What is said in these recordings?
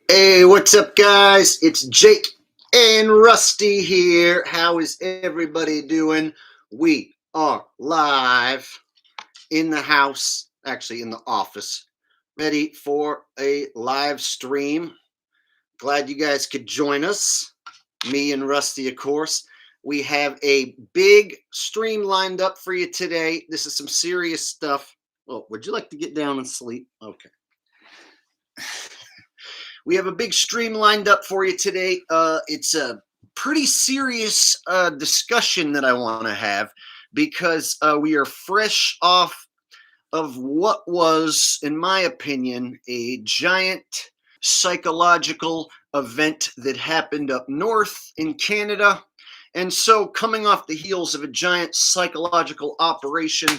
Hey, what's up, guys? It's Jake and Rusty here. How is everybody doing? We are live in the house, actually in the office, ready for a live stream. Glad you guys could join us. Me and Rusty, of course. We have a big stream lined up for you today. This is some serious stuff. Oh, would you like to get down and sleep? Okay. We have a big stream lined up for you today. It's a pretty serious discussion that I want to have because we are fresh off of what was, in my opinion, a giant psychological event that happened up north in Canada. And so, coming off the heels of a giant psychological operation,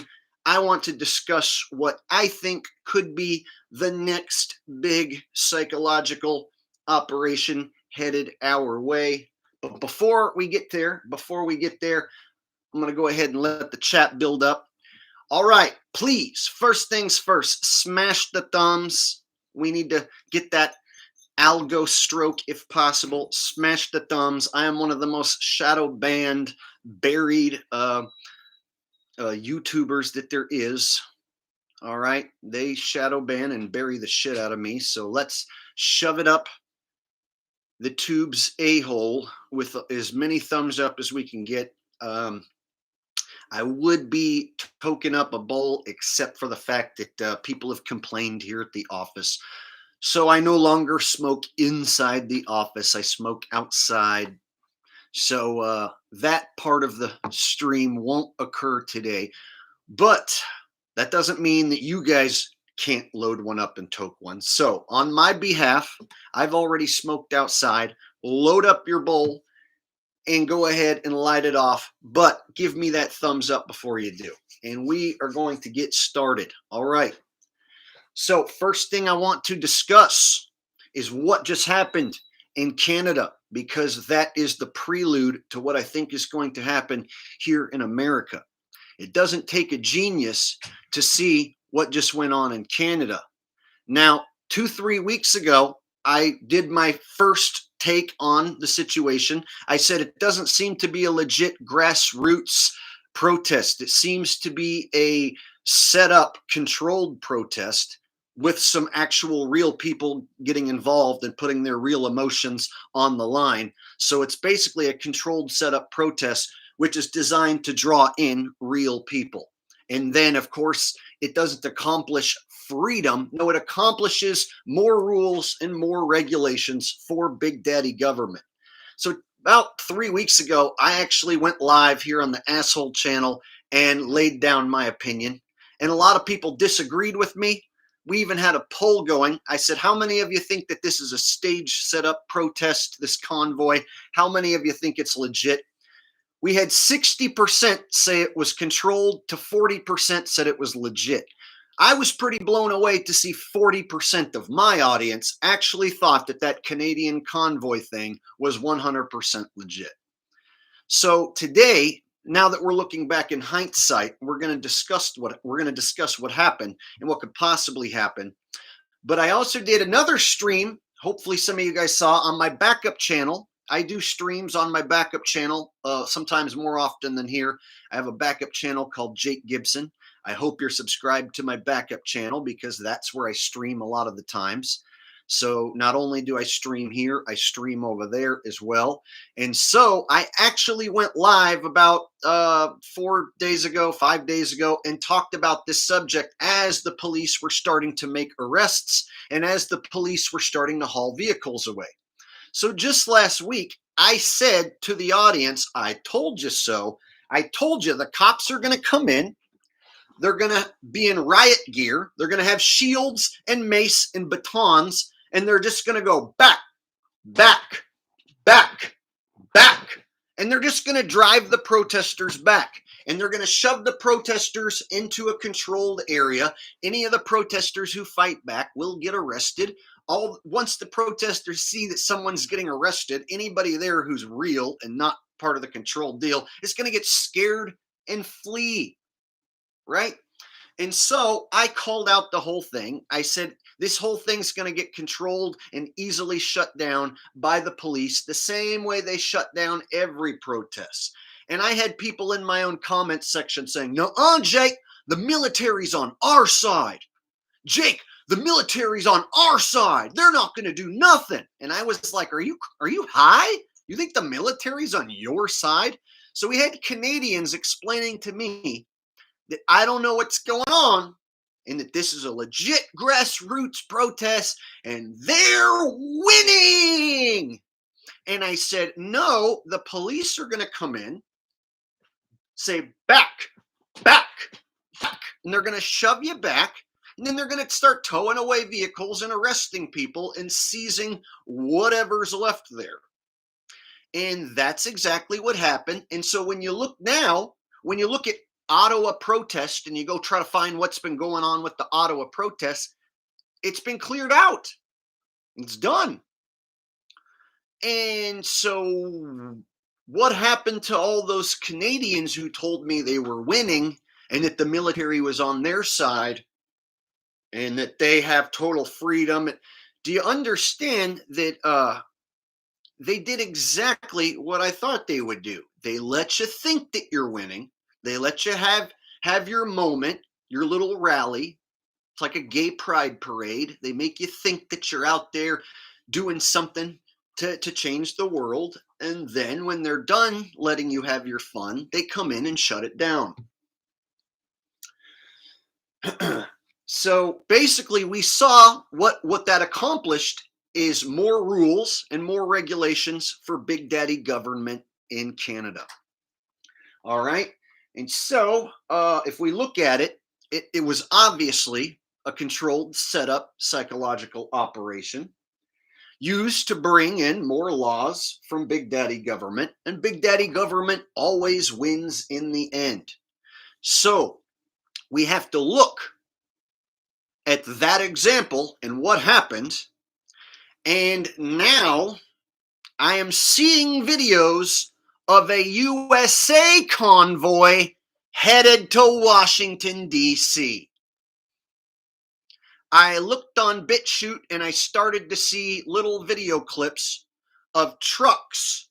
I want to discuss what I think could be the next big psychological operation headed our way. But before we get there, I'm going to go ahead and let the chat build up. All right, please, first things first, smash the thumbs. We need to get that algo stroke if possible. Smash the thumbs. I am one of the most shadow banned, buried YouTubers that there is. All right, they shadow ban and bury the shit out of me. So let's shove it up the tube's a-hole with as many thumbs up as we can get. I would be toking up a bowl, except for the fact that people have complained here at the office. So I no longer smoke inside the office. I smoke outside. So that part of the stream won't occur today. But that doesn't mean that you guys can't load one up and toke one. So on my behalf, I've already smoked outside. Load up your bowl and go ahead and light it off, but give me that thumbs up before you do. And we are going to get started. All right. So first thing I want to discuss is what just happened in Canada, because that is the prelude to what I think is going to happen here in America. It doesn't take a genius to see what just went on in Canada. Now, 2-3 weeks ago, I did my first take on the situation. I said it doesn't seem to be a legit grassroots protest. It seems to be a set up, controlled protest with some actual real people getting involved and putting their real emotions on the line. So it's basically a controlled setup protest, which is designed to draw in real people. And then, of course, it doesn't accomplish freedom. No, it accomplishes more rules and more regulations for Big Daddy government. So about 3 weeks ago, I actually went live here on the Asshole channel and laid down my opinion. And a lot of people disagreed with me. We even had a poll going. I said, how many of you think that this is a stage set up protest, this convoy? How many of you think it's legit? We had 60% say it was controlled to 40% said it was legit. I was pretty blown away to see 40% of my audience actually thought that that Canadian convoy thing was 100% legit. So today, now that we're looking back in hindsight, we're going to discuss what happened and what could possibly happen. But I also did another stream. Hopefully some of you guys saw on my backup channel. I do streams on my backup channel, sometimes more often than here. I have a backup channel called Jake Gibson. I hope you're subscribed to my backup channel because that's where I stream a lot of the times. So not only do I stream here, I stream over there as well. And so I actually went live about 5 days ago, and talked about this subject as the police were starting to make arrests and as the police were starting to haul vehicles away. So just last week, I said to the audience, I told you so. I told you the cops are going to come in. They're going to be in riot gear. They're going to have shields and mace and batons, and they're just going to go back, back, back, back. And they're just going to drive the protesters back. And they're going to shove the protesters into a controlled area. Any of the protesters who fight back will get arrested. Once the protesters see that someone's getting arrested, anybody there who's real and not part of the controlled deal is going to get scared and flee, right? And so I called out the whole thing. I said, This whole thing's going to get controlled and easily shut down by the police the same way they shut down every protest. And I had people in my own comment section saying, no, Jake, the military's on our side. Jake, the military's on our side. They're not going to do nothing. And I was like, are you high? You think the military's on your side? So we had Canadians explaining to me that I don't know what's going on and that this is a legit grassroots protest and they're winning. And I said, no, the police are going to come in, say, back, back, back. And they're going to shove you back. And then they're going to start towing away vehicles and arresting people and seizing whatever's left there. And that's exactly what happened. And so when you look now, when you look at Ottawa protest and you go try to find what's been going on with the Ottawa protests, it's been cleared out. It's done. And so what happened to all those Canadians who told me they were winning and that the military was on their side and that they have total freedom? Do you understand that they did exactly what I thought they would do? They let you think that you're winning. They let you have your moment, your little rally. It's like a gay pride parade. They make you think that you're out there doing something to change the world. And then when they're done letting you have your fun, they come in and shut it down. So basically we saw what that accomplished is more rules and more regulations for Big Daddy government in Canada. All right. And so if we look at it, it was obviously a controlled setup psychological operation used to bring in more laws from Big Daddy government, and Big Daddy government always wins in the end. So we have to look at that example and what happened. And now I am seeing videos of a USA convoy headed to Washington, D.C. I looked on BitChute and I started to see little video clips of truckers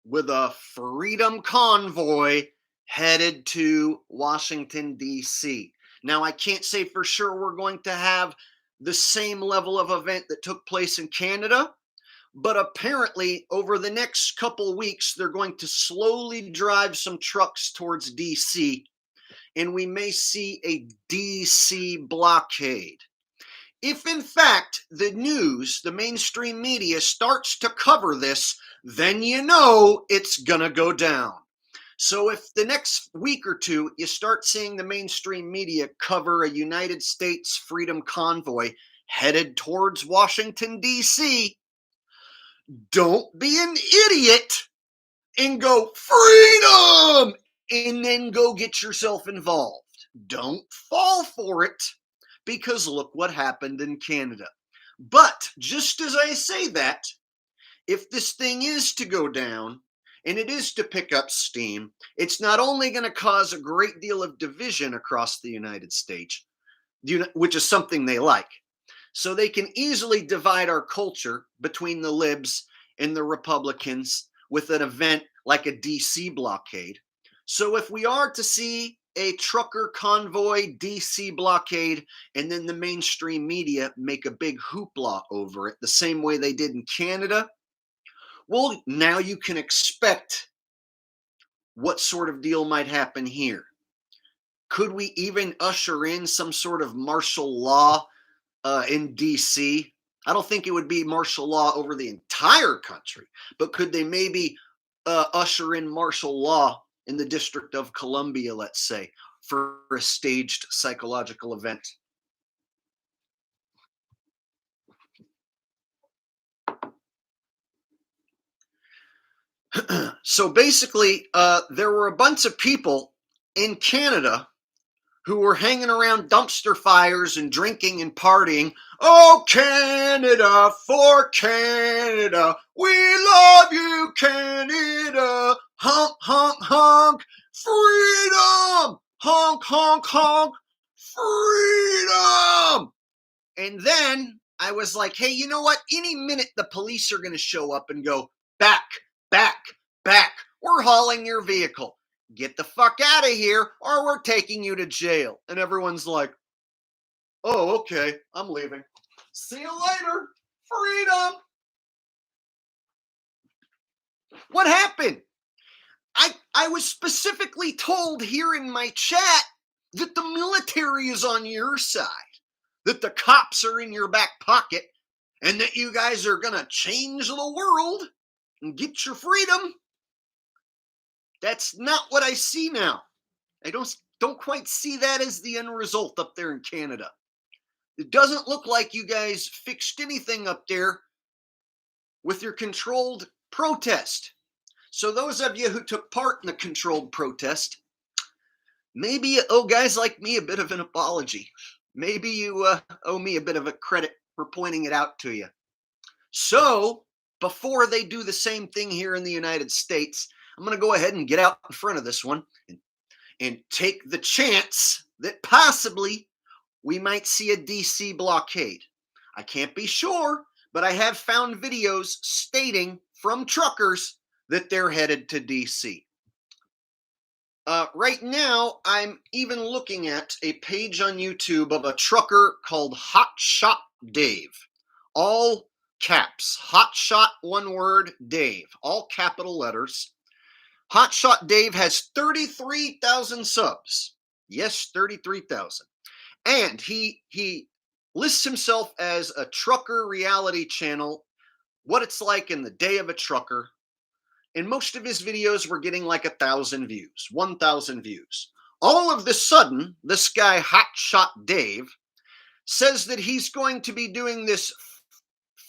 with a freedom convoy headed to Washington, D.C. Now, I can't say for sure we're going to have the same level of event that took place in Canada, but apparently over the next couple weeks, they're going to slowly drive some trucks towards DC, and we may see a DC blockade. If in fact the news, the mainstream media starts to cover this, then you know it's gonna go down. So if the next week or two you start seeing the mainstream media cover a United States freedom convoy headed towards Washington, D.C., don't be an idiot and go, freedom, and then go get yourself involved. Don't fall for it, because look what happened in Canada. But just as I say that, if this thing is to go down and it is to pick up steam, it's not only going to cause a great deal of division across the United States, which is something they like. So they can easily divide our culture between the libs and the Republicans with an event like a DC blockade. So if we are to see a trucker convoy DC blockade and then the mainstream media make a big hoopla over it, the same way they did in Canada, well, now you can expect what sort of deal might happen here. Could we even usher in some sort of martial law in DC? I don't think it would be martial law over the entire country, but could they maybe usher in martial law in the District of Columbia, let's say, for a staged psychological event? So basically, there were a bunch of people in Canada who were hanging around dumpster fires and drinking and partying. Oh, Canada, for Canada, we love you, Canada. Honk, honk, honk, freedom. Honk, honk, honk, freedom. And then I was like, hey, you know what? Any minute the police are going to show up and go, back, back, back. We're hauling your vehicle. Get the fuck out of here or we're taking you to jail. And everyone's like, oh, okay, I'm leaving. See you later. Freedom. What happened? I was specifically told here in my chat that the military is on your side, that the cops are in your back pocket, and that you guys are going to change the world and get your freedom. That's not what I see now. I don't quite see that as the end result up there in Canada. It doesn't look like you guys fixed anything up there with your controlled protest. So those of you who took part in the controlled protest, maybe you owe guys like me a bit of an apology. Maybe you owe me a bit of a credit for pointing it out to you. So before they do the same thing here in the United States, I'm going to go ahead and get out in front of this one and take the chance that possibly we might see a DC blockade. I can't be sure, but I have found videos stating from truckers that they're headed to DC. Right now, I'm even looking at a page on YouTube of a trucker called Hot Shot Dave. All caps. Hot Shot, one word, Dave. All capital letters. Hot Shot Dave has 33,000 subs. Yes, 33,000. And he lists himself as a trucker reality channel, what it's like in the day of a trucker. And most of his videos were getting like 1,000 views, 1,000 views. All of a sudden, this guy, Hot Shot Dave, says that he's going to be doing this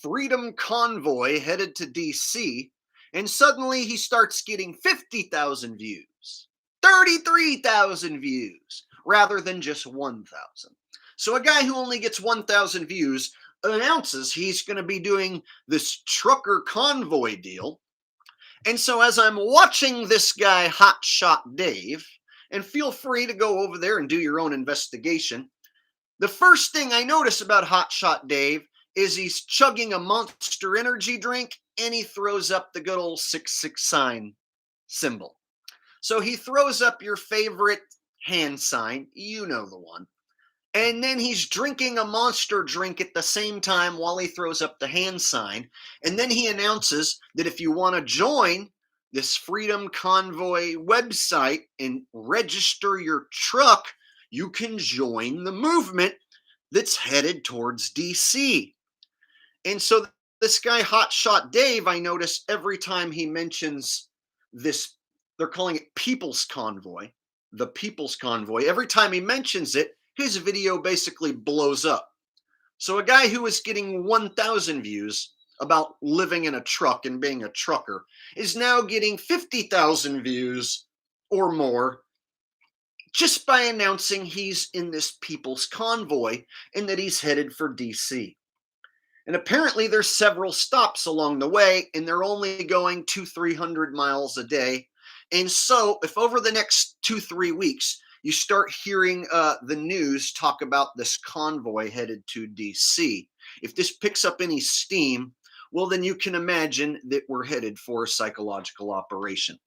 freedom convoy headed to DC, and suddenly he starts getting 50,000 views, 33,000 views, rather than just 1,000. So a guy who only gets 1,000 views announces he's going to be doing this trucker convoy deal. And so as I'm watching this guy, Hot Shot Dave, and feel free to go over there and do your own investigation, the first thing I notice about Hot Shot Dave is he's chugging a Monster Energy drink and he throws up the good old 666 sign symbol. So he throws up your favorite hand sign, you know the one. And then he's drinking a Monster drink at the same time while he throws up the hand sign. And then he announces that if you want to join this Freedom Convoy website and register your truck, you can join the movement that's headed towards DC. And so this guy, Hot Shot Dave, I notice every time he mentions this, they're calling it People's Convoy, the People's Convoy. Every time he mentions it, his video basically blows up. So a guy who is getting 1,000 views about living in a truck and being a trucker is now getting 50,000 views or more just by announcing he's in this People's Convoy and that he's headed for DC. And apparently there's several stops along the way and they're only going 200-300 miles a day. And so if over the next 2-3 weeks, you start hearing the news talk about this convoy headed to DC. If this picks up any steam, well, then you can imagine that we're headed for a psychological operation.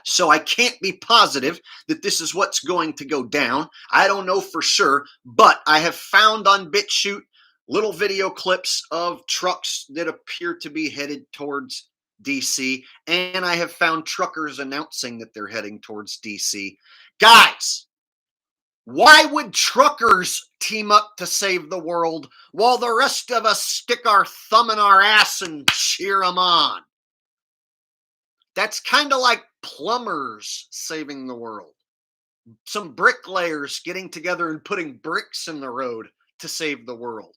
So I can't be positive that this is what's going to go down. I don't know for sure, but I have found on BitChute little video clips of trucks that appear to be headed towards DC, and I have found truckers announcing that they're heading towards DC. Guys, why would truckers team up to save the world while the rest of us stick our thumb in our ass and cheer them on? That's kind of like plumbers saving the world. Some bricklayers getting together and putting bricks in the road to save the world.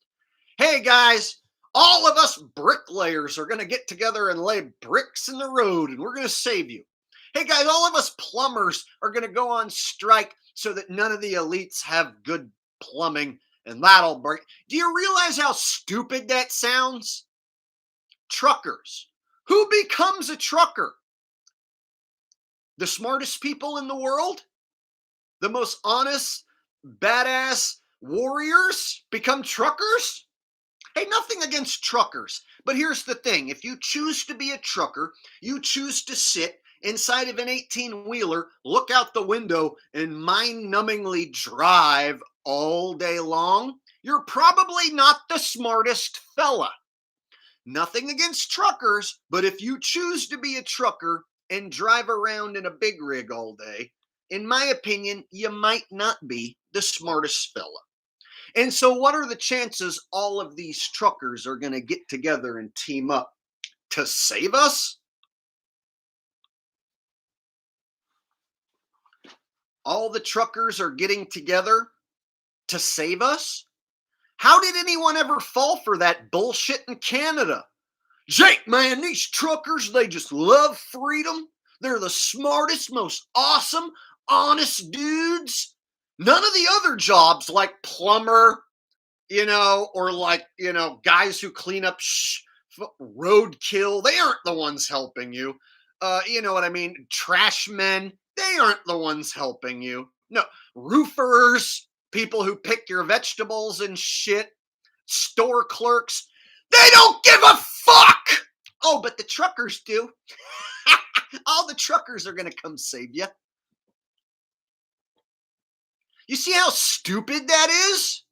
Hey guys, all of us bricklayers are going to get together and lay bricks in the road and we're going to save you. Hey guys, all of us plumbers are going to go on strike so that none of the elites have good plumbing and that'll break. Do you realize how stupid that sounds? Truckers. Who becomes a trucker? The smartest people in the world? The most honest, badass, Warriors become truckers? Hey, nothing against truckers. But here's the thing. If you choose to be a trucker, you choose to sit inside of an 18-wheeler, look out the window, and mind-numbingly drive all day long, you're probably not the smartest fella. Nothing against truckers, but if you choose to be a trucker and drive around in a big rig all day, in my opinion, you might not be the smartest fella. And so, what are the chances all of these truckers are going to get together and team up to save us? All the truckers are getting together to save us? How did anyone ever fall for that bullshit in Canada? Jake, man, these truckers, they just love freedom. They're the smartest, most awesome, honest dudes. None of the other jobs like plumber, or like, guys who clean up roadkill, they aren't the ones helping you. You know what I mean? Trash men, they aren't the ones helping you. No, roofers, people who pick your vegetables and shit, store clerks, they don't give a fuck. Oh, but the truckers do. All the truckers are going to come save you. You see how stupid that is?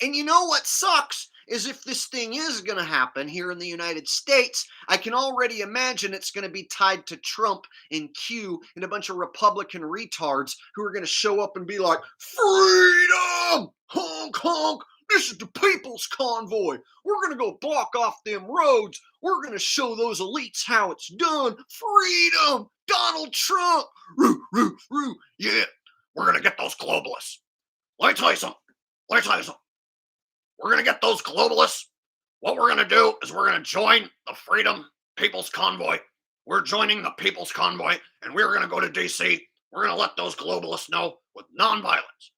And you know what sucks is if this thing is going to happen here in the United States, I can already imagine it's going to be tied to Trump and Q and a bunch of Republican retards who are going to show up and be like, freedom, honk, honk. This is the people's convoy. We're going to go block off them roads. We're going to show those elites how it's done. Freedom, Donald Trump. Roo, roo, roo. Yeah, we're going to get those globalists. Let me tell you something. We're going to get those globalists. What we're going to do is we're going to join the Freedom People's Convoy. We're joining the People's Convoy, and we're going to go to D.C. We're going to let those globalists know with nonviolence.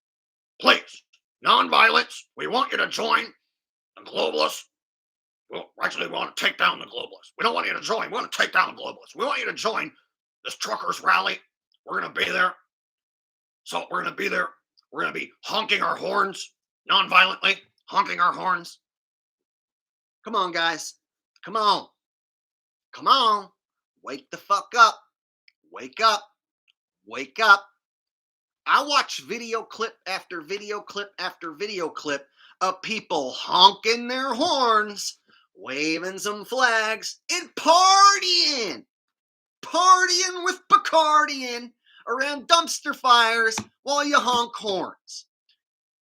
Please, nonviolence. We want you to join the globalists. Well, actually, we want to take down the globalists. We don't want you to join. We want to take down the globalists. We want you to join this truckers rally. We're going to be there. So we're going to be there. We're going to be honking our horns nonviolently. Honking our horns. Come on, guys. Come on. Come on. Wake the fuck up. Wake up. Wake up. I watch video clip after video clip after video clip of people honking their horns, waving some flags, and partying. Partying with Bacardian around dumpster fires while you honk horns.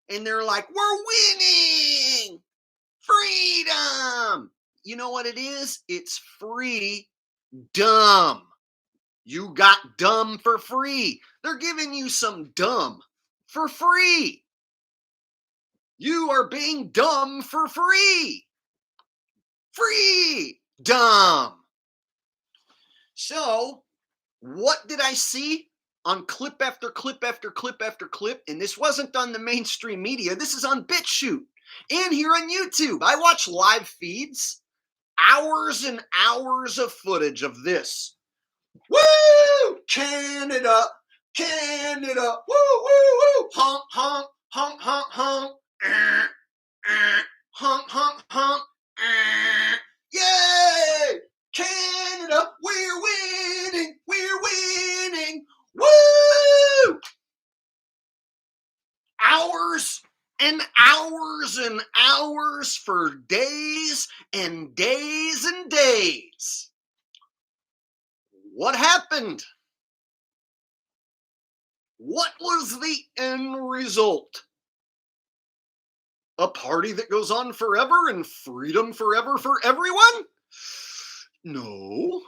And they're like, we're winning! Freedom! You know what it is? It's free dumb. You got dumb for free. They're giving you some dumb for free. You are being dumb for free. Free dumb. So, what did I see? On clip after clip after clip after clip, and this wasn't on the mainstream media, this is on BitChute and here on YouTube. I watch live feeds, hours and hours of footage of this. Woo! Canada, Canada, woo, woo, woo, honk, honk, honk, honk, honk, honk, honk, honk, yay! Canada, we're winning, we're winning. Woo! Hours and hours and hours for days and days and days. What happened? What was the end result? A party that goes on forever and freedom forever for everyone? No.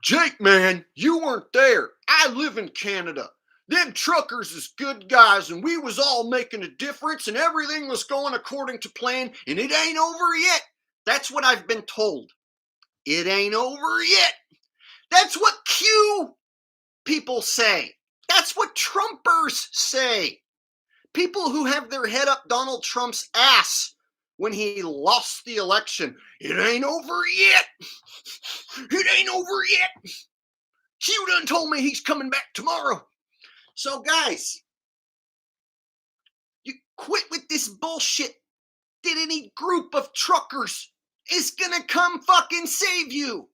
Jake, man, you weren't there. I live in Canada. Them truckers is good guys, and we was all making a difference, and everything was going according to plan, and it ain't over yet. That's what I've been told. It ain't over yet. That's what Q people say. That's what Trumpers say. People who have their head up Donald Trump's ass when he lost the election. It ain't over yet. It ain't over yet. Q done told me he's coming back tomorrow. So guys, Quit with this bullshit that any group of truckers is gonna come fucking save you.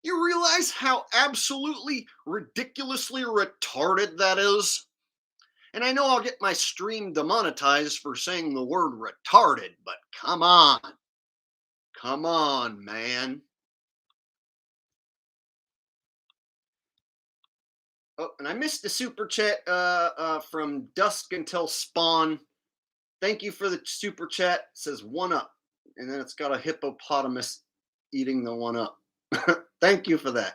You realize how absolutely ridiculously retarded that is? And I know I'll get my stream demonetized for saying the word retarded, but come on. Come on, man. Oh, and I missed the super chat from Dusk Until Spawn. Thank you for the super chat. It says one up. And then it's got a hippopotamus eating the one up. Thank you for that.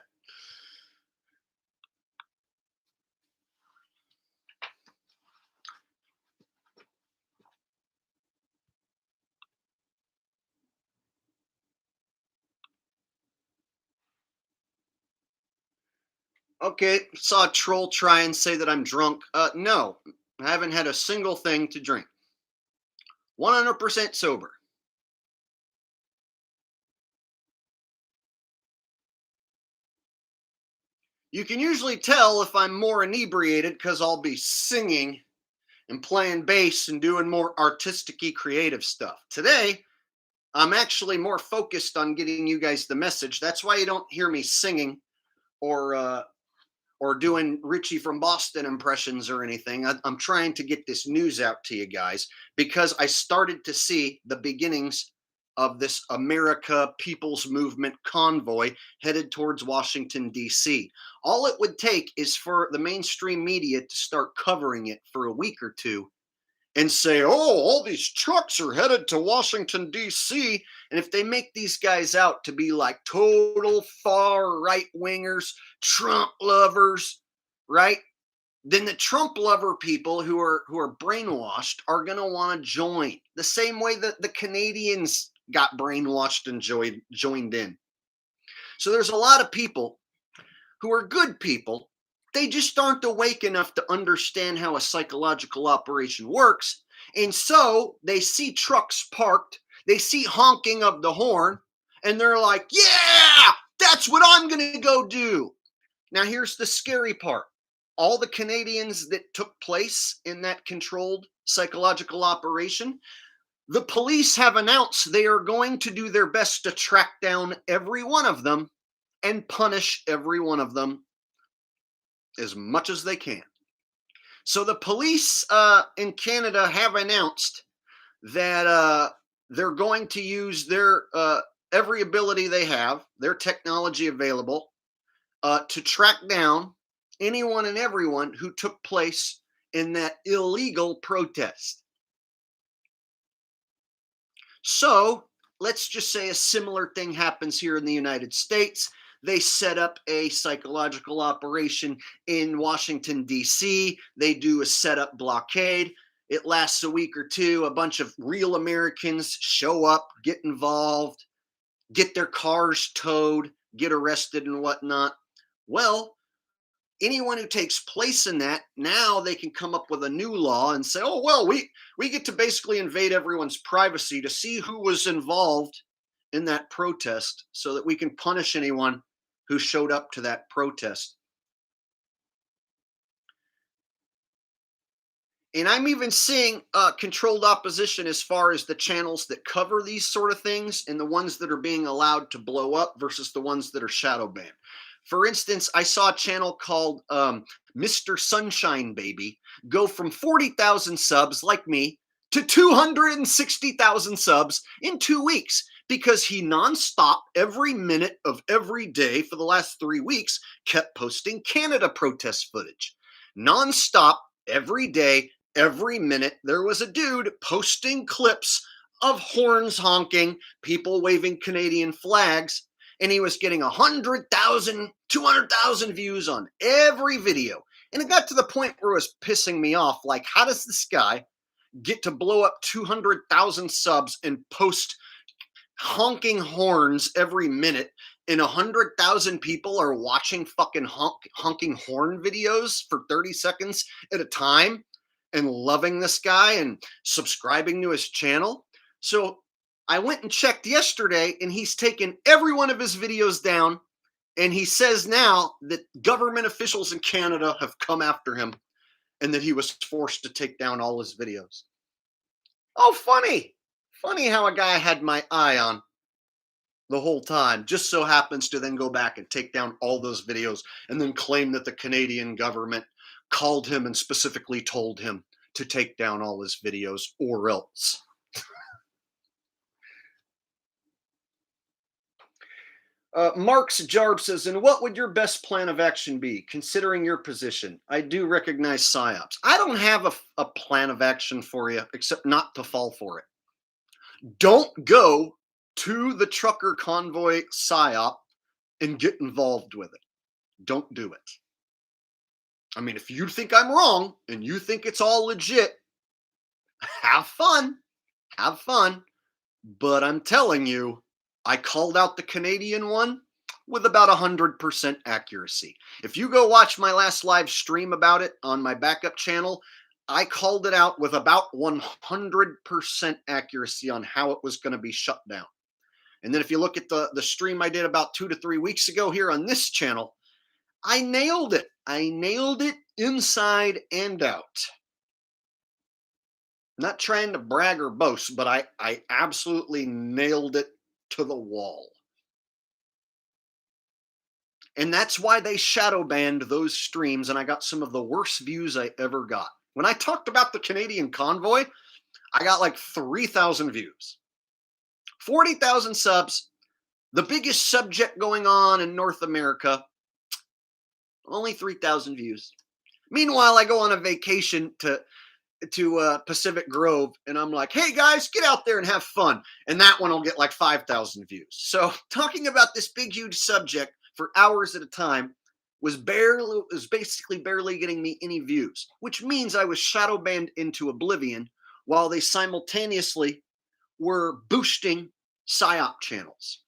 Okay, saw a troll try and say that I'm drunk. No, I haven't had a single thing to drink. 100% sober. You can usually tell if I'm more inebriated because I'll be singing and playing bass and doing more artistic-y creative stuff. Today, I'm actually more focused on getting you guys the message. That's why you don't hear me singing or doing Richie from Boston impressions or anything. I'm trying to get this news out to you guys because I started to see the beginnings of this America People's Movement convoy headed towards Washington, D.C. All it would take is for the mainstream media to start covering it for a week or two and say, oh, all these trucks are headed to Washington, D.C. And if they make these guys out to be like total far right wingers, Trump lovers, right? Then the Trump lover people who are brainwashed are going to want to join the same way that the Canadians got brainwashed and joined in. So there's a lot of people who are good people. They just aren't awake enough to understand how a psychological operation works. And so they see trucks parked, they see honking of the horn, and they're like, yeah, that's what I'm going to go do. Now, here's the scary part. All the Canadians that took place in that controlled psychological operation, the police have announced they are going to do their best to track down every one of them and punish every one of them as much as they can. So the police in Canada have announced that they're going to use their every ability they have, their technology available, to track down anyone and everyone who took place in that illegal protest. So let's just say a similar thing happens here in the United States. They set up a psychological operation in Washington, D.C. They do a setup blockade. It lasts a week or two. A bunch of real Americans show up, get involved, get their cars towed, get arrested and whatnot. Well, anyone who takes place in that, now they can come up with a new law and say, oh, well, we get to basically invade everyone's privacy to see who was involved in that protest so that we can punish anyone who showed up to that protest. And I'm even seeing controlled opposition as far as the channels that cover these sort of things and the ones that are being allowed to blow up versus the ones that are shadow banned. For instance, I saw a channel called Mr. Sunshine Baby go from 40,000 subs like me to 260,000 subs in 2 weeks because he nonstop every minute of every day for the last 3 weeks kept posting Canada protest footage. Nonstop every day, every minute, there was a dude posting clips of horns honking, people waving Canadian flags, and he was getting 100,000, 200,000 views on every video. And it got to the point where it was pissing me off. Like, how does this guy get to blow up 200,000 subs and post honking horns every minute, and 100,000 people are watching fucking honking horn videos for 30 seconds at a time and loving this guy and subscribing to his channel? So I went and checked yesterday, and he's taken every one of his videos down, and he says now that government officials in Canada have come after him and that he was forced to take down all his videos. Oh, funny. Funny how a guy I had my eye on the whole time just so happens to then go back and take down all those videos and then claim that the Canadian government called him and specifically told him to take down all his videos or else. Mark's Jarb says, and what would your best plan of action be, considering your position? I do recognize PSYOPs. I don't have a plan of action for you, except not to fall for it. Don't go to the trucker convoy PSYOP and get involved with it. Don't do it. I mean, if you think I'm wrong and you think it's all legit, have fun. Have fun. But I'm telling you, I called out the Canadian one with about 100% accuracy. If you go watch my last live stream about it on my backup channel, I called it out with about 100% accuracy on how it was going to be shut down. And then if you look at the stream I did about 2 to 3 weeks ago here on this channel, I nailed it. I nailed it inside and out. Not trying to brag or boast, but I absolutely nailed it to the wall. And that's why they shadow banned those streams, and I got some of the worst views I ever got. When I talked about the Canadian convoy, I got like 3,000 views, 40,000 subs, the biggest subject going on in North America, only 3,000 views. Meanwhile, I go on a vacation to Pacific Grove, and I'm like, hey guys, get out there and have fun. And that one will get like 5,000 views. So talking about this big, huge subject for hours at a time was basically barely getting me any views, which means I was shadow banned into oblivion while they simultaneously were boosting PSYOP channels.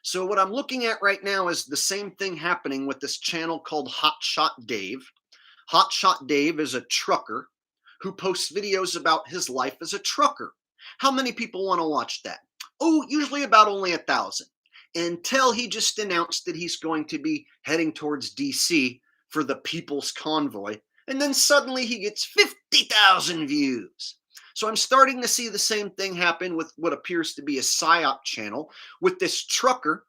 So what I'm looking at right now is the same thing happening with this channel called Hotshot Dave. Hotshot Dave is a trucker who posts videos about his life as a trucker. How many people want to watch that? Oh, usually about only 1,000. Until he just announced that he's going to be heading towards DC for the People's Convoy. And then suddenly he gets 50,000 views. So I'm starting to see the same thing happen with what appears to be a PSYOP channel with this trucker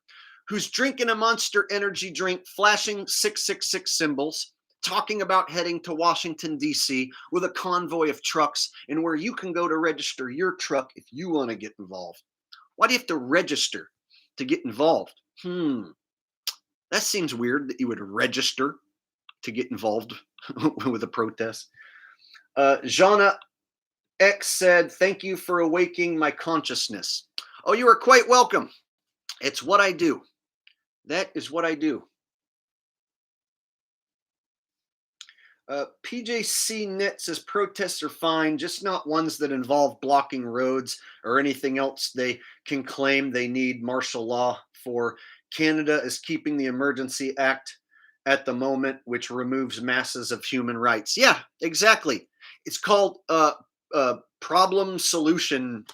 who's drinking a Monster Energy drink, flashing 666 symbols, talking about heading to Washington, D.C. with a convoy of trucks and where you can go to register your truck if you want to get involved. Why do you have to register to get involved? That seems weird that you would register to get involved with a protest. Jana X said, thank you for awakening my consciousness. Oh, you are quite welcome. It's what I do. That is what I do. PJC Net says protests are fine, just not ones that involve blocking roads or anything else they can claim they need martial law for. Canada is keeping the Emergency Act at the moment, which removes masses of human rights. Yeah, exactly. It's called problem solution.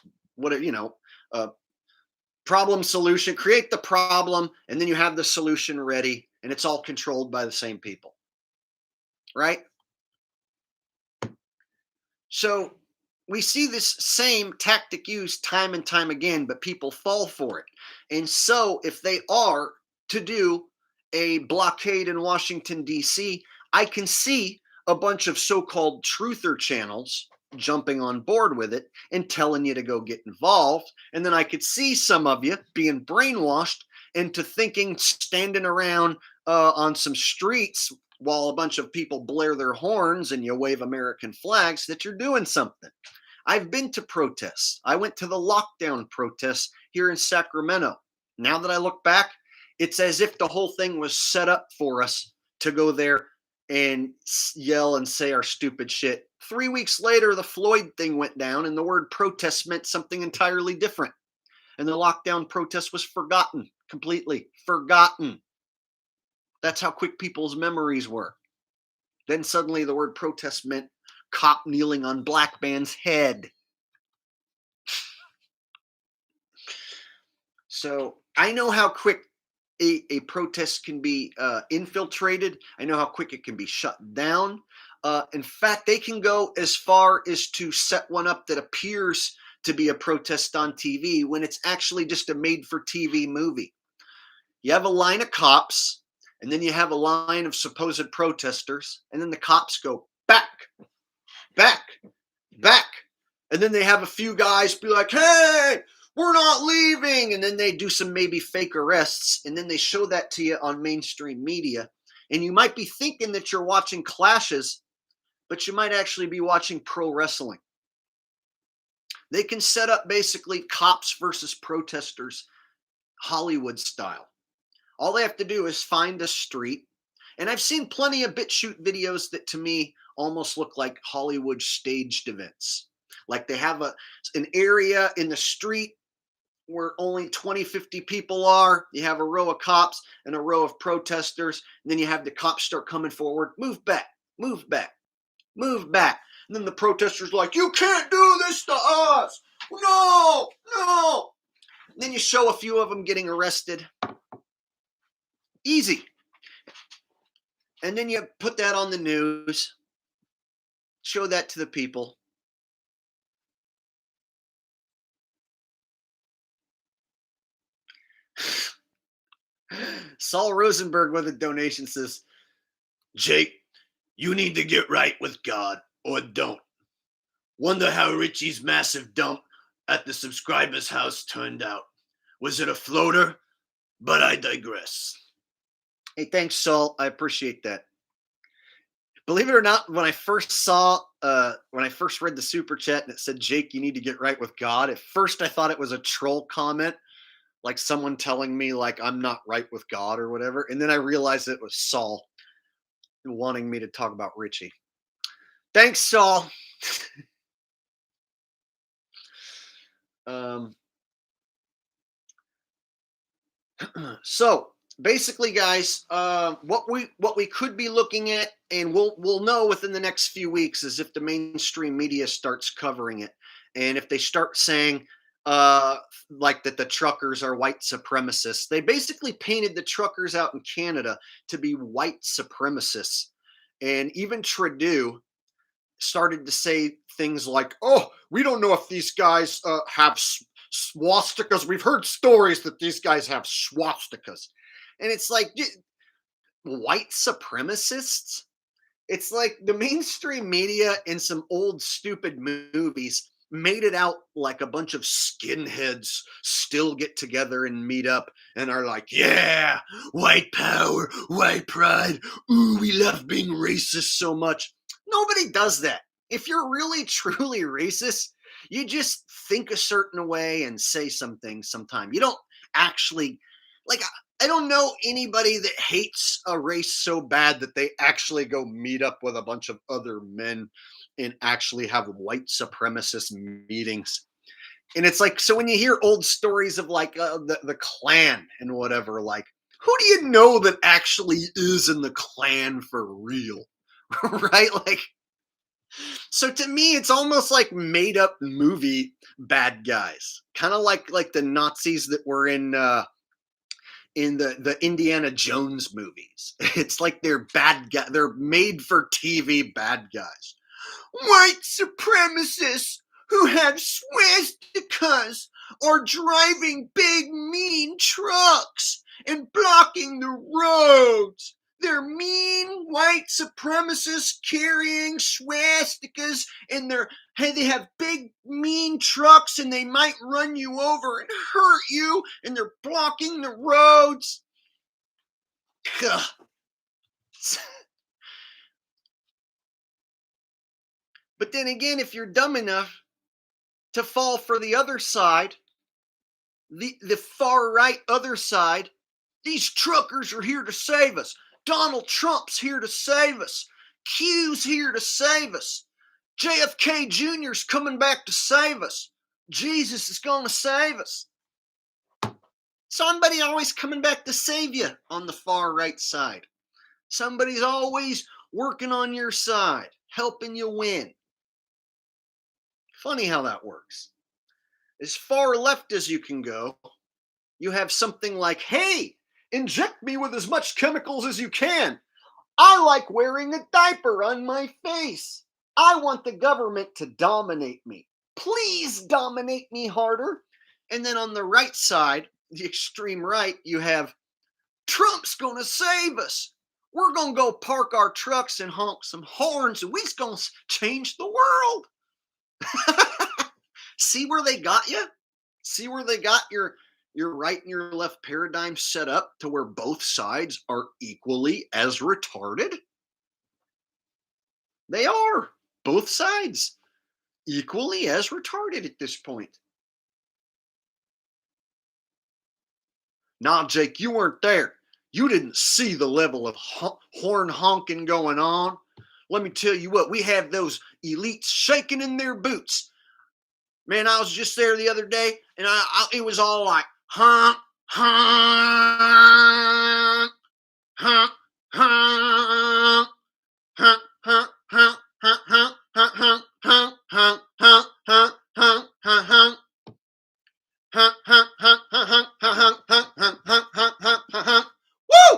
Problem solution. Create the problem, and then you have the solution ready, and it's all controlled by the same people. Right? So we see this same tactic used time and time again, but people fall for it. And so if they are to do a blockade in Washington, D.C., I can see a bunch of so-called truther channels jumping on board with it and telling you to go get involved. And then I could see some of you being brainwashed into thinking standing around on some streets while a bunch of people blare their horns and you wave American flags that you're doing something. I've been to protests. I went to the lockdown protests here in Sacramento. Now that I look back, it's as if the whole thing was set up for us to go there and yell and say our stupid shit. 3 weeks later, the Floyd thing went down and the word protest meant something entirely different. And the lockdown protest was forgotten, completely forgotten. That's how quick people's memories were. Then suddenly the word protest meant cop kneeling on black man's head. So I know how quick a protest can be infiltrated. I know how quick it can be shut down. In fact, they can go as far as to set one up that appears to be a protest on TV when it's actually just a made-for-TV movie. You have a line of cops, and then you have a line of supposed protesters, and then the cops go back, back, back. And then they have a few guys be like, hey, we're not leaving. And then they do some maybe fake arrests, and then they show that to you on mainstream media. And you might be thinking that you're watching clashes, but you might actually be watching pro wrestling. They can set up basically cops versus protesters, Hollywood style. All they have to do is find a street. And I've seen plenty of BitChute videos that to me almost look like Hollywood staged events. Like they have an area in the street where only 20, 50 people are. You have a row of cops and a row of protesters. And then you have the cops start coming forward. Move back, move back, move back. And then the protesters are like, you can't do this to us. No, no. And then you show a few of them getting arrested. Easy. And then you put that on the news. Show that to the people. Saul Rosenberg with a donation says, Jake, you need to get right with God or don't. Wonder how Richie's massive dump at the subscriber's house turned out. Was it a floater? But I digress. Hey, thanks, Saul. I appreciate that. Believe it or not, when I first read the super chat and it said, Jake, you need to get right with God, at first I thought it was a troll comment, like someone telling me like I'm not right with God or whatever. And then I realized it was Saul wanting me to talk about Richie. Thanks, Saul. So basically, guys, what we could be looking at, and we'll know within the next few weeks, is if the mainstream media starts covering it, and if they start saying like that the truckers are white supremacists. They basically painted the truckers out in Canada to be white supremacists, and even Trudeau started to say things like, "Oh, we don't know if these guys have swastikas. We've heard stories that these guys have swastikas," and it's like, white supremacists. It's like the mainstream media and some old stupid movies made it out like a bunch of skinheads still get together and meet up and are like, yeah, white power, white pride. Ooh, we love being racist so much. Nobody does that. If you're really, truly racist, you just think a certain way and say some things sometime. You don't actually, like, I don't know anybody that hates a race so bad that they actually go meet up with a bunch of other men and actually have white supremacist meetings. And it's like, so when you hear old stories of like the Klan and whatever, like, who do you know that actually is in the Klan for real? Right? Like, so to me, it's almost like made up movie bad guys, kind of like the Nazis that were in the Indiana Jones movies. It's like they're bad guys. They're made for TV bad guys. White supremacists who have swastikas are driving big mean trucks and blocking the roads. They're mean white supremacists carrying swastikas, and they have big mean trucks, and they might run you over and hurt you, and they're blocking the roads. But then again, if you're dumb enough to fall for the other side, the far right other side, these truckers are here to save us. Donald Trump's here to save us. Q's here to save us. JFK Jr.'s coming back to save us. Jesus is going to save us. Somebody always coming back to save you on the far right side. Somebody's always working on your side, helping you win. Funny how that works. As far left as you can go, you have something like, hey, inject me with as much chemicals as you can. I like wearing a diaper on my face. I want the government to dominate me. Please dominate me harder. And then on the right side, the extreme right, you have Trump's gonna save us. We're gonna go park our trucks and honk some horns, and we's gonna change the world. See where they got you? See where they got your right and your left paradigm set up to where both sides are equally as retarded? They are. Both sides equally as retarded at this point. Nah, Jake, you weren't there. You didn't see the level of horn honking going on. Let me tell you what, we have those elites shaking in their boots. Man, I was just there the other day, and it was all like, honk, honk, honk, honk, honk, honk, honk, honk, honk, honk, honk, honk, honk, honk, honk, honk, honk. Woo!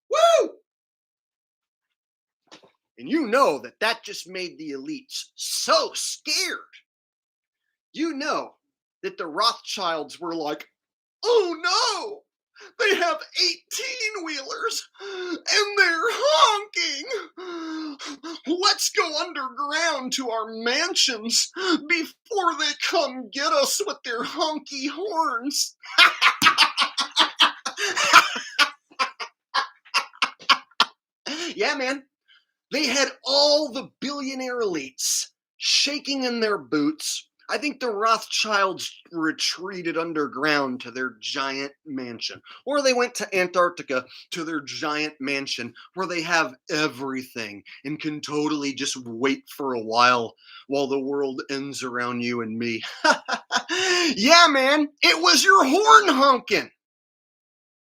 Woo! And you know that just made the elites so scared. You know that the Rothschilds were like, oh no, they have 18-wheelers and they're honking. Let's go underground to our mansions before they come get us with their honky horns. Yeah, man. They had all the billionaire elites shaking in their boots. I think the Rothschilds retreated underground to their giant mansion, or they went to Antarctica to their giant mansion where they have everything and can totally just wait for a while the world ends around you and me. Yeah, man, it was your horn honking.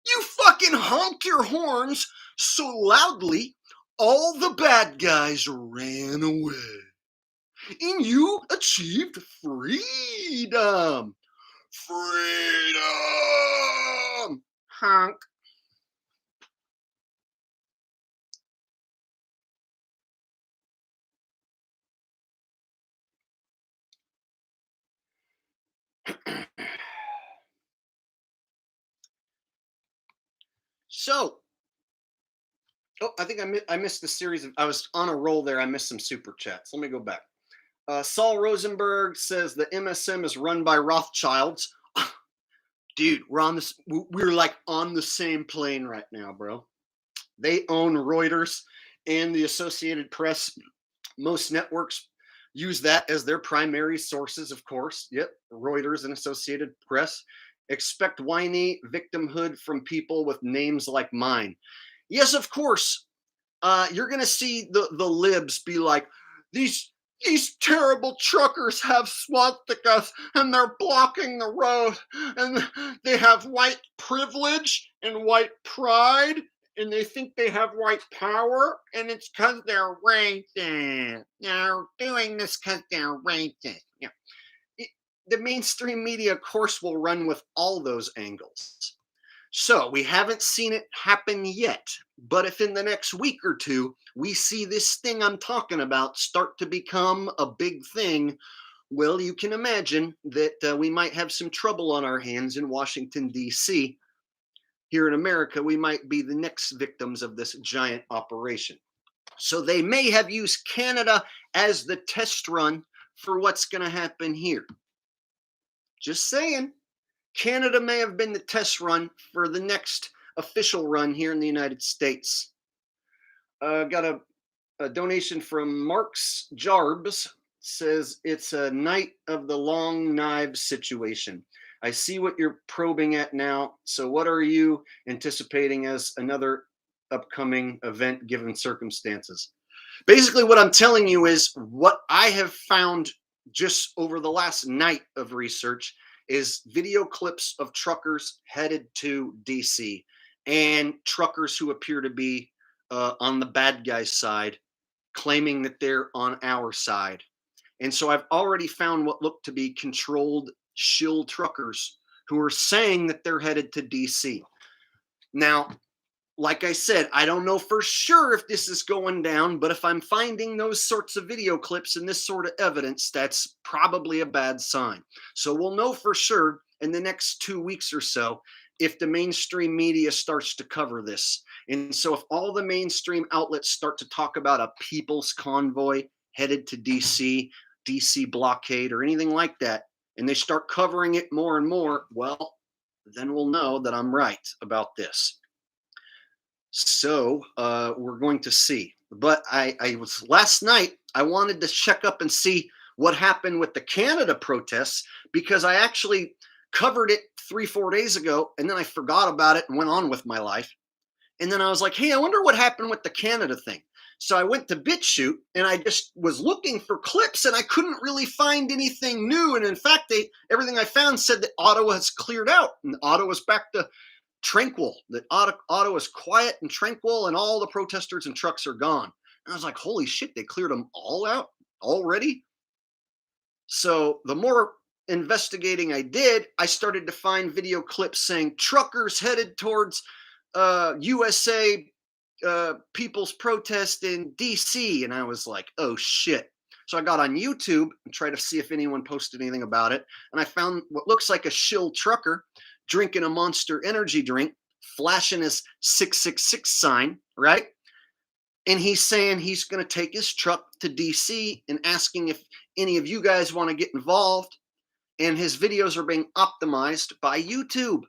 You fucking honked your horns so loudly all the bad guys ran away. And you achieved freedom. Freedom! Honk. So, I think I missed the series I was on a roll there. I missed some super chats. Let me go back. Saul Rosenberg says the MSM is run by Rothschilds. Dude, we're like on the same plane right now, bro. They own Reuters and the Associated Press. Most networks use that as their primary sources, of course. Yep, Reuters and Associated Press. Expect whiny victimhood from people with names like mine. Yes, of course. You're going to see the libs be like, these terrible truckers have swastikas and they're blocking the road and they have white privilege and white pride and they think they have white power and it's because they're racist. They're doing this because they're racist. Yeah. The mainstream media, of course, will run with all those angles. So we haven't seen it happen yet, but if in the next week or two we see this thing I'm talking about start to become a big thing, well, you can imagine that we might have some trouble on our hands in Washington, D.C. Here in America, we might be the next victims of this giant operation. So they may have used Canada as the test run for what's going to happen here. Just saying. Canada may have been the test run for the next official run here in the United States. Got a donation from Mark's Jarbs. Says it's a night of the long knives situation. I see what you're probing at now. So what are you anticipating as another upcoming event given circumstances? Basically what I'm telling you is what I have found just over the last night of research is video clips of truckers headed to DC and truckers who appear to be on the bad guy's side, claiming that they're on our side. And so I've already found what look to be controlled shill truckers who are saying that they're headed to DC. Now, like I said, I don't know for sure if this is going down, but if I'm finding those sorts of video clips and this sort of evidence, that's probably a bad sign. So we'll know for sure in the next 2 weeks or so if the mainstream media starts to cover this. And so if all the mainstream outlets start to talk about a people's convoy headed to DC, DC blockade, or anything like that, and they start covering it more and more, well, then we'll know that I'm right about this. So we're going to see. But I was last night, I wanted to check up and see what happened with the Canada protests because I actually covered it 3-4 days ago and then I forgot about it and went on with my life. And then I was like, hey, I wonder what happened with the Canada thing. So I went to BitChute and I just was looking for clips and I couldn't really find anything new. And in fact, everything I found said that Ottawa has cleared out and Ottawa's back to tranquil, that Ottawa is quiet and tranquil and all the protesters and trucks are gone. And I was like, holy shit, they cleared them all out already? So the more investigating I did, I started to find video clips saying truckers headed towards USA people's protest in DC. And I was like, oh shit. So I got on YouTube and tried to see if anyone posted anything about it. And I found what looks like a shill trucker drinking a Monster Energy drink, flashing his 666 sign, right? And he's saying he's going to take his truck to DC and asking if any of you guys want to get involved. And his videos are being optimized by YouTube.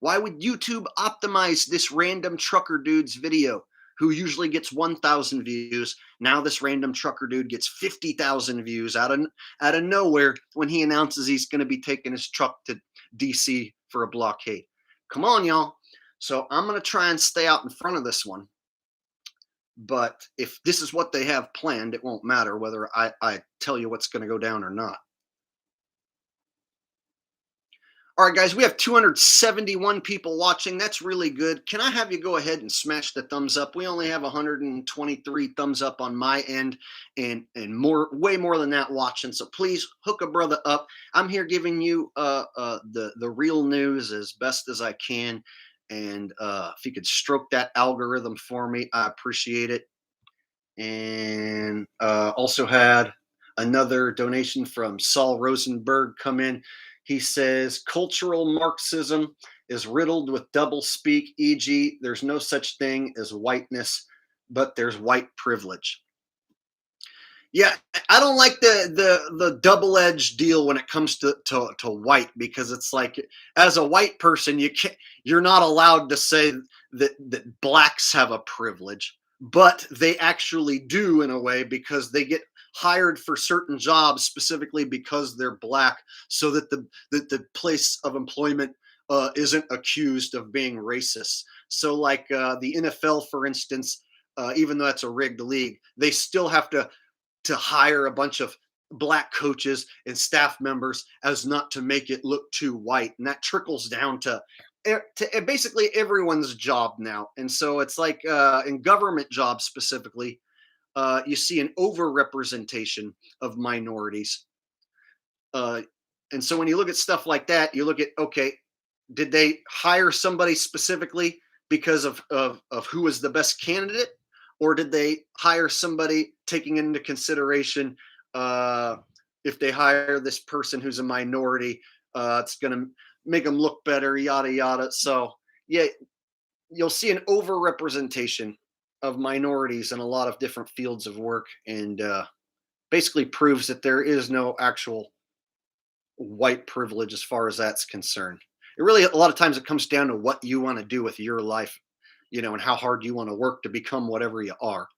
Why would YouTube optimize this random trucker dude's video who usually gets 1,000 views? Now this random trucker dude gets 50,000 views out of nowhere when he announces he's going to be taking his truck to DC for a blockade. Come on, y'all. So I'm going to try and stay out in front of this one. But if this is what they have planned, it won't matter whether I tell you what's going to go down or not. All right, guys, we have 271 people watching. That's really good. Can I have you go ahead and smash the thumbs up? We only have 123 thumbs up on my end and way more than that watching. So please hook a brother up. I'm here giving you the real news as best as I can. And if you could stroke that algorithm for me, I appreciate it. And also had another donation from Saul Rosenberg come in. He says, cultural Marxism is riddled with doublespeak, e.g., there's no such thing as whiteness, but there's white privilege. Yeah, I don't like the double-edged deal when it comes to white, because it's like, as a white person, you're not allowed to say that blacks have a privilege, but they actually do in a way, because they get hired for certain jobs specifically because they're black, so that the place of employment isn't accused of being racist. So like the NFL, for instance, even though that's a rigged league, they still have to hire a bunch of black coaches and staff members as not to make it look too white. And that trickles down to basically everyone's job now. And so it's like in government jobs specifically, you see an overrepresentation of minorities. And so when you look at stuff like that, you look at, okay, did they hire somebody specifically because of who was the best candidate? Or did they hire somebody taking into consideration if they hire this person who's a minority, it's going to make them look better, yada, yada. So, yeah, you'll see an overrepresentation of minorities in a lot of different fields of work, and basically proves that there is no actual white privilege as far as that's concerned. It really, a lot of times, it comes down to what you want to do with your life, and how hard you want to work to become whatever you are.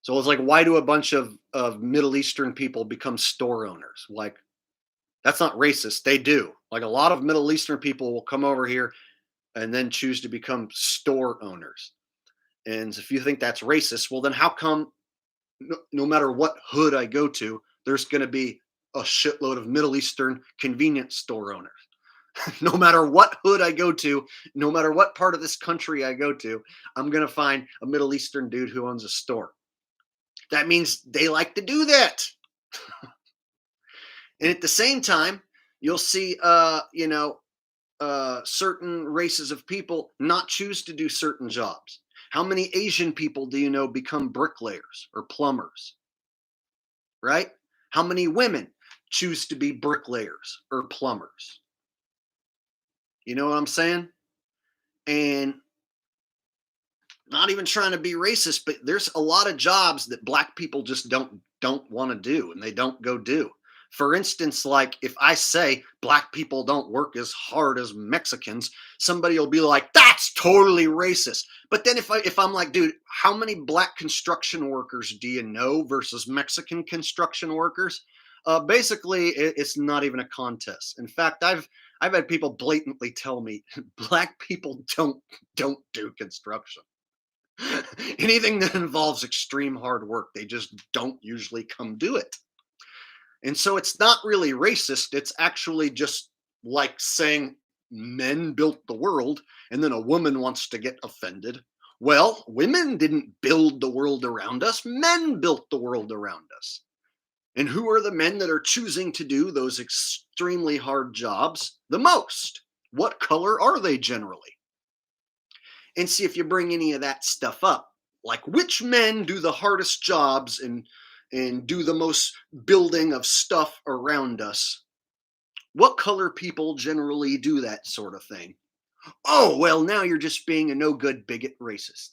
So it's like, why do a bunch of Middle Eastern people become store owners? Like, that's not racist. They do. Like, a lot of Middle Eastern people will come over here and then choose to become store owners. And if you think that's racist, well, then how come no matter what hood I go to, there's going to be a shitload of Middle Eastern convenience store owners. No matter what hood I go to, no matter what part of this country I go to, I'm going to find a Middle Eastern dude who owns a store. That means they like to do that. And at the same time, you'll see, certain races of people not choose to do certain jobs. How many Asian people do you know become bricklayers or plumbers? Right? How many women choose to be bricklayers or plumbers? You know what I'm saying? And not even trying to be racist, but there's a lot of jobs that black people just don't want to do and they don't go do. For instance, like if I say black people don't work as hard as Mexicans, somebody will be like, "That's totally racist." But then if I'm like, "Dude, how many black construction workers do you know versus Mexican construction workers?" Basically, it's not even a contest. In fact, I've had people blatantly tell me black people don't do construction. Anything that involves extreme hard work, they just don't usually come do it. And so it's not really racist. It's actually just like saying men built the world and then a woman wants to get offended. Well, women didn't build the world around us, men built the world around us. And who are the men that are choosing to do those extremely hard jobs the most? What color are they generally? And see if you bring any of that stuff up. Like which men do the hardest jobs and do the most building of stuff around us? What color people generally do that sort of thing? Oh, well, now you're just being a no good bigot racist.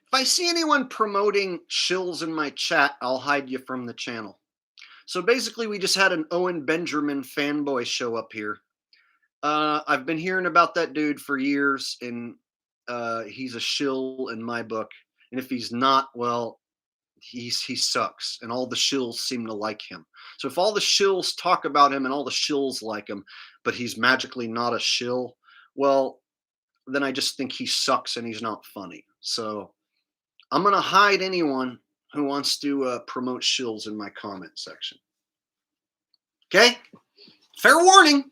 If I see anyone promoting shills in my chat, I'll hide you from the channel. So basically, we just had an Owen Benjamin fanboy show up here. I've been hearing about that dude for years, and he's a shill in my book. And if he's not, well, he sucks, and all the shills seem to like him. So if all the shills talk about him and all the shills like him, but he's magically not a shill, well, then I just think he sucks and he's not funny. So I'm gonna hide anyone who wants to promote shills in my comment section. Okay, fair warning.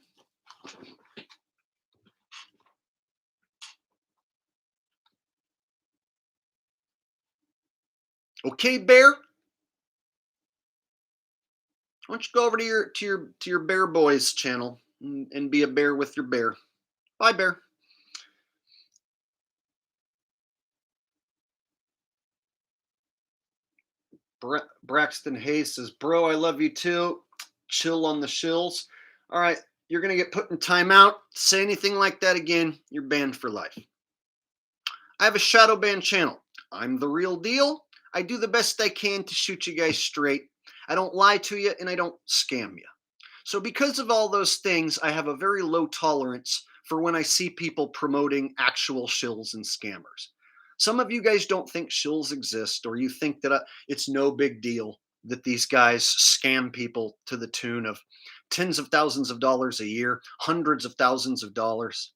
Okay, Bear. Why don't you go over to your Bear Boys channel and be a bear with your bear? Bye, Bear. Braxton Hayes says, "Bro, I love you too. Chill on the shills." All right, you're gonna get put in timeout. Say anything like that again, you're banned for life. I have a shadow ban channel. I'm the real deal. I do the best I can to shoot you guys straight. I don't lie to you and I don't scam you. So because of all those things, I have a very low tolerance for when I see people promoting actual shills and scammers. Some of you guys don't think shills exist, or you think that it's no big deal that these guys scam people to the tune of tens of thousands of dollars a year, hundreds of thousands of dollars.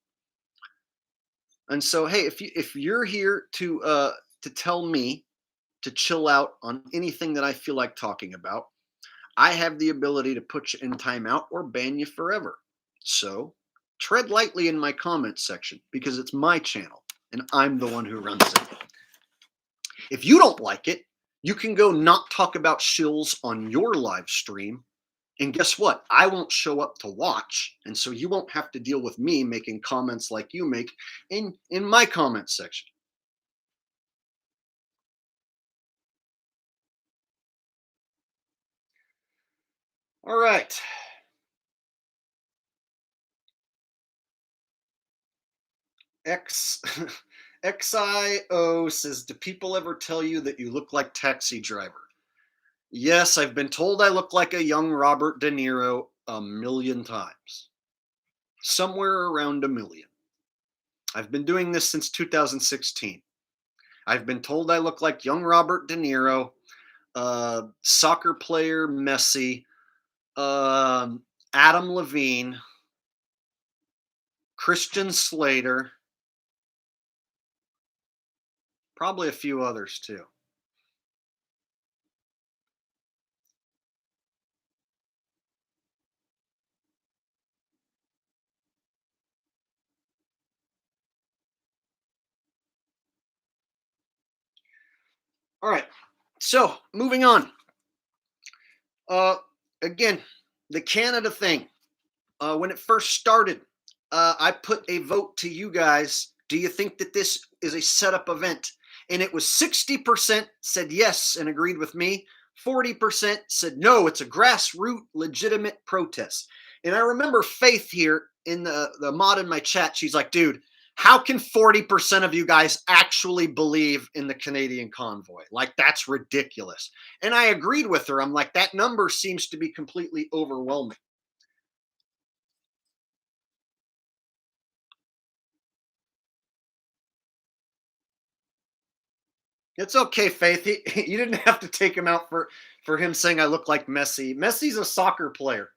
And so, hey, if you're here to tell me to chill out on anything that I feel like talking about, I have the ability to put you in timeout or ban you forever. So tread lightly in my comments section because it's my channel and I'm the one who runs it. If you don't like it, you can go not talk about shills on your live stream. And guess what? I won't show up to watch. And so you won't have to deal with me making comments like you make in my comments section. All right. XIO says, "Do people ever tell you that you look like Taxi Driver?" Yes, I've been told I look like a young Robert De Niro a million times. Somewhere around a million. I've been doing this since 2016. I've been told I look like young Robert De Niro soccer player Messi, Adam Levine, Christian Slater, probably a few others too. All right. So moving on. Uh, Again, the Canada thing. When it first started, I put a vote to you guys. Do you think that this is a setup event? And it was 60% said yes and agreed with me. 40% said no, it's a grassroots legitimate protest. And I remember Faith here in the mod in my chat. She's like, dude, how can 40% of you guys actually believe in the Canadian convoy? Like, that's ridiculous. And I agreed with her. I'm like, that number seems to be completely overwhelming. It's okay, Faith. You didn't have to take him out for him saying I look like Messi. Messi's a soccer player.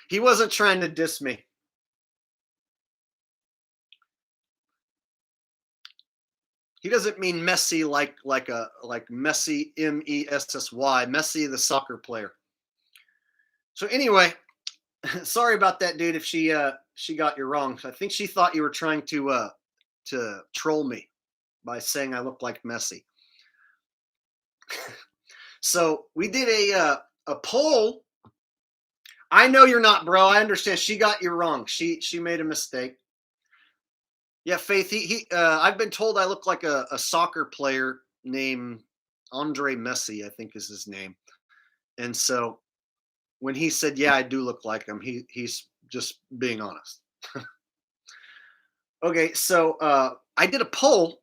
He wasn't trying to diss me. He doesn't mean Messi like Messi Messy, Messi the soccer player. So anyway, sorry about that, dude. If she got you wrong, I think she thought you were trying to troll me by saying I look like Messi. So we did a poll. I know you're not, bro. I understand. She got you wrong. She made a mistake. Yeah, Faith. I've been told I look like a soccer player named Andre Messi, I think is his name. And so when he said, "Yeah, I do look like him," he's just being honest. Okay, so I did a poll,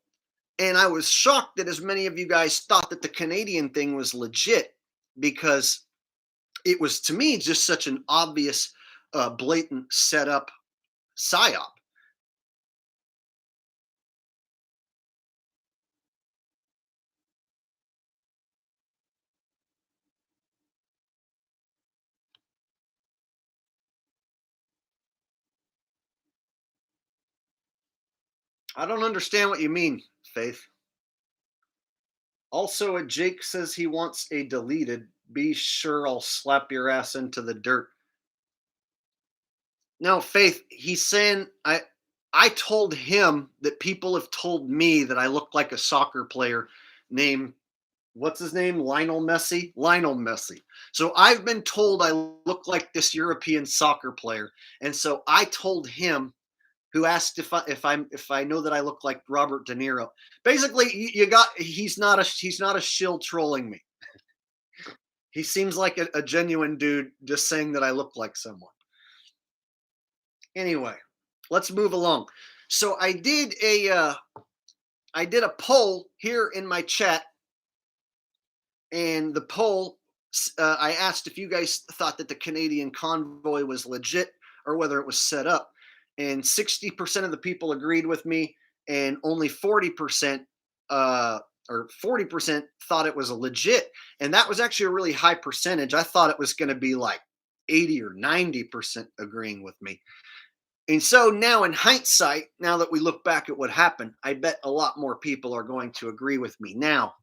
and I was shocked that as many of you guys thought that the Canadian thing was legit because it was to me just such an obvious, blatant setup psyop. I don't understand what you mean, Faith. Also, a Jake says he wants a deleted. Be sure I'll slap your ass into the dirt. No, Faith, he's saying I told him that people have told me that I look like a soccer player named what's his name? Lionel Messi? Lionel Messi. So I've been told I look like this European soccer player. And so I told him who asked if I know that I look like Robert De Niro. Basically, you got he's not a shill trolling me. He seems like a genuine dude just saying that I look like someone. Anyway, let's move along. So I did a poll here in my chat, and the poll I asked if you guys thought that the Canadian convoy was legit or whether it was set up, and 60% of the people agreed with me, and only 40% or 40% thought it was a legit, and that was actually a really high percentage. I thought it was going to be like 80 or 90% agreeing with me. And so now, in hindsight, now that we look back at what happened, I bet a lot more people are going to agree with me now.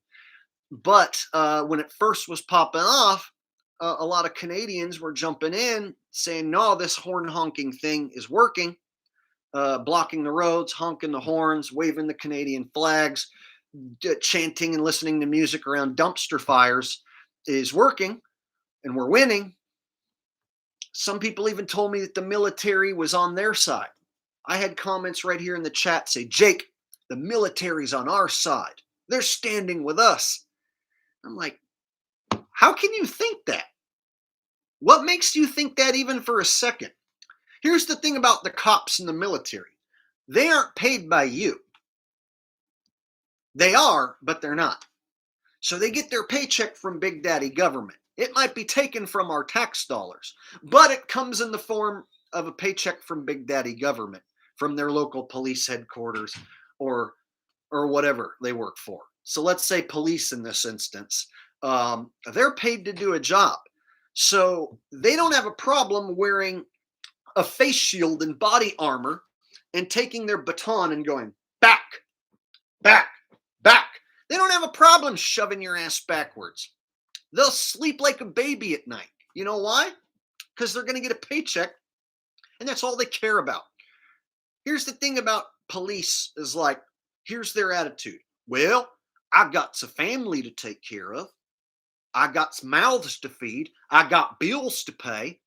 But when it first was popping off, a lot of Canadians were jumping in saying, no, this horn honking thing is working, blocking the roads, honking the horns, waving the Canadian flags, chanting and listening to music around dumpster fires is working, and we're winning. Some people even told me that the military was on their side. I had comments right here in the chat say, Jake, the military's on our side. They're standing with us. I'm like, how can you think that? What makes you think that even for a second? Here's the thing about the cops and the military. They aren't paid by you. They are, but they're not. So they get their paycheck from Big Daddy government. It might be taken from our tax dollars, but it comes in the form of a paycheck from Big Daddy government, from their local police headquarters, or whatever they work for. So let's say police in this instance, they're paid to do a job. So they don't have a problem wearing a face shield and body armor and taking their baton and going back, back, back. They don't have a problem shoving your ass backwards. They'll sleep like a baby at night. You know why? Because they're going to get a paycheck and that's all they care about. Here's the thing about police is like, here's their attitude. Well, I got a family to take care of. I got some mouths to feed. I got bills to pay.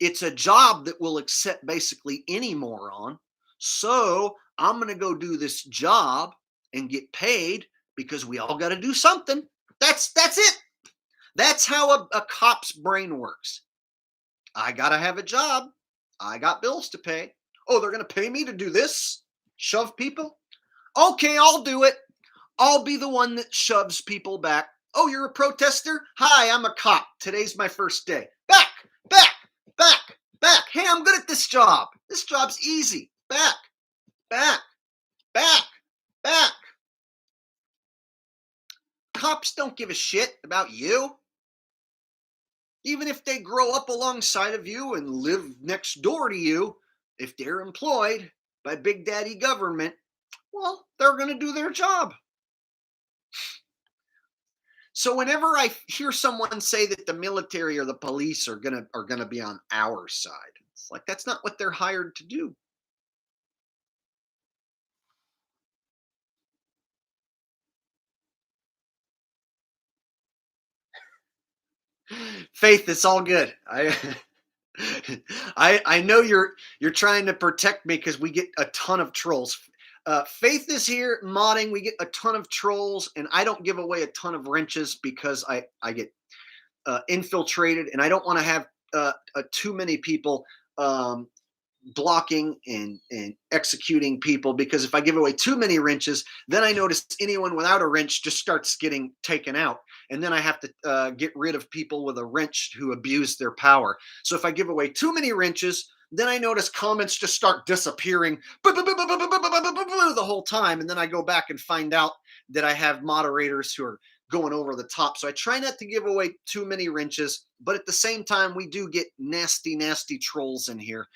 It's a job that will accept basically any moron. So I'm going to go do this job and get paid because we all got to do something. That's it. That's how a cop's brain works. I got to have a job. I got bills to pay. Oh, they're going to pay me to do this? Shove people? Okay, I'll do it. I'll be the one that shoves people back. Oh, you're a protester? Hi, I'm a cop. Today's my first day. Back, back, back, back. Hey, I'm good at this job. This job's easy. Back, back, back, back. Cops don't give a shit about you. Even if they grow up alongside of you and live next door to you, if they're employed by Big Daddy government, well, they're going to do their job. So whenever I hear someone say that the military or the police are gonna be on our side, it's like that's not what they're hired to do. Faith, it's all good. I know you're trying to protect me because we get a ton of trolls. Faith is here modding. We get a ton of trolls, and I don't give away a ton of wrenches because I get infiltrated, and I don't want to have too many people blocking and executing people, because if I give away too many wrenches, then I notice anyone without a wrench just starts getting taken out. And then I have to get rid of people with a wrench who abuse their power. So if I give away too many wrenches, then I notice comments just start disappearing the whole time. And then I go back and find out that I have moderators who are going over the top. So I try not to give away too many wrenches, but at the same time, we do get nasty, nasty trolls in here.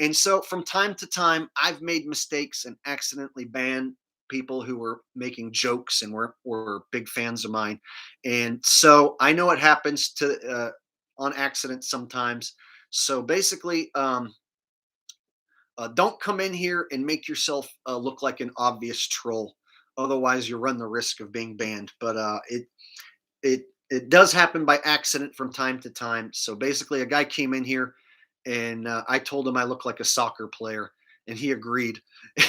And so from time to time, I've made mistakes and accidentally banned people who were making jokes and were big fans of mine. And so I know it happens to on accident sometimes. So basically, don't come in here and make yourself look like an obvious troll. Otherwise, you run the risk of being banned. But it does happen by accident from time to time. So basically, a guy came in here and I told him I look like a soccer player, and he agreed.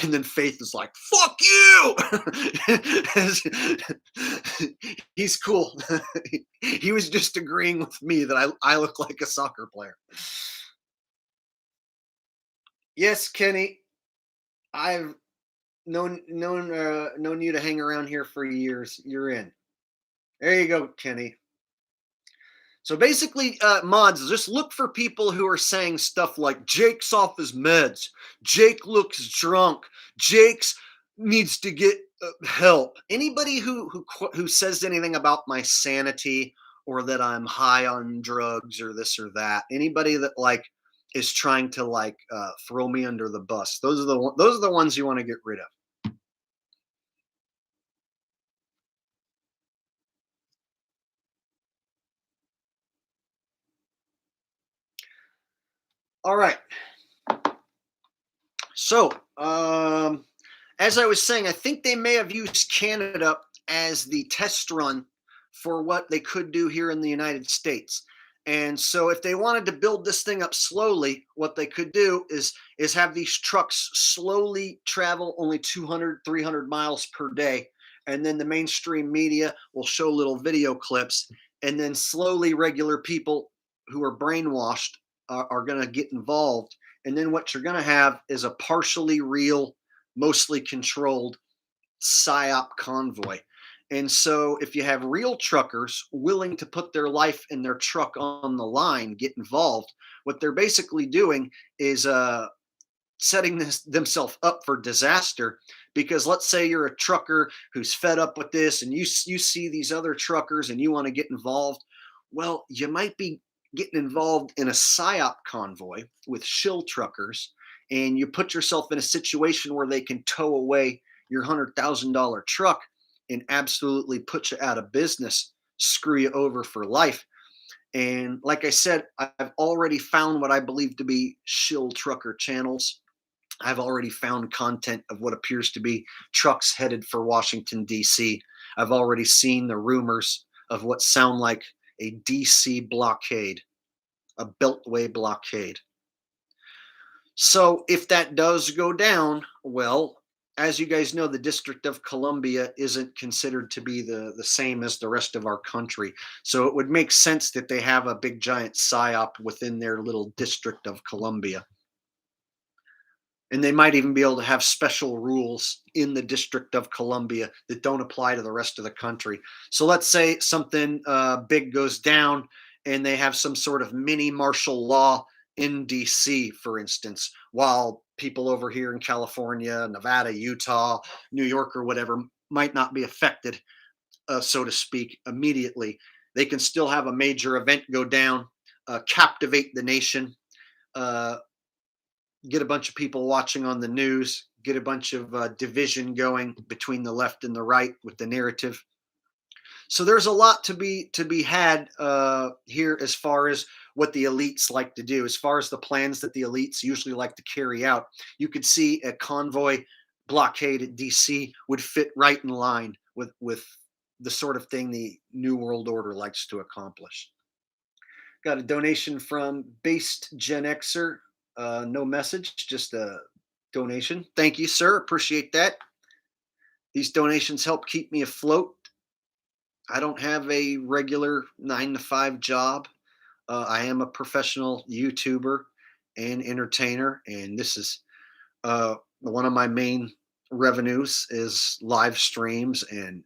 And then Faith is like, "Fuck you!" He's cool. He was just agreeing with me that I look like a soccer player. Yes, Kenny, I've known you to hang around here for years. You're in. There you go, Kenny. So basically, mods, just look for people who are saying stuff like Jake's off his meds, Jake looks drunk, Jake's needs to get help. Anybody who says anything about my sanity or that I'm high on drugs or this or that, anybody that like is trying to like throw me under the bus, those are the ones you want to get rid of. All right. So, as I was saying, I think they may have used Canada as the test run for what they could do here in the United States. And so if they wanted to build this thing up slowly, what they could do is have these trucks slowly travel only 200, 300 miles per day. And then the mainstream media will show little video clips. And then slowly regular people who are brainwashed are going to get involved. And then what you're going to have is a partially real, mostly controlled PSYOP convoy. And so if you have real truckers willing to put their life and their truck on the line, get involved, what they're basically doing is setting themselves up for disaster. Because let's say you're a trucker who's fed up with this, and you see these other truckers and you want to get involved. Well, you might be getting involved in a psyop convoy with shill truckers, and you put yourself in a situation where they can tow away your $100,000 truck and absolutely put you out of business, screw you over for life. And like I said, I've already found what I believe to be shill trucker channels. I've already found content of what appears to be trucks headed for Washington, D.C. I've already seen the rumors of what sound like a D.C. blockade, a beltway blockade. So if that does go down, well, as you guys know, the District of Columbia isn't considered to be the same as the rest of our country. So it would make sense that they have a big giant psyop within their little District of Columbia. And they might even be able to have special rules in the District of Columbia that don't apply to the rest of the country. So let's say something big goes down and they have some sort of mini martial law in DC, for instance, while people over here in California, Nevada, Utah, New York, or whatever might not be affected, so to speak, immediately. They can still have a major event go down, captivate the nation, uh, get a bunch of people watching on the news, get a bunch of division going between the left and the right with the narrative. So there's a lot to be had here as far as what the elites like to do, as far as the plans that the elites usually like to carry out. You could see a convoy blockade at DC would fit right in line with the sort of thing the New World Order likes to accomplish. Got a donation from Based Gen Xer. No message, just a donation. Thank you, sir. Appreciate that. These donations help keep me afloat. I don't have a regular 9 to 5 job. I am a professional YouTuber and entertainer, and this is one of my main revenues is live streams and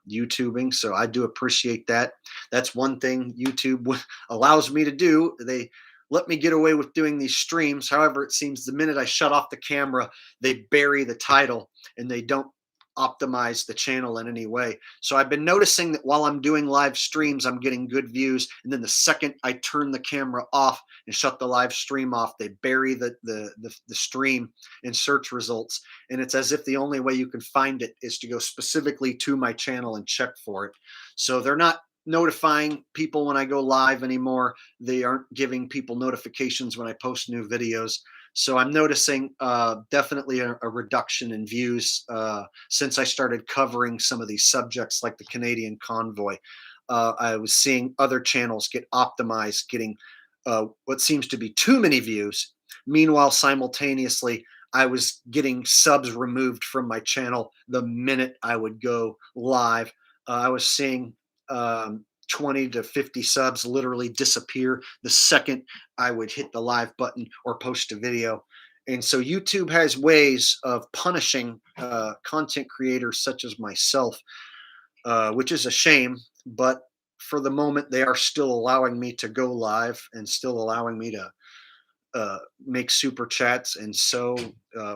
YouTubing. So I do appreciate that. That's one thing YouTube allows me to do. They let me get away with doing these streams. However, it seems the minute I shut off the camera, they bury the title and they don't optimize the channel in any way. So I've been noticing that while I'm doing live streams, I'm getting good views. And then the second I turn the camera off and shut the live stream off, they bury the stream in search results. And it's as if the only way you can find it is to go specifically to my channel and check for it. So they're not notifying people when I go live anymore. They aren't giving people notifications when I post new videos. So I'm noticing definitely a reduction in views since I started covering some of these subjects like the Canadian convoy. I was seeing other channels get optimized, getting what seems to be too many views. Meanwhile, simultaneously, I was getting subs removed from my channel the minute I would go live. I was seeing 20 to 50 subs literally disappear the second I would hit the live button or post a video. And so YouTube has ways of punishing content creators such as myself, which is a shame. But for the moment, they are still allowing me to go live and still allowing me to make super chats. And so,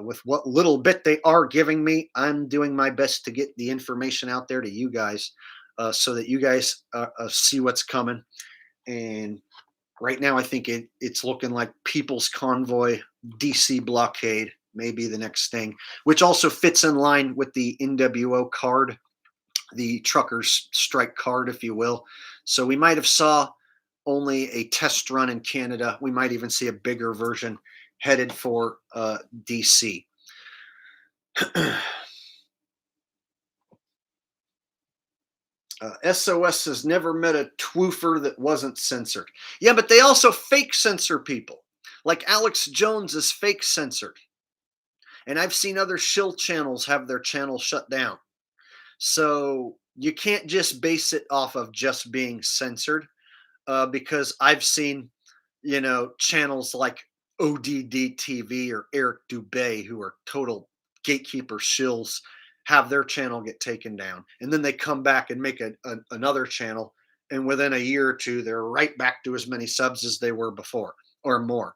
with what little bit they are giving me, I'm doing my best to get the information out there to you guys so that you guys see what's coming. And right now, I think it's looking like People's Convoy, DC blockade, may be the next thing, which also fits in line with the NWO card, the truckers strike card, if you will. So we might have saw only a test run in Canada. We might even see a bigger version headed for DC. SOS has never met a twoofer that wasn't censored. Yeah, but they also fake censor people. Like Alex Jones is fake censored. And I've seen other shill channels have their channel shut down. So you can't just base it off of just being censored. Because I've seen, channels like ODD TV or Eric Dubay, who are total gatekeeper shills, have their channel get taken down. And then they come back and make another channel. And within a year or two, they're right back to as many subs as they were before or more.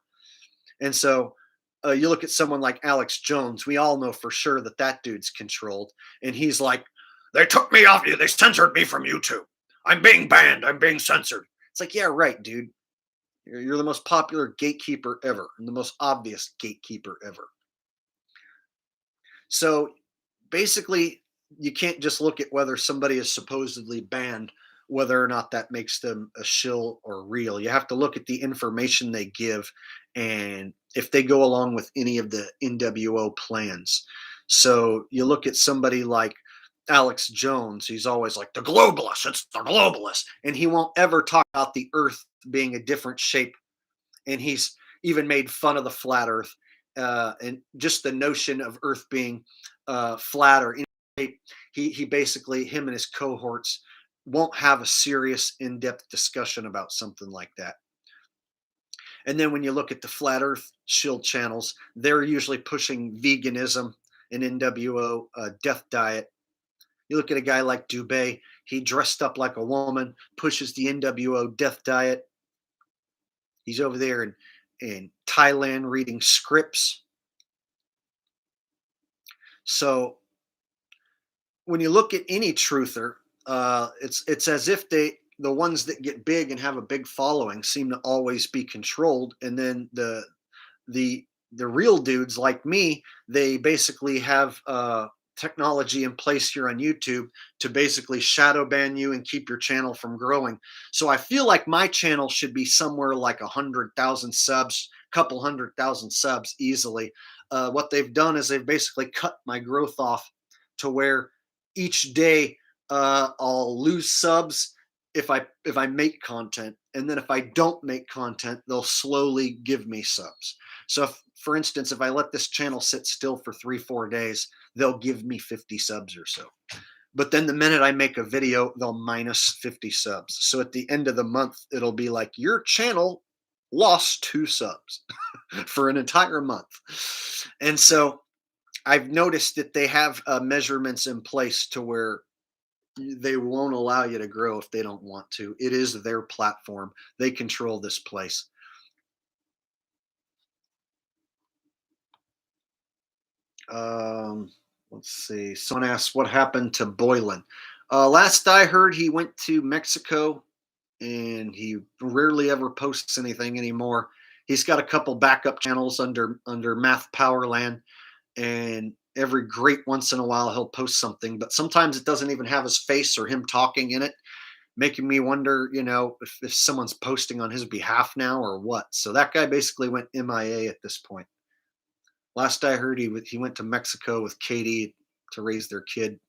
And so You look at someone like Alex Jones. We all know for sure that that dude's controlled, and he's like, "They took me off you. They censored me from YouTube. I'm being banned. I'm being censored." It's like, yeah, right, dude. You're the most popular gatekeeper ever, and the most obvious gatekeeper ever. So basically, you can't just look at whether somebody is supposedly banned, whether or not that makes them a shill or real. You have to look at the information they give and if they go along with any of the NWO plans. So you look at somebody like Alex Jones, he's always like, the globalists, it's the globalists. And he won't ever talk about the earth being a different shape. And he's even made fun of the flat earth and just the notion of earth being flat or in shape. He basically, him and his cohorts won't have a serious in-depth discussion about something like that. And then when you look at the flat earth shill channels, they're usually pushing veganism and NWO death diet. You look at a guy like Dubé, he dressed up like a woman, pushes the NWO death diet. He's over there in Thailand reading scripts. So when you look at any truther, it's as if the ones that get big and have a big following seem to always be controlled, and then the real dudes like me, they basically have technology in place here on YouTube to basically shadow ban you and keep your channel from growing. So I feel like my channel should be somewhere like 100,000 subs, couple 100,000 subs easily. What they've done is they've basically cut my growth off to where each day I'll lose subs if I make content, and then if I don't make content, they'll slowly give me subs. So if, for instance, if I let this channel sit still for 3-4 days, they'll give me 50 subs or so. But then the minute I make a video, they'll minus 50 subs. So at the end of the month, it'll be like your channel lost 2 subs for an entire month. And so I've noticed that they have measurements in place to where they won't allow you to grow if they don't want to. It is their platform. They control this place. Let's see. Someone asked what happened to Boylan. Last I heard, he went to Mexico and he rarely ever posts anything anymore. He's got a couple backup channels under Math Powerland, and every great once in a while he'll post something, but sometimes it doesn't even have his face or him talking in it, making me wonder, if someone's posting on his behalf now or what. So that guy basically went MIA at this point. Last I heard, he went to Mexico with Katie to raise their kid.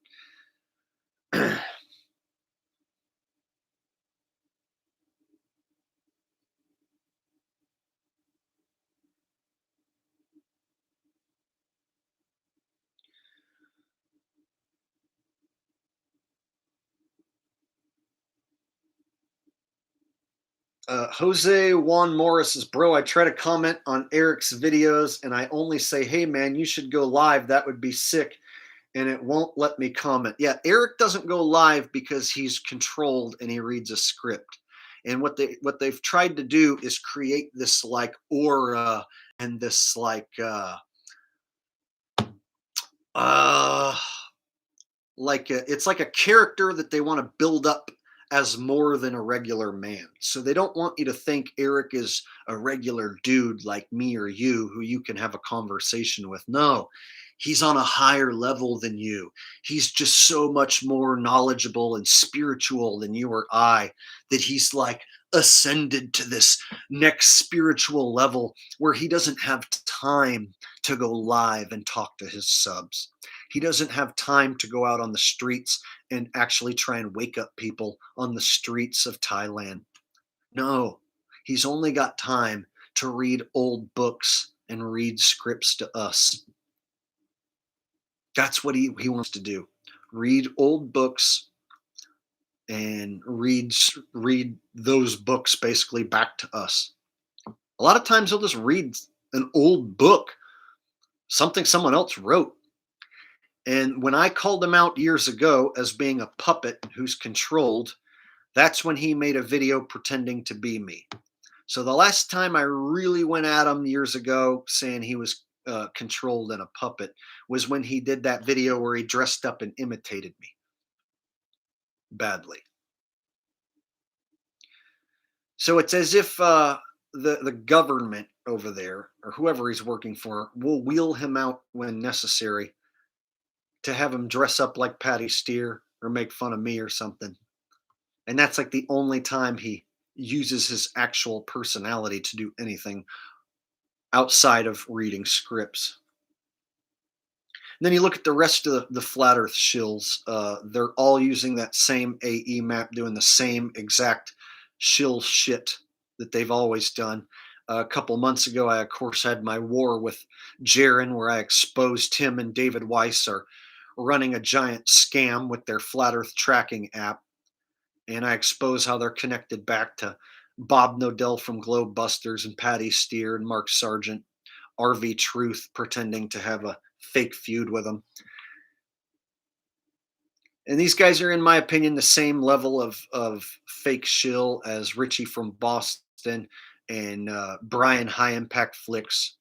Jose Juan Morris says, bro, I try to comment on Eric's videos and I only say, hey, man, you should go live. That would be sick. And it won't let me comment. Yeah, Eric doesn't go live because he's controlled and he reads a script. And what they've tried to do is create this like aura and this it's like a character that they want to build up as more than a regular man. So they don't want you to think Eric is a regular dude like me or you who you can have a conversation with. No, he's on a higher level than you. He's just so much more knowledgeable and spiritual than you or I, that he's like ascended to this next spiritual level where he doesn't have time to go live and talk to his subs. He doesn't have time to go out on the streets and actually try and wake up people on the streets of Thailand. No, he's only got time to read old books and read scripts to us. That's what he wants to do. Read old books and read those books basically back to us. A lot of times he'll just read an old book, something someone else wrote. And when I called him out years ago as being a puppet who's controlled, that's when he made a video pretending to be me. So the last time I really went at him years ago saying he was controlled and a puppet was when he did that video where he dressed up and imitated me badly. So it's as if the government over there or whoever he's working for will wheel him out when necessary to have him dress up like Patty Steer or make fun of me or something. And that's like the only time he uses his actual personality to do anything outside of reading scripts. And then you look at the rest of the Flat Earth shills. They're all using that same AE map, doing the same exact shill shit that they've always done. A couple months ago, I, of course, had my war with Jaron, where I exposed him and David Weiss are running a giant scam with their Flat Earth tracking app. And I expose how they're connected back to Bob Nodell from Globebusters and Patty Steer and Mark Sargent, RV Truth pretending to have a fake feud with them. And these guys are, in my opinion, the same level of fake shill as Richie from Boston and Brian High Impact Flicks.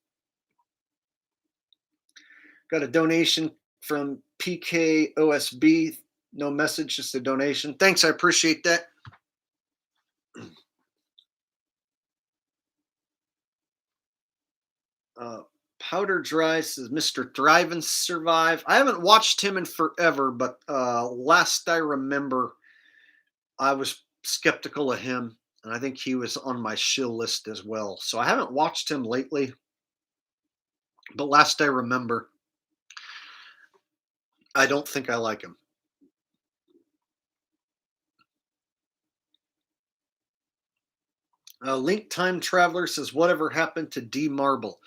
Got a donation from PKOSB. No message, just a donation. Thanks, I appreciate that. Powder Dry says Mr. Thrive and Survive. I haven't watched him in forever, but last I remember, I was skeptical of him, and I think he was on my shill list as well. So I haven't watched him lately, but last I remember, I don't think I like him. Link Time Traveler says, whatever happened to D Marble?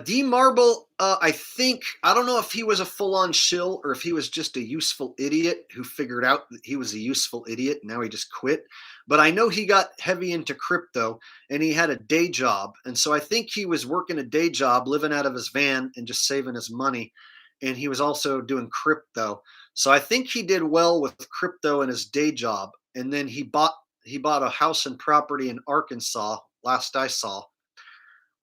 D Marble, I think, I don't know if he was a full-on shill or if he was just a useful idiot who figured out that he was a useful idiot and now he just quit. But I know he got heavy into crypto and he had a day job. And so I think he was working a day job, living out of his van and just saving his money. And he was also doing crypto. So I think he did well with crypto in his day job. And then he bought a house and property in Arkansas, last I saw.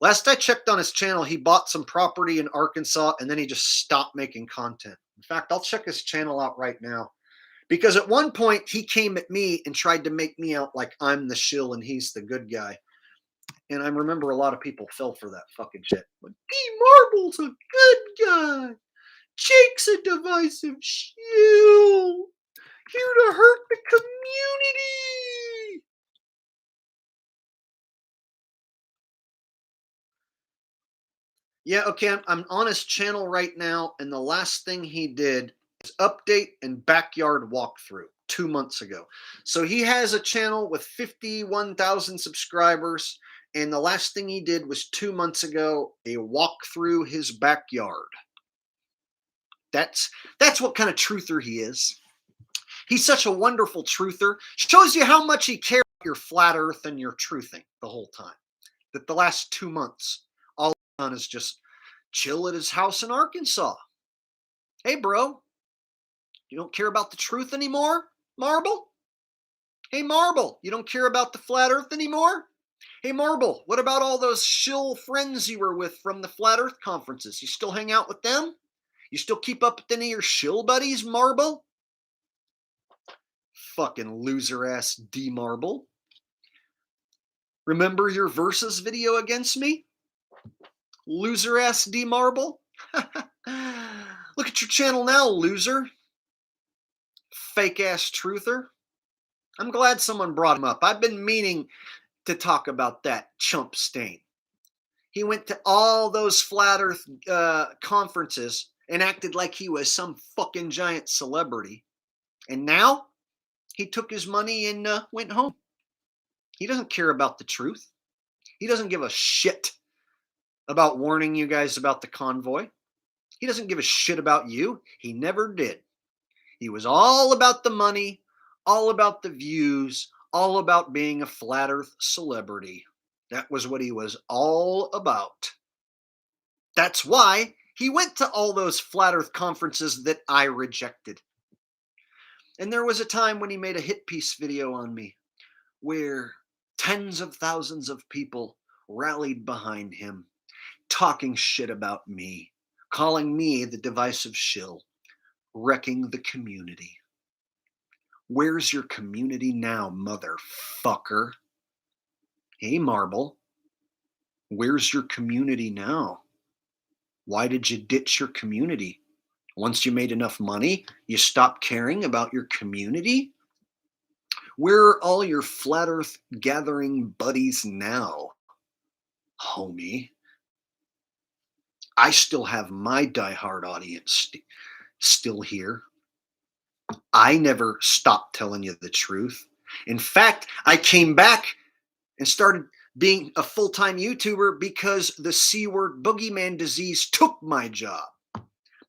Last I checked on his channel, he bought some property in Arkansas and then he just stopped making content. In fact, I'll check his channel out right now. Because at one point he came at me and tried to make me out like I'm the shill and he's the good guy. And I remember a lot of people fell for that fucking shit. But D Marble's a good guy. Jake's a divisive shill. Here to hurt the community. Yeah, okay, I'm on his channel right now, and the last thing he did is update and backyard walkthrough 2 months ago. So he has a channel with 51,000 subscribers, and the last thing he did was 2 months ago, a walk through his backyard. That's what kind of truther he is. He's such a wonderful truther. Shows you how much he cares about your flat earth and your truthing the whole time. That the last 2 months, all he's done is just chill at his house in Arkansas. Hey, bro, you don't care about the truth anymore, Marble? Hey, Marble, you don't care about the flat earth anymore? Hey, Marble, what about all those shill friends you were with from the flat earth conferences? You still hang out with them? You still keep up with any of your shill buddies, Marble? Fucking loser ass D Marble. Remember your versus video against me? Loser ass D Marble? Look at your channel now, loser. Fake ass truther. I'm glad someone brought him up. I've been meaning to talk about that chump stain. He went to all those flat earth conferences and acted like he was some fucking giant celebrity. And now he took his money and went home. He doesn't care about the truth. He doesn't give a shit about warning you guys about the convoy. He doesn't give a shit about you. He never did. He was all about the money, all about the views, all about being a flat earth celebrity. That was what he was all about. That's why he went to all those flat earth conferences that I rejected. And there was a time when he made a hit piece video on me where Tens of thousands of people rallied behind him, talking shit about me, calling me the divisive shill, wrecking the community. Where's your community now, motherfucker? Hey, Marble, where's your community now? Why did you ditch your community? Once you made enough money, you stopped caring about your community? Where are all your flat earth gathering buddies now, homie? I still have my diehard audience still here. I never stopped telling you the truth. In fact, I came back and started being a full-time YouTuber because the C-word boogeyman disease took my job.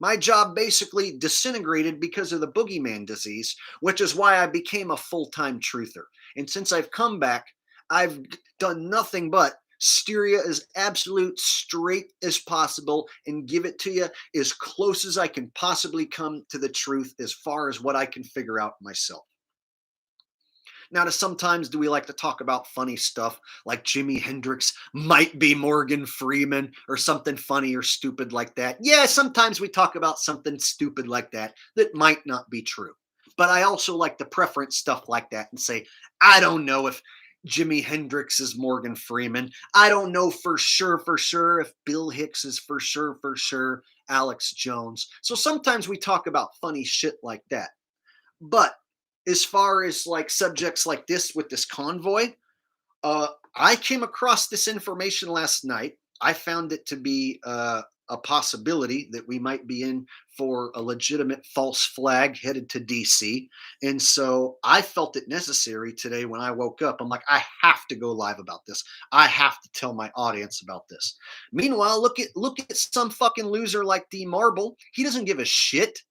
My job basically disintegrated because of the boogeyman disease, which is why I became a full-time truther. And since I've come back, I've done nothing but steer you as absolute straight as possible and give it to you as close as I can possibly come to the truth as far as what I can figure out myself. Now, sometimes do we like to talk about funny stuff like Jimi Hendrix might be Morgan Freeman or something funny or stupid like that? Yeah, sometimes we talk about something stupid like that that might not be true. But I also like to preference stuff like that and say, I don't know if Jimi Hendrix is Morgan Freeman. I don't know for sure if Bill Hicks is for sure Alex Jones. So sometimes we talk about funny shit like that. But as far as like subjects like this with this convoy, I came across this information last night. I found it to be a possibility that we might be in for a legitimate false flag headed to DC. And so I felt it necessary today when I woke up. I'm like, I have to go live about this. I have to tell my audience about this. Meanwhile, look at some fucking loser like D Marble. He doesn't give a shit.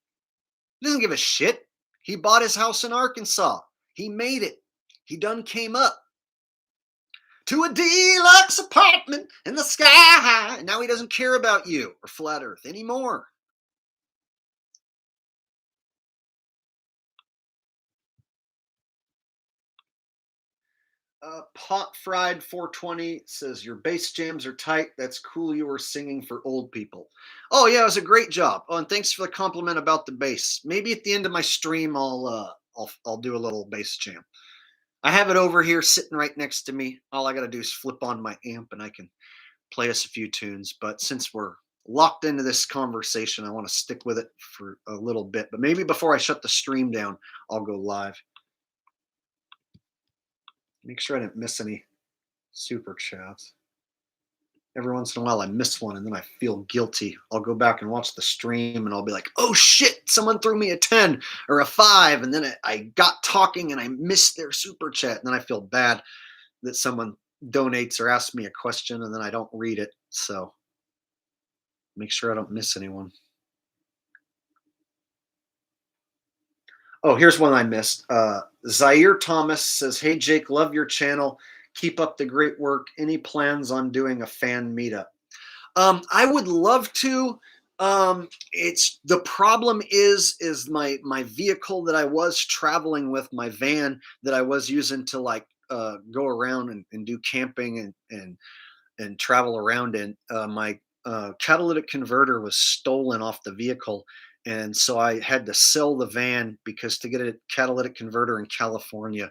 He doesn't give a shit. He bought his house in Arkansas. He made it. He done came up to a deluxe apartment in the sky. And now he doesn't care about you or flat earth anymore. Pot Fried 420 says your bass jams are tight. That's cool. You were singing for old people. Oh yeah, it was a great job. Oh, and thanks for the compliment about the bass. Maybe at the end of my stream, I'll do a little bass jam. I have it over here sitting right next to me. All I got to do is flip on my amp and I can play us a few tunes. But since we're locked into this conversation, I want to stick with it for a little bit. But maybe before I shut the stream down, I'll go live. Make sure I didn't miss any super chats. Every once in a while I miss one and then I feel guilty. I'll go back and watch the stream and I'll be like, oh shit, someone threw me a 10 or a 5. And then I got talking and I missed their super chat. And then I feel bad that someone donates or asks me a question and then I don't read it. So make sure I don't miss anyone. Oh, here's one I missed. Zaire Thomas says, hey, Jake, love your channel. Keep up the great work. Any plans on doing a fan meetup? I would love to. It's the problem is my vehicle that I was traveling with, my van that I was using to like go around and do camping and travel around in. My catalytic converter was stolen off the vehicle. And so I had to sell the van because to get a catalytic converter in California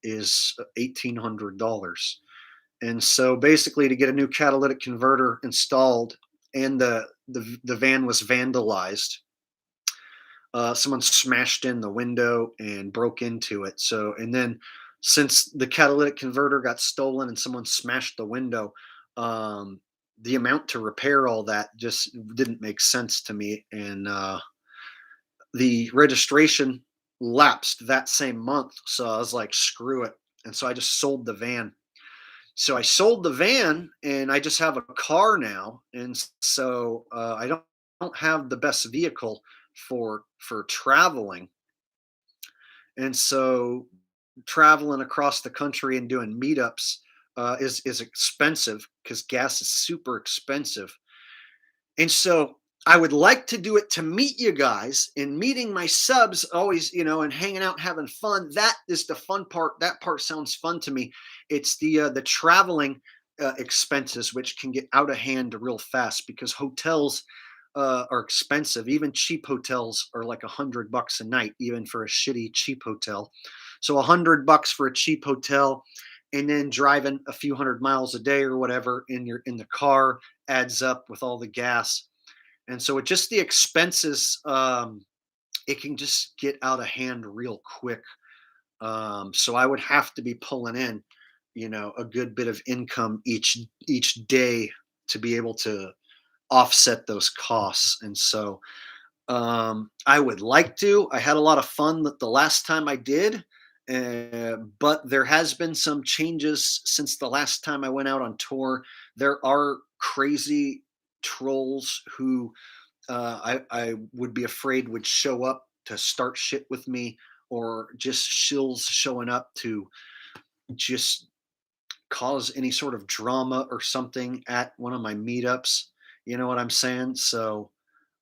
is $1,800. And so basically to get a new catalytic converter installed and the van was vandalized, someone smashed in the window and broke into it. So, and then since the catalytic converter got stolen and someone smashed the window, the amount to repair all that just didn't make sense to me. And the registration lapsed that same month. So I was like, screw it. And so I just sold the van. So I sold the van and I just have a car now. And so I don't have the best vehicle for traveling. And so traveling across the country and doing meetups is expensive because gas is super expensive. And so I would like to do it to meet you guys, and meeting my subs always, and hanging out, having fun. That is the fun part. That part sounds fun to me. It's the traveling expenses, which can get out of hand real fast because hotels are expensive. Even cheap hotels are like $100 a night, even for a shitty cheap hotel. So $100 for a cheap hotel, and then driving a few hundred miles a day or whatever in the car adds up with all the gas, and so it just the expenses, it can just get out of hand real quick. So I would have to be pulling in, a good bit of income each day to be able to offset those costs. And so I would like to. I had a lot of fun the last time I did, but there has been some changes since the last time I went out on tour. There are crazy trolls who I would be afraid would show up to start shit with me, or just shills showing up to just cause any sort of drama or something at one of my meetups. You know what I'm saying? So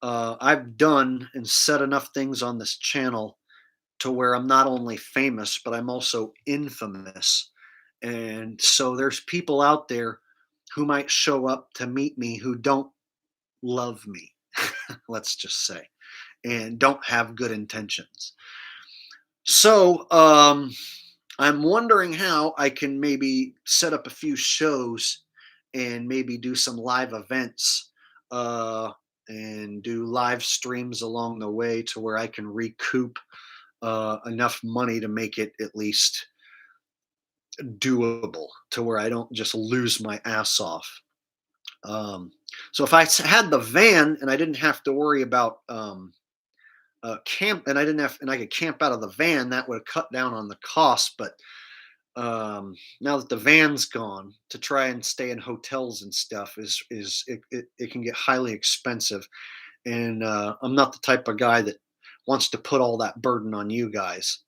I've done and said enough things on this channel to where I'm not only famous, but I'm also infamous. And so there's people out there who might show up to meet me who don't love me, let's just say, and don't have good intentions. So I'm wondering how I can maybe set up a few shows and maybe do some live events, uh, and do live streams along the way to where I can recoup enough money to make it at least doable, to where I don't just lose my ass off. Um, so if had the van and I didn't have to worry about camp, and I could camp out of the van, that would have cut down on the cost. But now that the van's gone, to try and stay in hotels and stuff it can get highly expensive, and I'm not the type of guy that wants to put all that burden on you guys.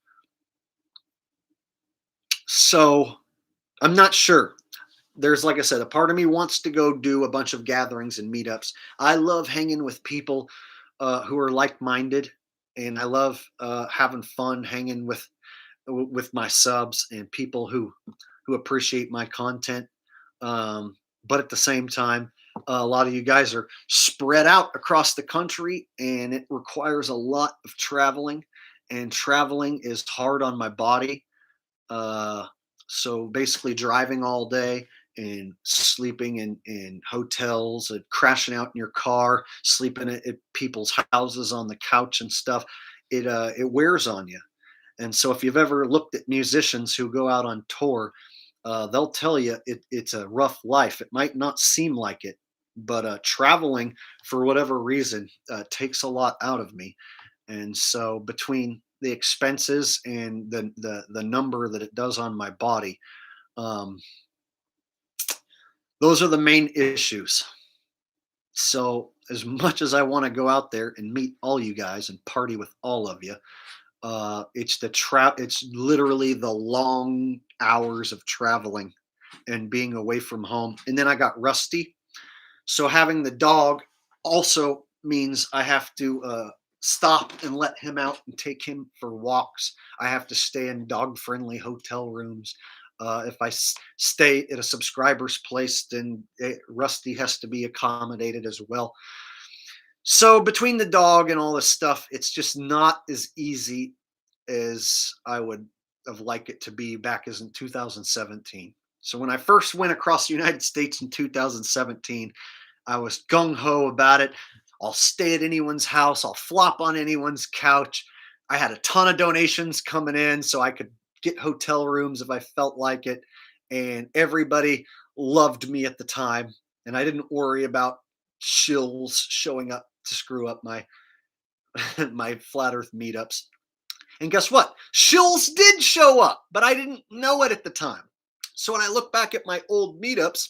So I'm not sure. There's, like I said, a part of me wants to go do a bunch of gatherings and meetups. I love hanging with people who are like-minded, and I love having fun hanging with my subs and people who appreciate my content. But at the same time, a lot of you guys are spread out across the country, and it requires a lot of traveling, and traveling is hard on my body. Uh, so basically, driving all day and sleeping in hotels and crashing out in your car, sleeping at people's houses on the couch and stuff, it wears on you. And so, if you've ever looked at musicians who go out on tour, they'll tell you it's a rough life. It might not seem like it, but traveling for whatever reason takes a lot out of me. And so, between the expenses and the number that it does on my body, um, those are the main issues. So, as much as I want to go out there and meet all you guys and party with all of you, it's the trap. It's literally the long hours of traveling and being away from home. And then I got Rusty. So having the dog also means I have to stop and let him out and take him for walks. I have to stay in dog friendly hotel rooms. If I stay at a subscriber's place, then Rusty has to be accommodated as well. So between the dog and all this stuff, it's just not as easy as I would have liked it to be back as in 2017. So when I first went across the United States in 2017, I was gung ho about it. I'll stay at anyone's house. I'll flop on anyone's couch. I had a ton of donations coming in so I could get hotel rooms if I felt like it. And everybody loved me at the time. And I didn't worry about shills showing up to screw up my my flat earth meetups. And guess what? Shills did show up, but I didn't know it at the time. So when I look back at my old meetups,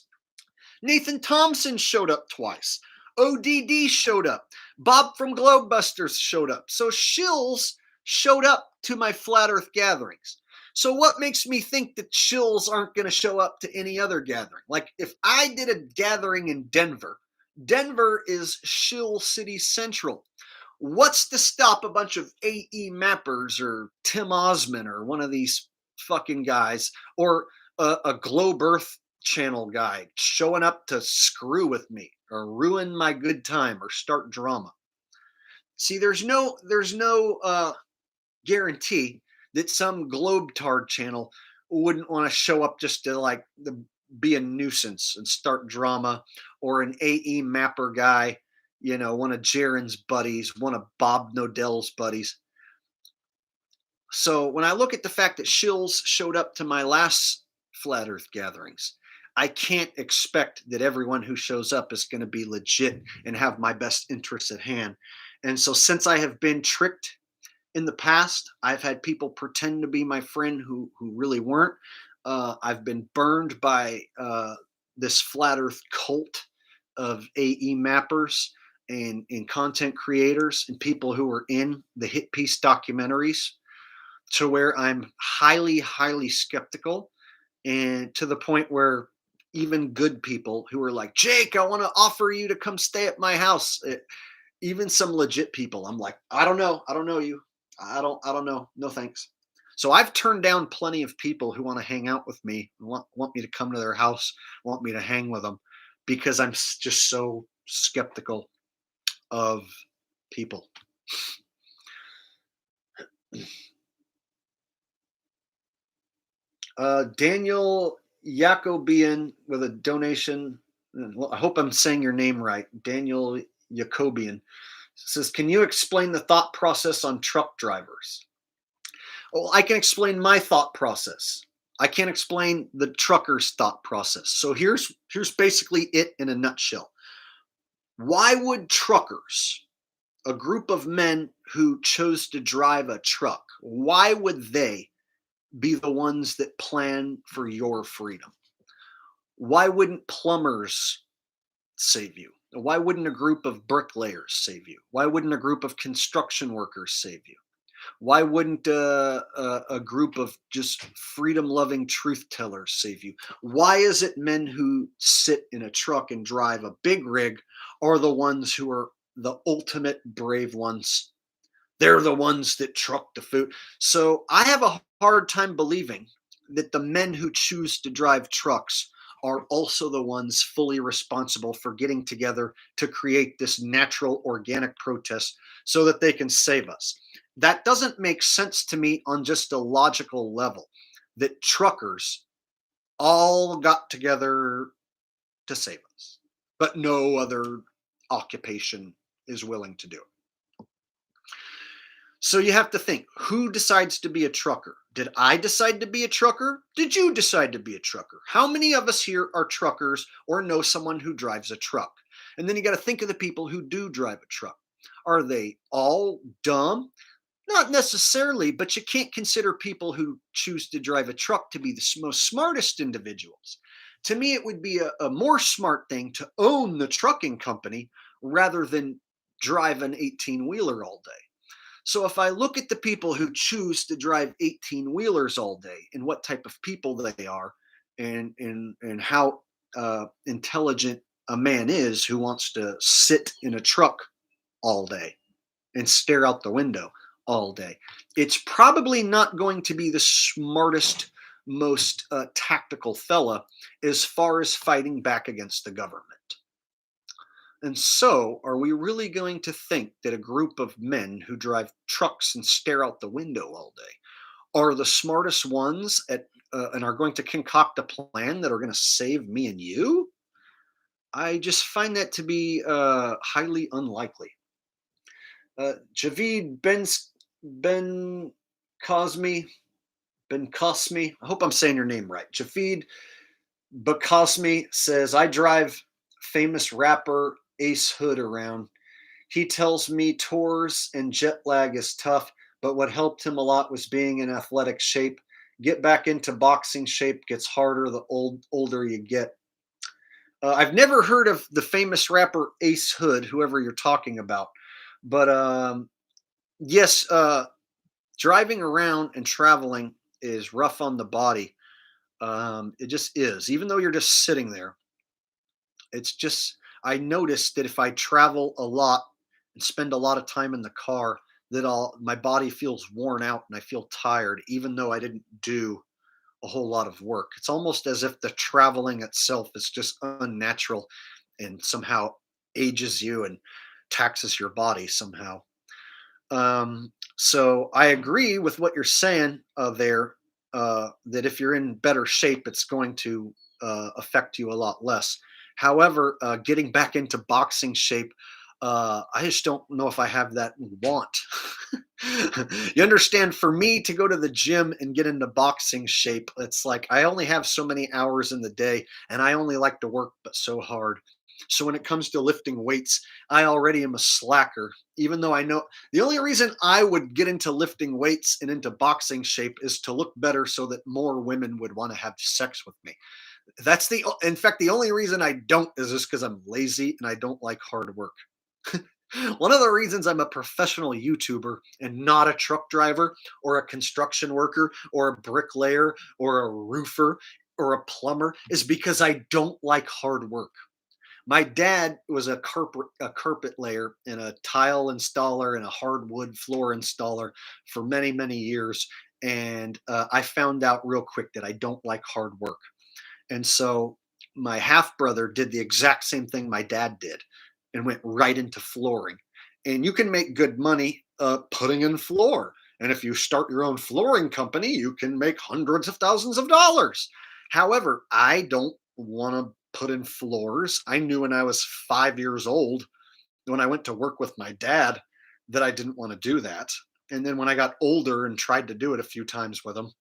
Nathan Thompson showed up twice. ODD showed up. Bob from Globebusters showed up. So shills showed up to my flat earth gatherings. So what makes me think that shills aren't going to show up to any other gathering? Like if I did a gathering in Denver, Denver is Shill City Central. What's to stop a bunch of AE mappers or Tim Osman or one of these fucking guys or a Globe Earth channel guy showing up to screw with me or ruin my good time or start drama? See, there's no guarantee that some globetard channel wouldn't want to show up just to be a nuisance and start drama, or an AE mapper guy, one of Jaren's buddies, one of Bob Nodell's buddies. So when I look at the fact that Shills showed up to my last flat Earth gatherings, I can't expect that everyone who shows up is going to be legit and have my best interests at hand. And so since I have been tricked in the past, I've had people pretend to be my friend who really weren't. I've been burned by this flat Earth cult of AE mappers and content creators and people who are in the hit piece documentaries, to where I'm highly, highly skeptical, and to the point where even good people who are like, Jake, I want to offer you to come stay at my house. Even some legit people, I'm like, I don't know you. I don't know. No thanks. So I've turned down plenty of people who want to hang out with me, want me to come to their house, want me to hang with them, because I'm just so skeptical of people. Daniel Jacobian with a donation. Well, I hope I'm saying your name right. Daniel Jacobian says, can you explain the thought process on truck drivers? Well, I can explain my thought process. I can't explain the trucker's thought process. So here's basically it in a nutshell. Why would truckers, a group of men who chose to drive a truck, why would they be the ones that plan for your freedom? Why wouldn't plumbers save you? Why wouldn't a group of bricklayers save you? Why wouldn't a group of construction workers save you? Why wouldn't a group of just freedom-loving truth tellers save you? Why is it men who sit in a truck and drive a big rig are the ones who are the ultimate brave ones? They're the ones that truck the food. So I have a hard time believing that the men who choose to drive trucks are also the ones fully responsible for getting together to create this natural organic protest so that they can save us. That doesn't make sense to me on just a logical level, that truckers all got together to save us, but no other occupation is willing to do it. So you have to think, who decides to be a trucker? Did I decide to be a trucker? Did you decide to be a trucker? How many of us here are truckers or know someone who drives a truck? And then you got to think of the people who do drive a truck. Are they all dumb? Not necessarily, but you can't consider people who choose to drive a truck to be the most smartest individuals. To me, it would be a more smart thing to own the trucking company rather than drive an 18-wheeler all day. So if I look at the people who choose to drive 18-wheelers all day and what type of people they are, and how intelligent a man is who wants to sit in a truck all day and stare out the window all day, it's probably not going to be the smartest, most tactical fella as far as fighting back against the government. And so, are we really going to think that a group of men who drive trucks and stare out the window all day are the smartest ones and are going to concoct a plan that are going to save me and you? I just find that to be highly unlikely. Javid Ben Cosme, I hope I'm saying your name right. Javid Bakosmi says, I drive famous rapper Ace Hood around. He tells me tours and jet lag is tough, but what helped him a lot was being in athletic shape. Get back into boxing shape gets harder the older you get. I've never heard of the famous rapper Ace Hood, whoever you're talking about. But yes, driving around and traveling is rough on the body. It just is. Even though you're just sitting there, it's just, I noticed that if I travel a lot and spend a lot of time in the car, that my body feels worn out and I feel tired, even though I didn't do a whole lot of work. It's almost as if the traveling itself is just unnatural and somehow ages you and taxes your body somehow. So I agree with what you're saying there. That if you're in better shape, it's going to affect you a lot less. However, getting back into boxing shape, I just don't know if I have that want. You understand? For me to go to the gym and get into boxing shape, it's like I only have so many hours in the day, and I only like to work but so hard. So when it comes to lifting weights, I already am a slacker. Even though I know the only reason I would get into lifting weights and into boxing shape is to look better so that more women would want to have sex with me. In fact, the only reason I don't is just because I'm lazy and I don't like hard work. One of the reasons I'm a professional YouTuber and not a truck driver or a construction worker or a bricklayer or a roofer or a plumber is because I don't like hard work. My dad was a carpet layer and a tile installer and a hardwood floor installer for many, many years. And I found out real quick that I don't like hard work. And so my half brother did the exact same thing my dad did and went right into flooring. And you can make good money putting in floor. And if you start your own flooring company, you can make hundreds of thousands of dollars. However, I don't want to put in floors. I knew when I was 5 years old, when I went to work with my dad, that I didn't want to do that. And then when I got older and tried to do it a few times with him,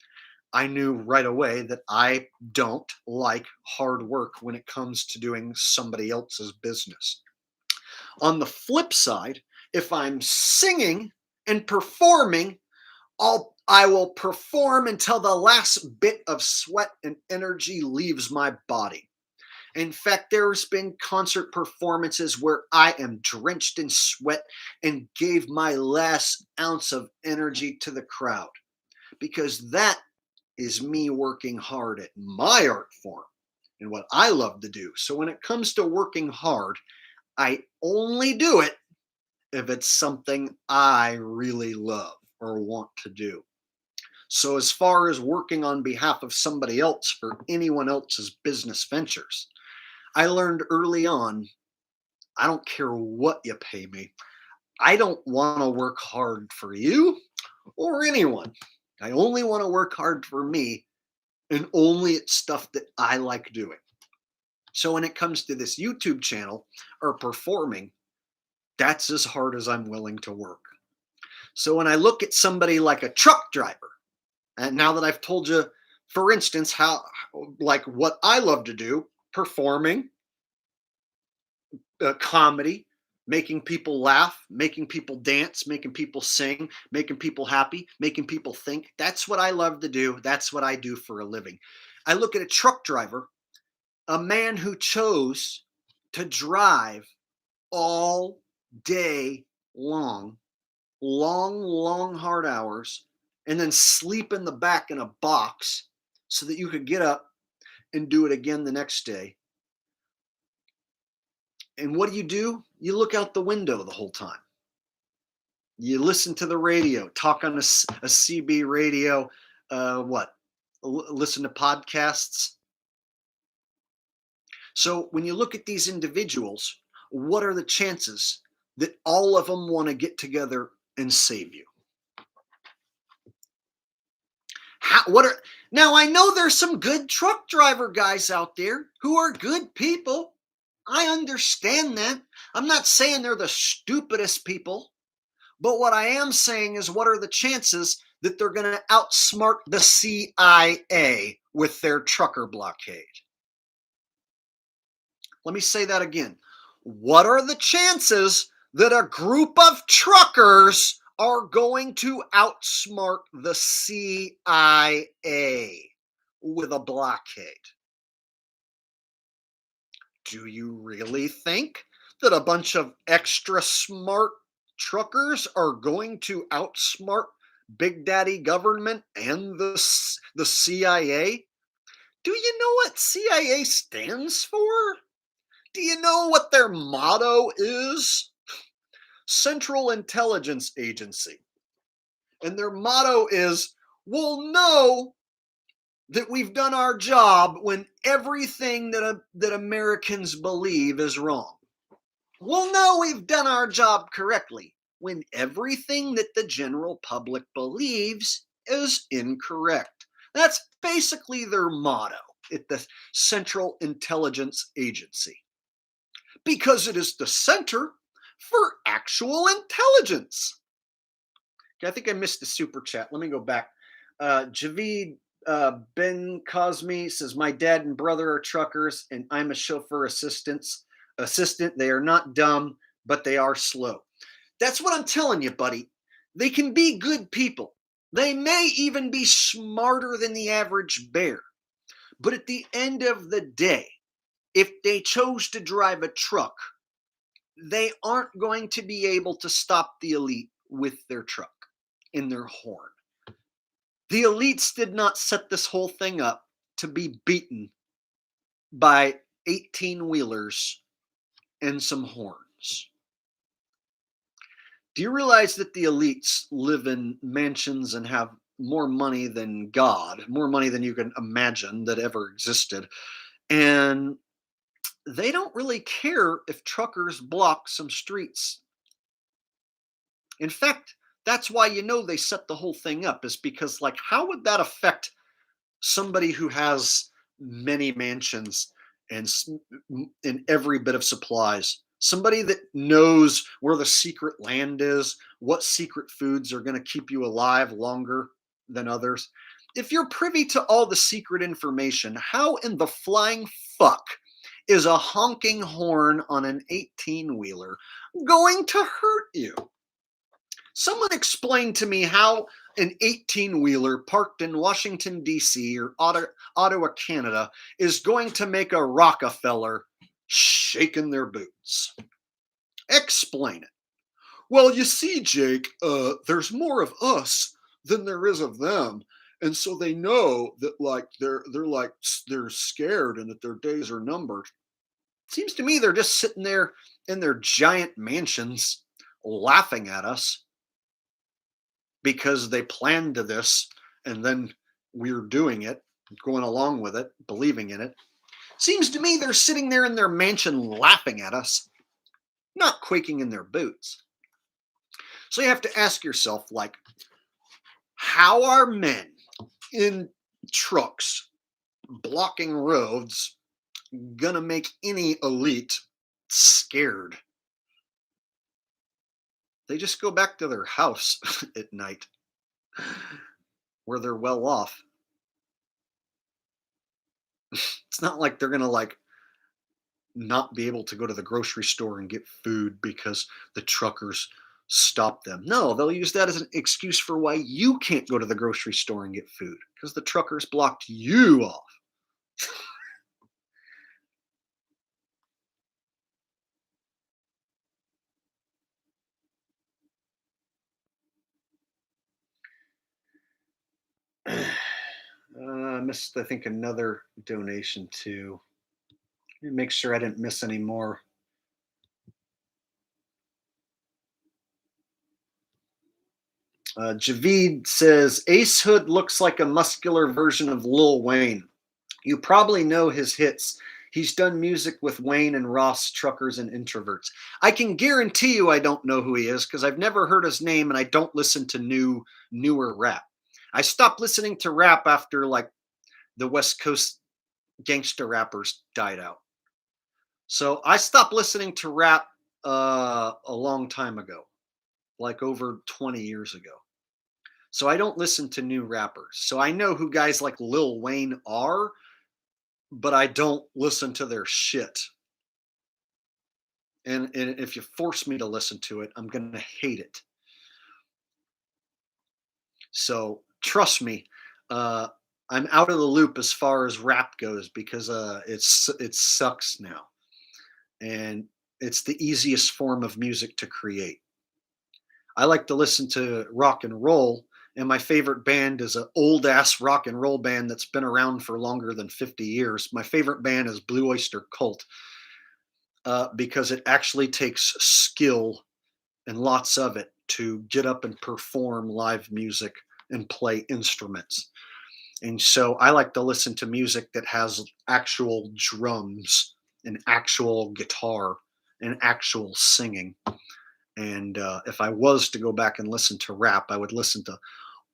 I knew right away that I don't like hard work when it comes to doing somebody else's business. On the flip side, if I'm singing and performing, I will perform until the last bit of sweat and energy leaves my body. In fact, there's been concert performances where I am drenched in sweat and gave my last ounce of energy to the crowd because that is me working hard at my art form and what I love to do. So when it comes to working hard, I only do it if it's something I really love or want to do. So as far as working on behalf of somebody else for anyone else's business ventures, I learned early on, I don't care what you pay me. I don't want to work hard for you or anyone. I only want to work hard for me and only at stuff that I like doing. So when it comes to this YouTube channel or performing, that's as hard as I'm willing to work. So when I look at somebody like a truck driver, and now that I've told you, for instance, how like what I love to do, performing, comedy, making people laugh, making people dance, making people sing, making people happy, making people think. That's what I love to do. That's what I do for a living. I look at a truck driver, a man who chose to drive all day long, long, hard hours, and then sleep in the back in a box so that you could get up and do it again the next day. And what do? You look out the window the whole time. You listen to the radio, talk on a CB radio, listen to podcasts. So when you look at these individuals, what are the chances that all of them want to get together and save you? Now I know there's some good truck driver guys out there who are good people. I understand that. I'm not saying they're the stupidest people, but what I am saying is what are the chances that they're going to outsmart the CIA with their trucker blockade? Let me say that again. What are the chances that a group of truckers are going to outsmart the CIA with a blockade? Do you really think that a bunch of extra smart truckers are going to outsmart Big Daddy government and the CIA? Do you know what CIA stands for? Do you know what their motto is? Central Intelligence Agency. And their motto is, we'll know that we've done our job when everything that Americans believe is wrong. We'll know we've done our job correctly when everything that the general public believes is incorrect. That's basically their motto at the Central Intelligence Agency, because it is the center for actual intelligence. Okay, I think I missed the super chat. Let me go back. Javid Ben Cosme says, "My dad and brother are truckers, and I'm a chauffeur assistant. They are not dumb, but they are slow." That's what I'm telling you, buddy. They can be good people. They may even be smarter than the average bear. But at the end of the day, if they chose to drive a truck, they aren't going to be able to stop the elite with their truck in their horn. The elites did not set this whole thing up to be beaten by 18 wheelers and some horns. Do you realize that the elites live in mansions and have more money than God, more money than you can imagine that ever existed? And they don't really care if truckers block some streets. In fact, that's why they set the whole thing up, is because, like, how would that affect somebody who has many mansions and every bit of supplies? Somebody that knows where the secret land is, what secret foods are going to keep you alive longer than others. If you're privy to all the secret information, how in the flying fuck is a honking horn on an 18-wheeler going to hurt you? Someone explain to me how an 18-wheeler parked in Washington, D.C. or Ottawa, Canada is going to make a Rockefeller shaking their boots. Explain it. Well, you see, Jake, there's more of us than there is of them. And so they know that, like, they're scared and that their days are numbered. Seems to me they're just sitting there in their giant mansions laughing at us because they planned to this, and then we're doing it, going along with it, believing in it. Seems to me they're sitting there in their mansion laughing at us, not quaking in their boots. So you have to ask yourself, like, how are men in trucks blocking roads gonna make any elite scared? They just go back to their house at night where they're well off. It's not like they're gonna, like, not be able to go to the grocery store and get food because the truckers stop them. No, they'll use that as an excuse for why you can't go to the grocery store and get food, because the truckers blocked you off. I missed, I think, another donation too. Let me make sure I didn't miss any more. Javid says Ace Hood looks like a muscular version of Lil Wayne. You probably know his hits. He's done music with Wayne and Ross, Truckers and Introverts. I can guarantee you I don't know who he is because I've never heard his name, and I don't listen to newer rap. I stopped listening to rap after, like, the West Coast gangster rappers died out. So I stopped listening to rap a long time ago, like over 20 years ago. So I don't listen to new rappers. So I know who guys like Lil Wayne are, but I don't listen to their shit. And if you force me to listen to it, I'm going to hate it. So trust me, I'm out of the loop as far as rap goes because it sucks now, and it's the easiest form of music to create. I like to listen to rock and roll, and my favorite band is an old ass rock and roll band that's been around for longer than 50 years. My favorite band is Blue Oyster Cult. because it actually takes skill and lots of it to get up and perform live music and play instruments. And so I like to listen to music that has actual drums and actual guitar and actual singing. And if I was to go back and listen to rap, I would listen to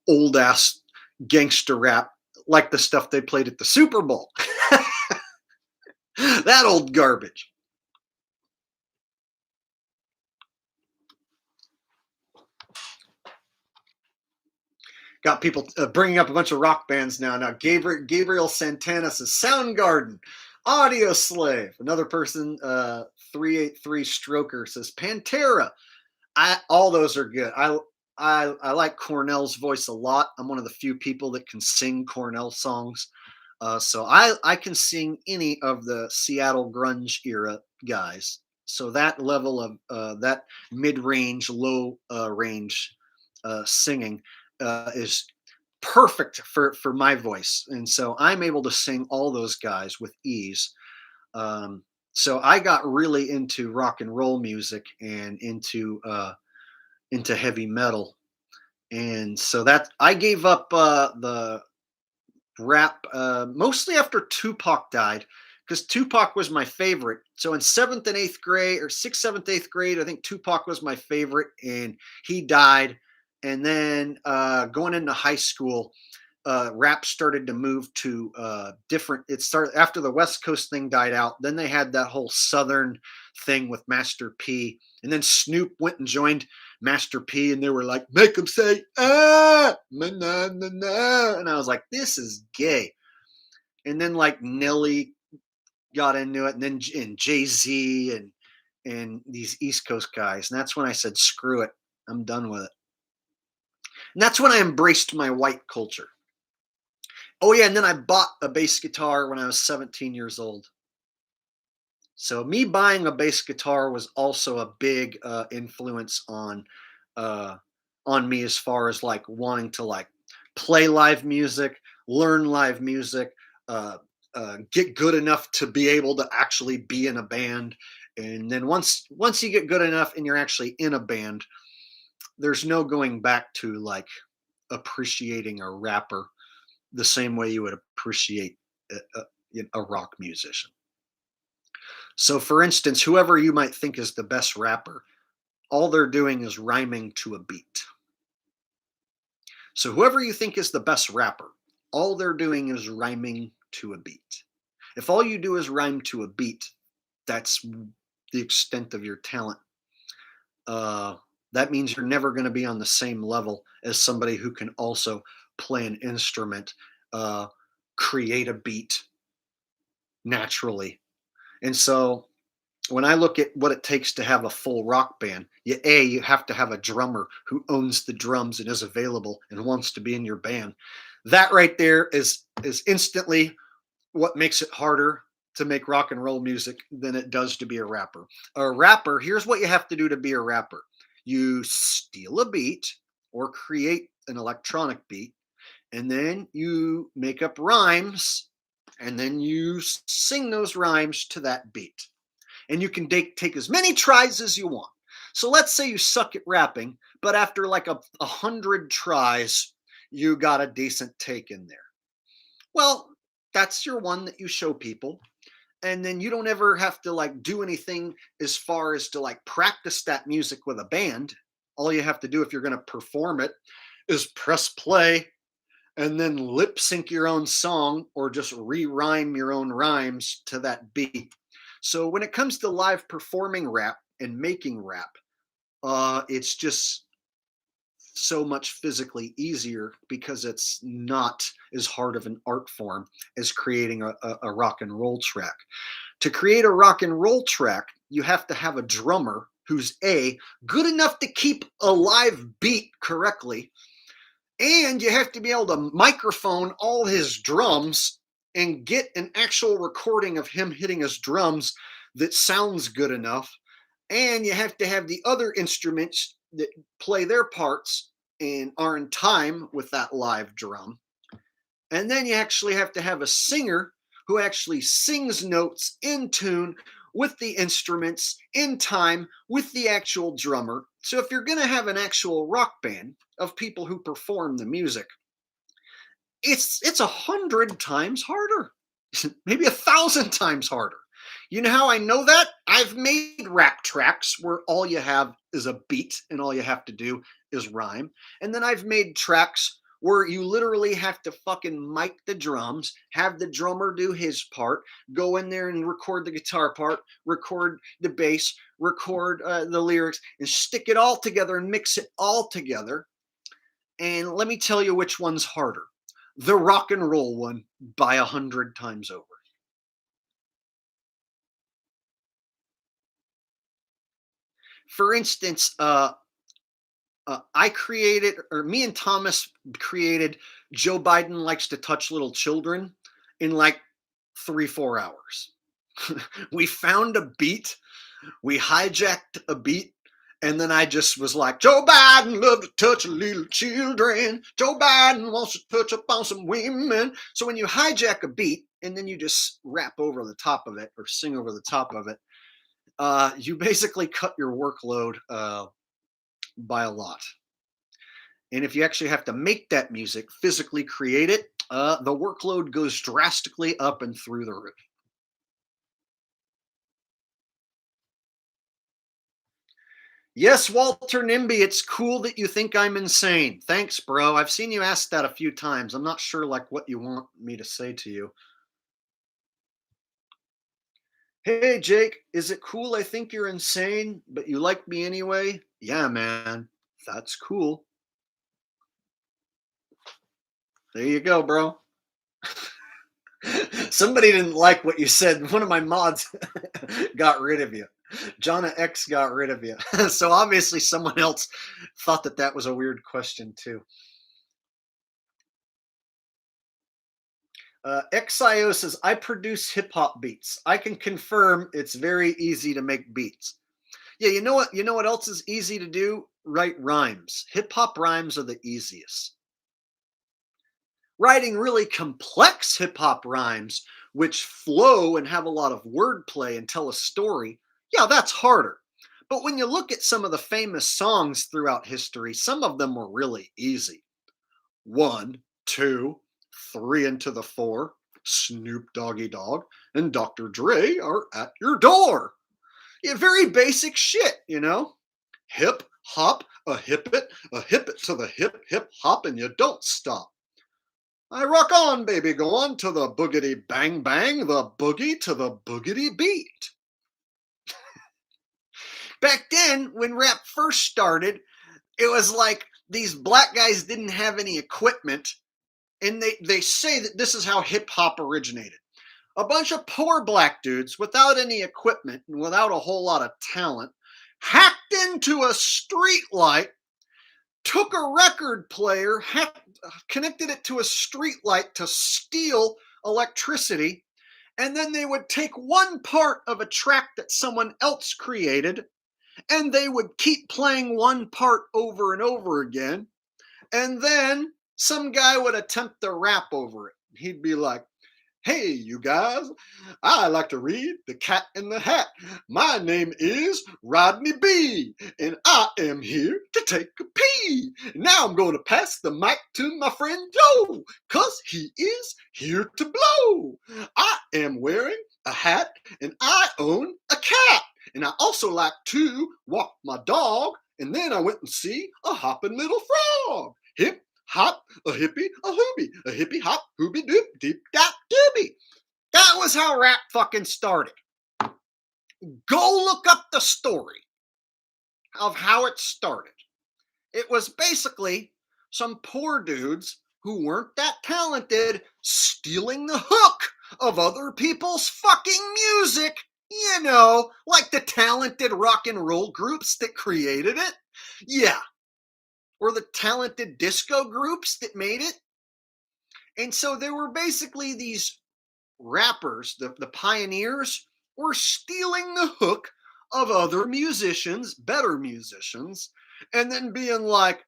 old ass gangster rap like the stuff they played at the Super Bowl. That old garbage. Got people bringing up a bunch of rock bands now. Now, Gabriel Santana says Soundgarden, Audio Slave. Another person, 383 Stroker says Pantera. All those are good. I like Cornell's voice a lot. I'm one of the few people that can sing Cornell songs. So I can sing any of the Seattle grunge era guys. So that level of that mid-range, low range singing is perfect for my voice, and so I'm able to sing all those guys with ease. So I got really into rock and roll music and into heavy metal, and so that I gave up the rap mostly after Tupac died, because Tupac was my favorite. So in seventh and eighth grade, or sixth, seventh, eighth grade, I think Tupac was my favorite, and he died. And then going into high school, rap started to move to different. It started after the West Coast thing died out. Then they had that whole Southern thing with Master P, and then Snoop went and joined Master P, and they were like, make him say ah, na, na, na, na. And I was like, this is gay. And then like Nelly got into it, and then and Jay-Z and these East Coast guys, and that's when I said, screw it, I'm done with it. And that's when I embraced my white culture. Oh yeah, and then I bought a bass guitar when I was 17 years old. So me buying a bass guitar was also a big influence on me, as far as like wanting to like play live music, learn live music, get good enough to be able to actually be in a band. And then once you get good enough and you're actually in a band, there's no going back to like appreciating a rapper the same way you would appreciate a rock musician. So, for instance, whoever you might think is the best rapper, all they're doing is rhyming to a beat. So, whoever you think is the best rapper, all they're doing is rhyming to a beat. If all you do is rhyme to a beat, that's the extent of your talent. That means you're never going to be on the same level as somebody who can also play an instrument, create a beat naturally. And so when I look at what it takes to have a full rock band, you have to have a drummer who owns the drums and is available and wants to be in your band. That right there is instantly what makes it harder to make rock and roll music than it does to be a rapper. A rapper, here's what you have to do to be a rapper. You steal a beat or create an electronic beat, and then you make up rhymes, and then you sing those rhymes to that beat. And you can take as many tries as you want. So let's say you suck at rapping, but after like 100 tries, you got a decent take in there. Well, that's your one that you show people. And then you don't ever have to like do anything as far as to like practice that music with a band. All you have to do if you're going to perform it is press play and then lip sync your own song, or just re-rhyme your own rhymes to that beat. So when it comes to live performing rap and making rap, it's just so much physically easier because it's not as hard of an art form as creating a rock and roll track. To create a rock and roll track, you have to have a drummer who's good enough to keep a live beat correctly, and you have to be able to microphone all his drums and get an actual recording of him hitting his drums that sounds good enough. And you have to have the other instruments that play their parts and are in time with that live drum. And then you actually have to have a singer who actually sings notes in tune with the instruments in time with the actual drummer. So if you're going to have an actual rock band of people who perform the music, it's 100 times harder, maybe 1,000 times harder. You know how I know that? I've made rap tracks where all you have is a beat and all you have to do is rhyme. And then I've made tracks where you literally have to fucking mic the drums, have the drummer do his part, go in there and record the guitar part, record the bass, record the lyrics, and stick it all together and mix it all together. And let me tell you which one's harder. The rock and roll one by 100 times over. For instance, I created, or me and Thomas created Joe Biden Likes to Touch Little Children in like 3, 4 hours. We found a beat, we hijacked a beat, and then I just was like, Joe Biden loves to touch little children. Joe Biden wants to touch up on some women. So when you hijack a beat and then you just rap over the top of it or sing over the top of it, you basically cut your workload by a lot. And if you actually have to make that music, physically create it, the workload goes drastically up and through the roof. Yes, Walter Nimby, it's cool that you think I'm insane. Thanks, bro. I've seen you ask that a few times. I'm not sure like what you want me to say to you. Hey, Jake, is it cool I think you're insane, but you like me anyway? Yeah, man. That's cool. There you go, bro. Somebody didn't like what you said. One of my mods got rid of you. Jonna X got rid of you. So obviously someone else thought that that was a weird question too. XIO says, I produce hip hop beats. I can confirm it's very easy to make beats. Yeah, you know what? You know what else is easy to do? Write rhymes. Hip hop rhymes are the easiest. Writing really complex hip hop rhymes, which flow and have a lot of wordplay and tell a story, yeah, that's harder. But when you look at some of the famous songs throughout history, some of them were really easy. 1, 2, 3 into the 4, Snoop Doggy Dogg and Dr. Dre are at your door. Yeah, very basic shit, you know? Hip hop, a hip it to the hip hop, and you don't stop. I rock on, baby, go on to the boogity bang bang, the boogie to the boogity beat. Back then, when rap first started, it was like these black guys didn't have any equipment, and they say that this is how hip hop originated. A bunch of poor black dudes without any equipment and without a whole lot of talent hacked into a street light, took a record player, connected it to a street light to steal electricity, and then they would take one part of a track that someone else created, and they would keep playing one part over and over again, and then some guy would attempt to rap over it. He'd be like, hey, you guys, I like to read The Cat in the Hat. My name is Rodney B, and I am here to take a pee. Now I'm going to pass the mic to my friend Joe, because he is here to blow. I am wearing a hat, and I own a cat. And I also like to walk my dog, and then I went and see a hopping little frog. Hip hop, a hippie, a hoobie, a hippie hop, hoobie doop, deep dap doobie. That was how rap fucking started. Go look up the story of how it started. It was basically some poor dudes who weren't that talented stealing the hook of other people's fucking music, you know, like the talented rock and roll groups that created it. Yeah. Or the talented disco groups that made it. And so there were basically these rappers, the pioneers, were stealing the hook of other musicians, better musicians, and then being like,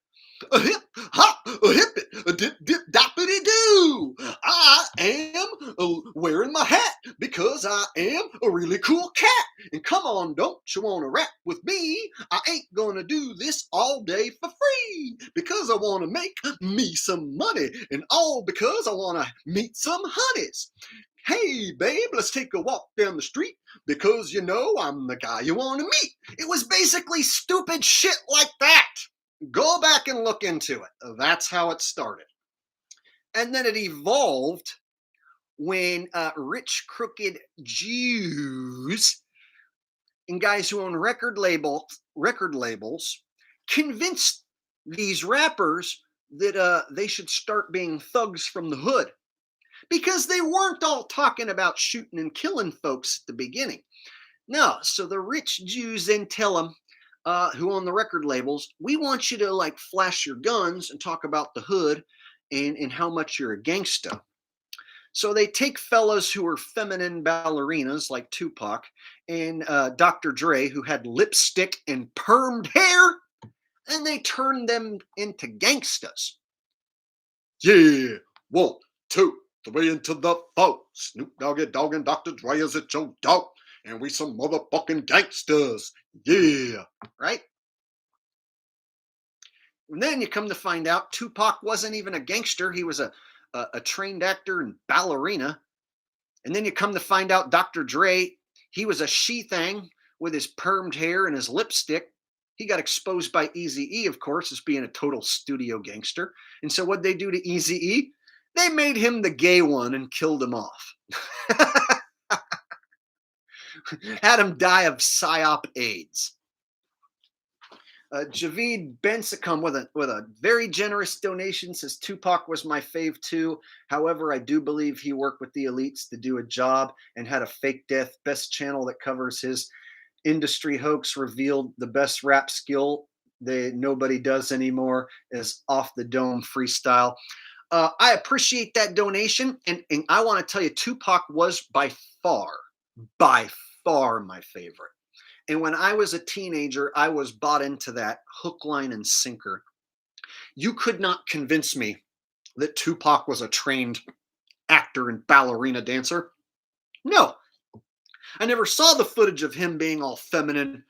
A hip, hop, a hip it, a dip, dip, doppity doo. I am wearing my hat because I am a really cool cat. And come on, don't you want to rap with me? I ain't gonna do this all day for free because I want to make me some money, and all because I want to meet some honeys. Hey, babe, let's take a walk down the street because you know I'm the guy you want to meet. It was basically stupid shit like that. Go back and look into it. That's how it started. And then it evolved when rich, crooked Jews and guys who own record labels convinced these rappers that they should start being thugs from the hood, because they weren't all talking about shooting and killing folks at the beginning. No, so the rich Jews then tell them, who own the record labels, we want you to like flash your guns and talk about the hood and how much you're a gangsta. So they take fellas who are feminine ballerinas like Tupac and Dr. Dre, who had lipstick and permed hair, and they turn them into gangstas. Yeah, 1, 2, 3 into the 4. Snoop Doggy Dogg and Dr. Dre is at your dog, and we some motherfucking gangsters. Yeah, right? And then you come to find out Tupac wasn't even a gangster. He was a trained actor and ballerina. And then you come to find out Dr. Dre, he was a she-thang with his permed hair and his lipstick. He got exposed by Eazy-E, of course, as being a total studio gangster. And so what'd they do to Eazy-E? They made him the gay one and killed him off. Had him die of psyop AIDS. Javid Bensicum with a very generous donation says Tupac was my fave too. However, I do believe he worked with the elites to do a job and had a fake death. Best channel that covers his industry hoax revealed the best rap skill that nobody does anymore is Off the Dome freestyle. I appreciate that donation, and I want to tell you, Tupac was by far my favorite. And when I was a teenager, I was bought into that hook, line, and sinker. You could not convince me that Tupac was a trained actor and ballerina dancer. No, I never saw the footage of him being all feminine.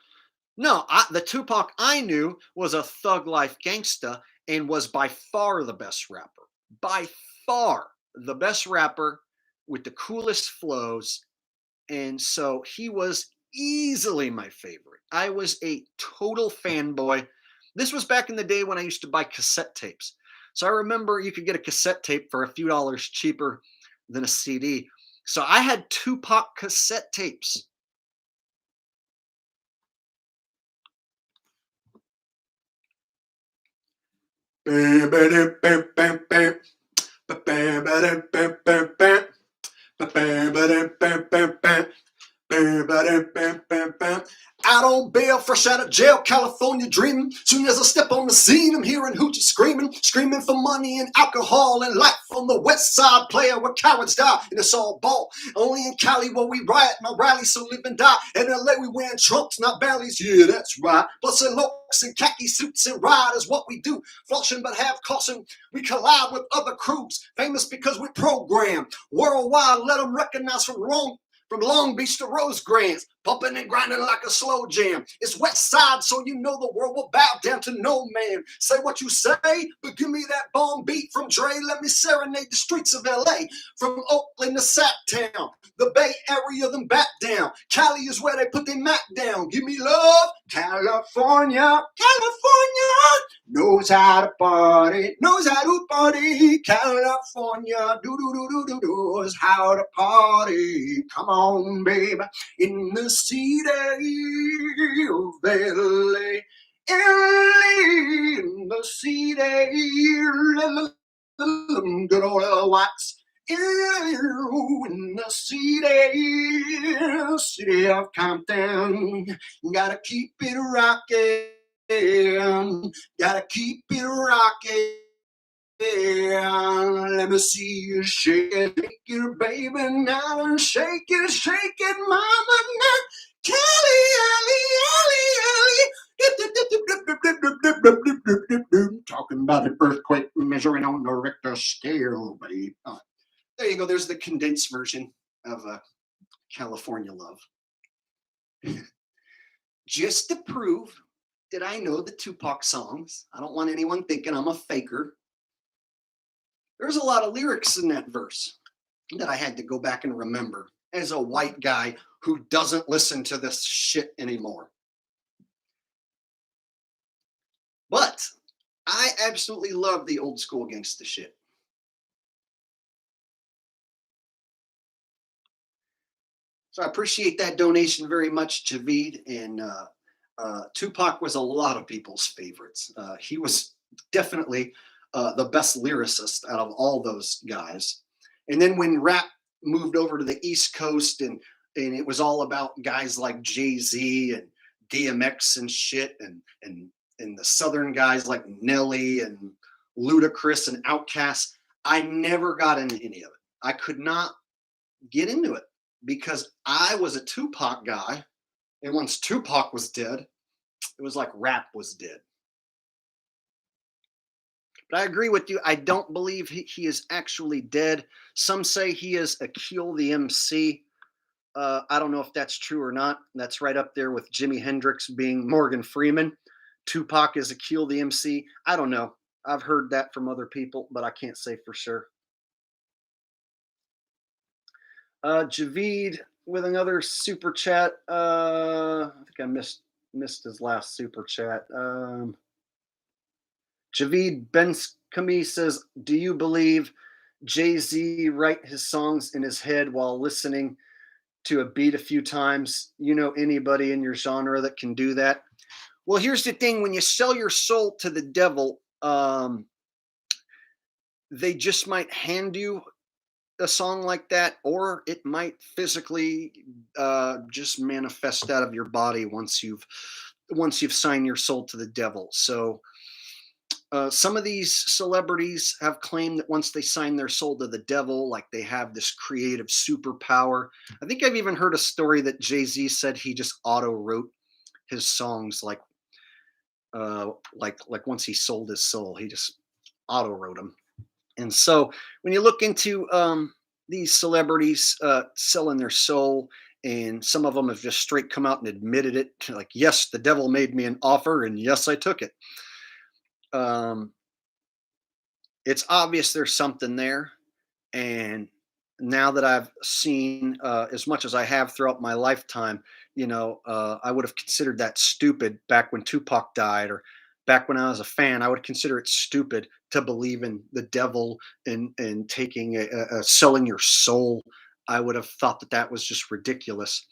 No, the Tupac I knew was a thug life gangsta and was by far the best rapper. By far the best rapper with the coolest flows. And so he was easily my favorite. I was a total fanboy. This was back in the day when I used to buy cassette tapes. So I remember you could get a cassette tape for a few dollars cheaper than a CD. So I had Tupac cassette tapes. Out on bail, fresh out of jail, California dreaming. Soon as I step on the scene, I'm hearing hoochies screaming, screaming for money and alcohol and life on the west side, player where cowards die, and it's all ball. Only in Cali where we riot, my rally, so live and die. In LA we wearing trunks, not valleys, yeah, that's right. Busting looks and khaki suits and ride is what we do. Flushing but have caution, we collide with other crews, famous because we program. Worldwide, let them recognize from Long Beach to Rosecrans, pumping and grinding like a slow jam. It's West Side, so you know the world will bow down to no man. Say what you say, but give me that bomb beat from Dre. Let me serenade the streets of LA, from Oakland to Sacktown, the Bay Area, then back down. Cali is where they put their mat down. Give me love, California, California knows how to party, knows how to party. California, do is how to party. Come on, baby, in the city of LA, in the city, good old whites. In the city of Compton, gotta keep it rocking, gotta keep it rocking. Let me see you shake it, baby, now shake it, mama, now. Kelly, Ellie, talking dramatic earthquake measuring on the Richter scale, buddy. There you go. There's the condensed version of California Love. Just to prove that I know the Tupac songs. I don't want anyone thinking I'm a faker. There's a lot of lyrics in that verse that I had to go back and remember as a white guy who doesn't listen to this shit anymore. But I absolutely love the old school gangsta shit. So I appreciate that donation very much, Javid. And Tupac was a lot of people's favorites. He was definitely the best lyricist out of all those guys. And then when rap moved over to the East Coast and it was all about guys like Jay-Z and DMX and shit and the Southern guys like Nelly and Ludacris and Outkast, I never got into any of it. I could not get into it because I was a Tupac guy. And once Tupac was dead, it was like rap was dead. But I agree with you. I don't believe he is actually dead. Some say he is Akil the MC. I don't know if that's true or not. That's right up there with Jimi Hendrix being Morgan Freeman. Tupac is Akil the MC. I don't know. I've heard that from other people, but I can't say for sure. Javid with another super chat. I think I missed his last super chat. Javid Benskami says, "Do you believe Jay-Z write his songs in his head while listening to a beat a few times? You know anybody in your genre that can do that?" Well, here's the thing: when you sell your soul to the devil, they just might hand you a song like that, or it might physically just manifest out of your body once you've signed your soul to the devil. So some of these celebrities have claimed that once they sign their soul to the devil, like they have this creative superpower. I think I've even heard a story that Jay-Z said he just auto wrote his songs like once he sold his soul, he just auto wrote them. And so when you look into these celebrities selling their soul, and some of them have just straight come out and admitted it, like, yes, the devil made me an offer, and yes, I took it. It's obvious there's something there. And now that I've seen as much as I have throughout my lifetime, I would have considered that stupid back when Tupac died, or back when I was a fan. I would consider it stupid to believe in the devil and taking selling your soul. I would have thought that was just ridiculous.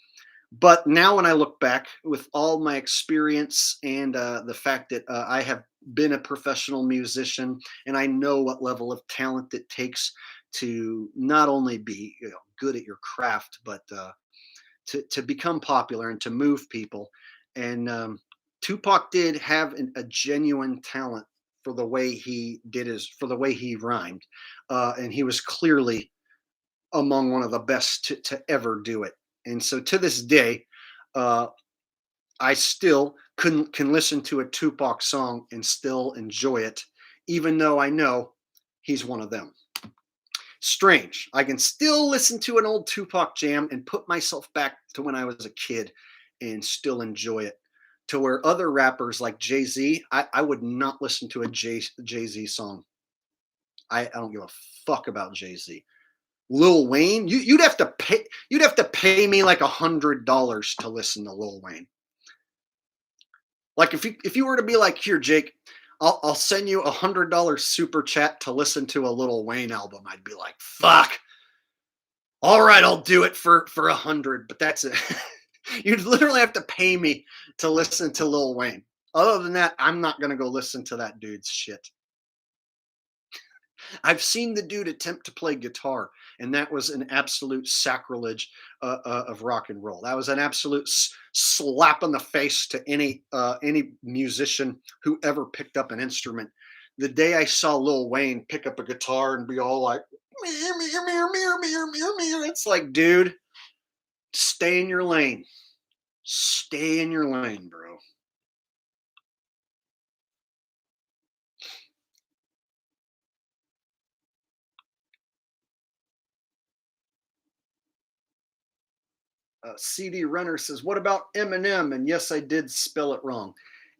But now when I look back with all my experience and the fact that I have been a professional musician and I know what level of talent it takes to not only be good at your craft, but to become popular and to move people. And Tupac did have a genuine talent for the way he for the way he rhymed. And he was clearly among one of the best to ever do it. And so to this day, I still can listen to a Tupac song and still enjoy it, even though I know he's one of them. Strange. I can still listen to an old Tupac jam and put myself back to when I was a kid and still enjoy it. To where other rappers like Jay-Z, I would not listen to a Jay-Z song. I don't give a fuck about Jay-Z. Lil Wayne, you'd have to pay me like $100 to listen to Lil Wayne. Like if you were to be like, here, Jake, I'll send you $100 super chat to listen to a Lil Wayne album, I'd be like, fuck. All right, I'll do it for $100, but that's it. You'd literally have to pay me to listen to Lil Wayne. Other than that, I'm not gonna go listen to that dude's shit. I've seen the dude attempt to play guitar, and that was an absolute sacrilege of rock and roll. That was an absolute slap in the face to any musician who ever picked up an instrument. The day I saw Lil Wayne pick up a guitar and be all like, it's like, dude, stay in your lane. Stay in your lane, bro. CD Runner says, what about Eminem? And yes, I did spell it wrong.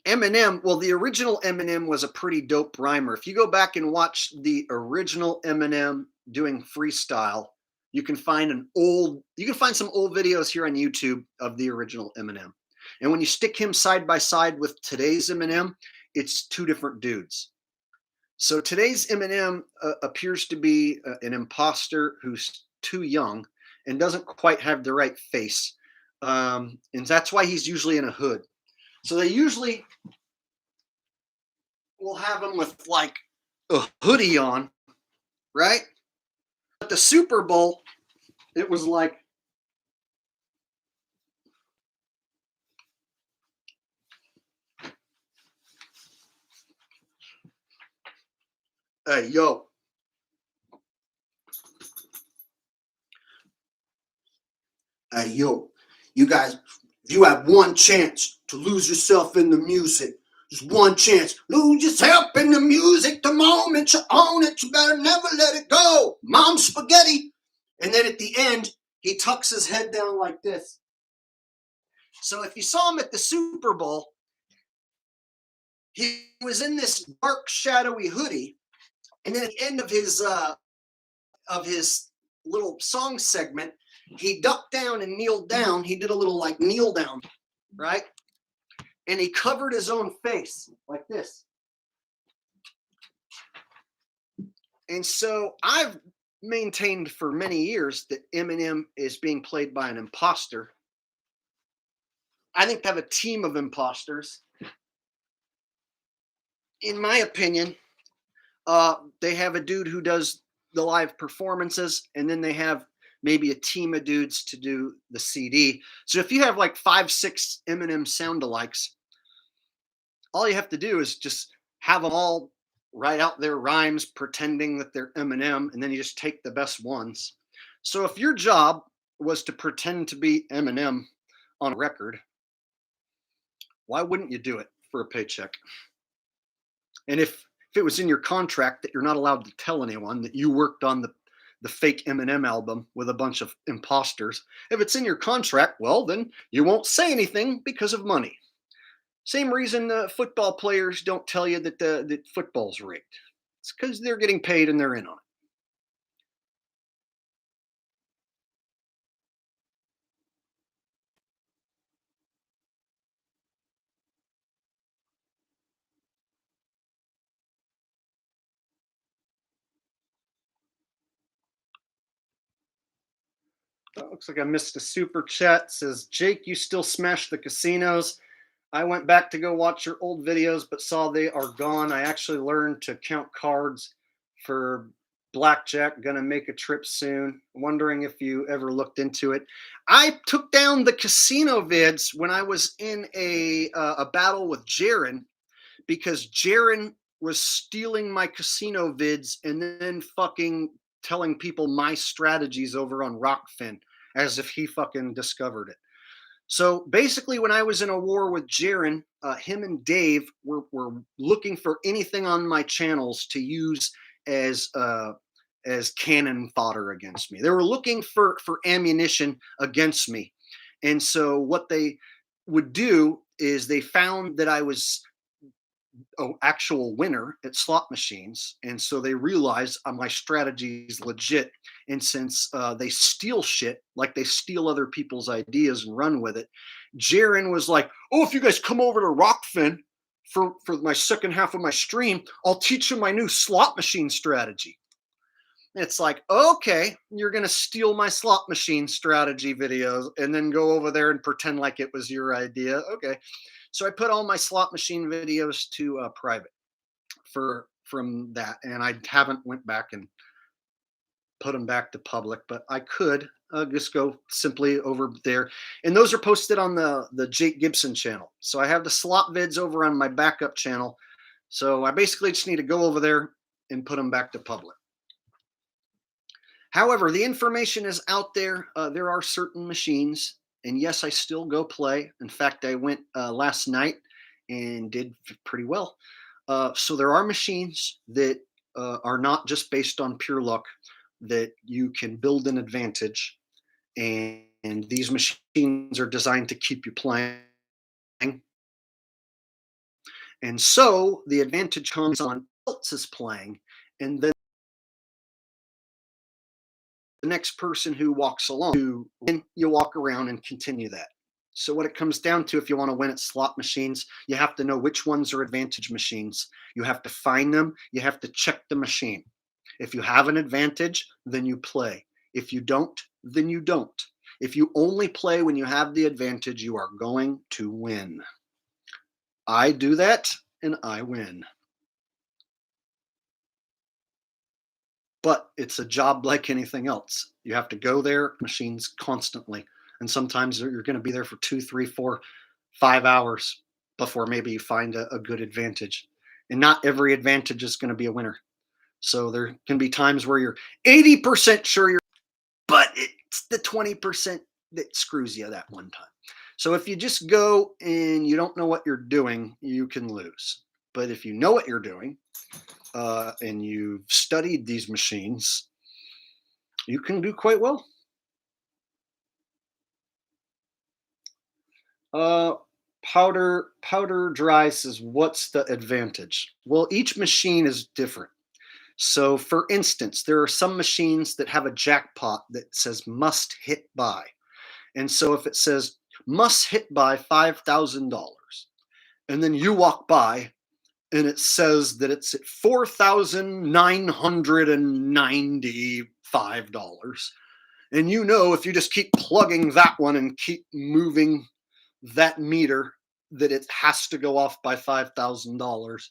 Eminem, well, the original Eminem was a pretty dope rhymer. If you go back and watch the original Eminem doing freestyle, you can find some old videos here on YouTube of the original Eminem. And when you stick him side by side with today's Eminem, it's two different dudes. So today's Eminem appears to be an imposter who's too young and doesn't quite have the right face. And that's why he's usually in a hood. So they usually will have him with like a hoodie on, right? But the Super Bowl, it was like, hey, yo. Hey, yo, you guys, you have one chance to lose yourself in the music. Just one chance. Lose yourself in the music the moment you own it. You better never let it go. Mom spaghetti. And then at the end, he tucks his head down like this. So if you saw him at the Super Bowl, he was in this dark, shadowy hoodie. And then at the end of his little song segment, he ducked down and kneeled down. He did a little like kneel down, right? And he covered his own face like this. And so I've maintained for many years that Eminem is being played by an imposter. I think they have a team of imposters. In my opinion, they have a dude who does the live performances, and then they have maybe a team of dudes to do the CD. So if you have like 5, 6 Eminem sound-alikes, all you have to do is just have them all write out their rhymes pretending that they're Eminem, and then you just take the best ones. So if your job was to pretend to be Eminem on a record, why wouldn't you do it for a paycheck? And if it was in your contract that you're not allowed to tell anyone that you worked on the fake Eminem album with a bunch of imposters, if it's in your contract, well, then you won't say anything because of money. Same reason football players don't tell you that football's rigged. It's because they're getting paid and they're in on it. Looks like I missed a super chat. It says, Jake, you still smash the casinos. I went back to go watch your old videos, but saw they are gone. I actually learned to count cards for blackjack. Gonna make a trip soon. Wondering if you ever looked into it. I took down the casino vids when I was in a battle with Jaren, because Jaren was stealing my casino vids and then fucking telling people my strategies over on Rockfin as if he fucking discovered it. So basically, when I was in a war with Jaren, him and Dave were looking for anything on my channels to use as cannon fodder against me. They were looking for ammunition against me. And so what they would do is they found that I was an actual winner at slot machines, and so they realized my strategy is legit. And since they steal shit, like they steal other people's ideas and run with it, Jaren was like, oh, if you guys come over to Rockfin for my second half of my stream, I'll teach you my new slot machine strategy. It's like, okay, you're going to steal my slot machine strategy videos and then go over there and pretend like it was your idea. Okay. So I put all my slot machine videos to private from that, and I haven't went back and put them back to public, but I could just go simply over there. And those are posted on the Jake Gibson channel. So I have the slot vids over on my backup channel. So I basically just need to go over there and put them back to public. However, the information is out there. There are certain machines, and yes, I still go play. In fact, I went last night and did pretty well. So there are machines that are not just based on pure luck, that you can build an advantage and and these machines are designed to keep you playing. And so the advantage comes on else is playing, and then the next person who walks along to win, you walk around and continue that. So what it comes down to, if you want to win at slot machines, you have to know which ones are advantage machines. You have to find them. You have to check the machine. If you have an advantage, then you play. If you don't, then you don't. If you only play when you have the advantage, you are going to win. I do that and I win. But it's a job like anything else. You have to go there, machines constantly. And sometimes you're going to be there for 2, 3, 4, 5 hours before maybe you find a good advantage. And not every advantage is going to be a winner. So there can be times where you're 80% sure you're, but it's the 20% that screws you that one time. So if you just go and you don't know what you're doing, you can lose. But if you know what you're doing, and you've studied these machines, you can do quite well. Powder dry says, what's the advantage? Well, each machine is different. So for instance, there are some machines that have a jackpot that says must hit by. And so if it says must hit by $5,000, and then you walk by and it says that it's at $4,995. And you know, if you just keep plugging that one and keep moving that meter, that it has to go off by $5,000.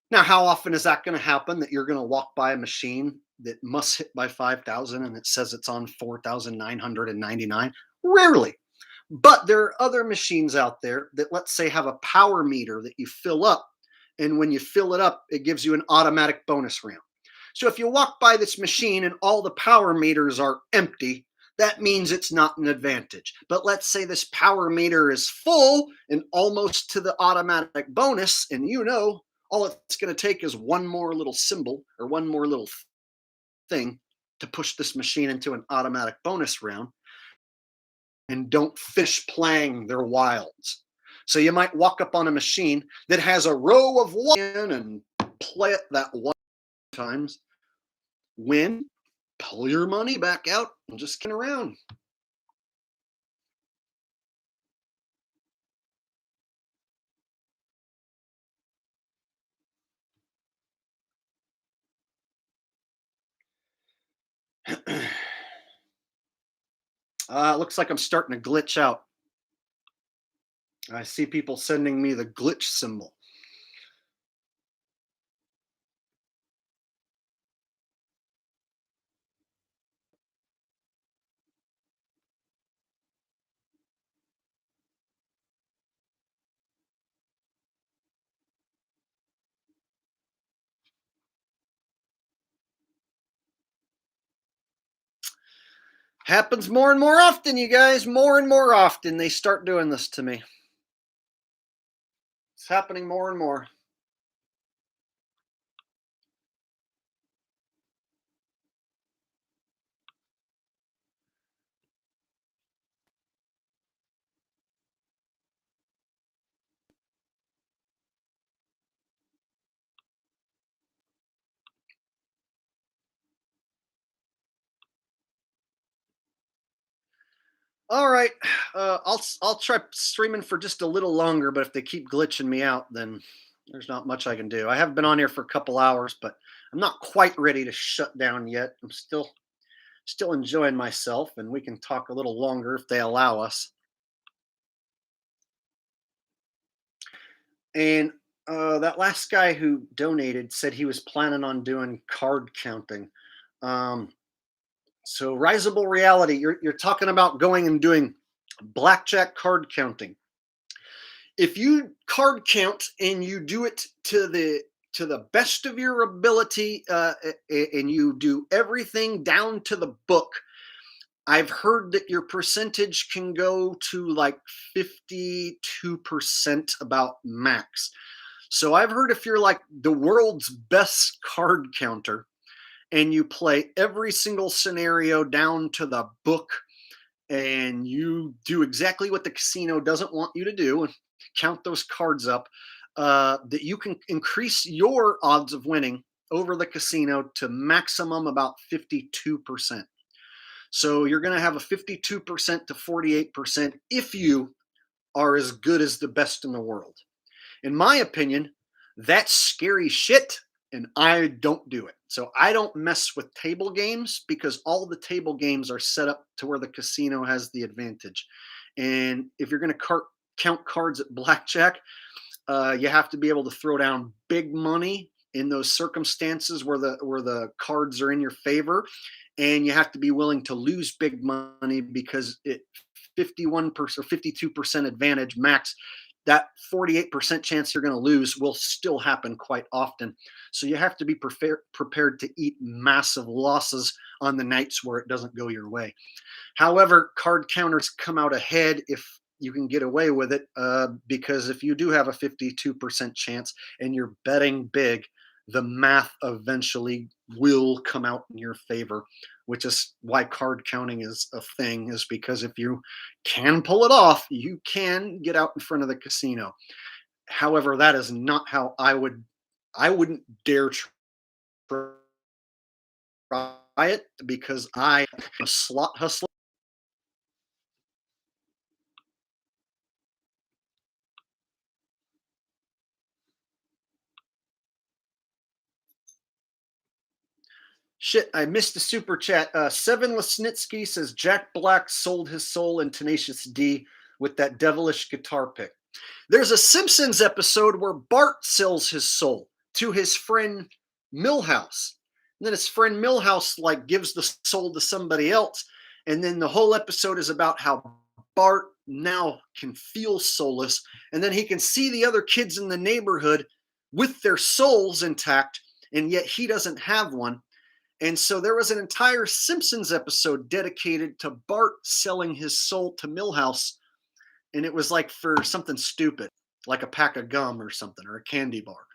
Now, how often is that going to happen, that you're going to walk by a machine that must hit by 5,000 and it says it's on 4,999? Rarely. But there are other machines out there that, let's say, have a power meter that you fill up. And when you fill it up, it gives you an automatic bonus round. So if you walk by this machine and all the power meters are empty, that means it's not an advantage. But let's say this power meter is full and almost to the automatic bonus, and you know all it's going to take is one more little symbol or one more little thing to push this machine into an automatic bonus round, and don't fish playing their wilds. So you might walk up on a machine that has a row of one and play it that one times, win, pull your money back out, and just get around. Looks like I'm starting to glitch out. I see people sending me the glitch symbol. Happens more and more often, you guys. More and more often they start doing this to me. It's happening more and more. All right, I'll try streaming for just a little longer, but if they keep glitching me out, then there's not much I can do. I have been on here for a couple hours, but I'm not quite ready to shut down yet. I'm still enjoying myself, and we can talk a little longer if they allow us. And that last guy who donated said he was planning on doing card counting. Um, so Riseable Reality, you're talking about going and doing blackjack card counting. If you card count and you do it to the best of your ability, and you do everything down to the book, I've heard that your percentage can go to like 52% about max. So I've heard if you're like the world's best card counter and you play every single scenario down to the book, and you do exactly what the casino doesn't want you to do and count those cards up, that you can increase your odds of winning over the casino to maximum about 52%. So you're going to have a 52% to 48% if you are as good as the best in the world. In my opinion, that's scary shit, and I don't do it. So I don't mess with table games because all the table games are set up to where the casino has the advantage. And if you're going to count cards at blackjack, you have to be able to throw down big money in those circumstances where the cards are in your favor, and you have to be willing to lose big money because it 51% or 52% advantage max, that 48% chance you're going to lose will still happen quite often. So you have to be prepared to eat massive losses on the nights where it doesn't go your way. However, card counters come out ahead if you can get away with it, because if you do have a 52% chance and you're betting big, the math eventually will come out in your favor, which is why card counting is a thing, is because if you can pull it off, you can get out in front of the casino. However, that is not how I wouldn't dare try it because I am a slot hustler. Shit, I missed the super chat. Seven Lesnitsky says Jack Black sold his soul in Tenacious D with that devilish guitar pick. There's a Simpsons episode where Bart sells his soul to his friend Milhouse. And then his friend Milhouse like gives the soul to somebody else. And then the whole episode is about how Bart now can feel soulless. And then he can see the other kids in the neighborhood with their souls intact, and yet he doesn't have one. And so there was an entire Simpsons episode dedicated to Bart selling his soul to Milhouse. And it was like for something stupid, like a pack of gum or something, or a candy bar,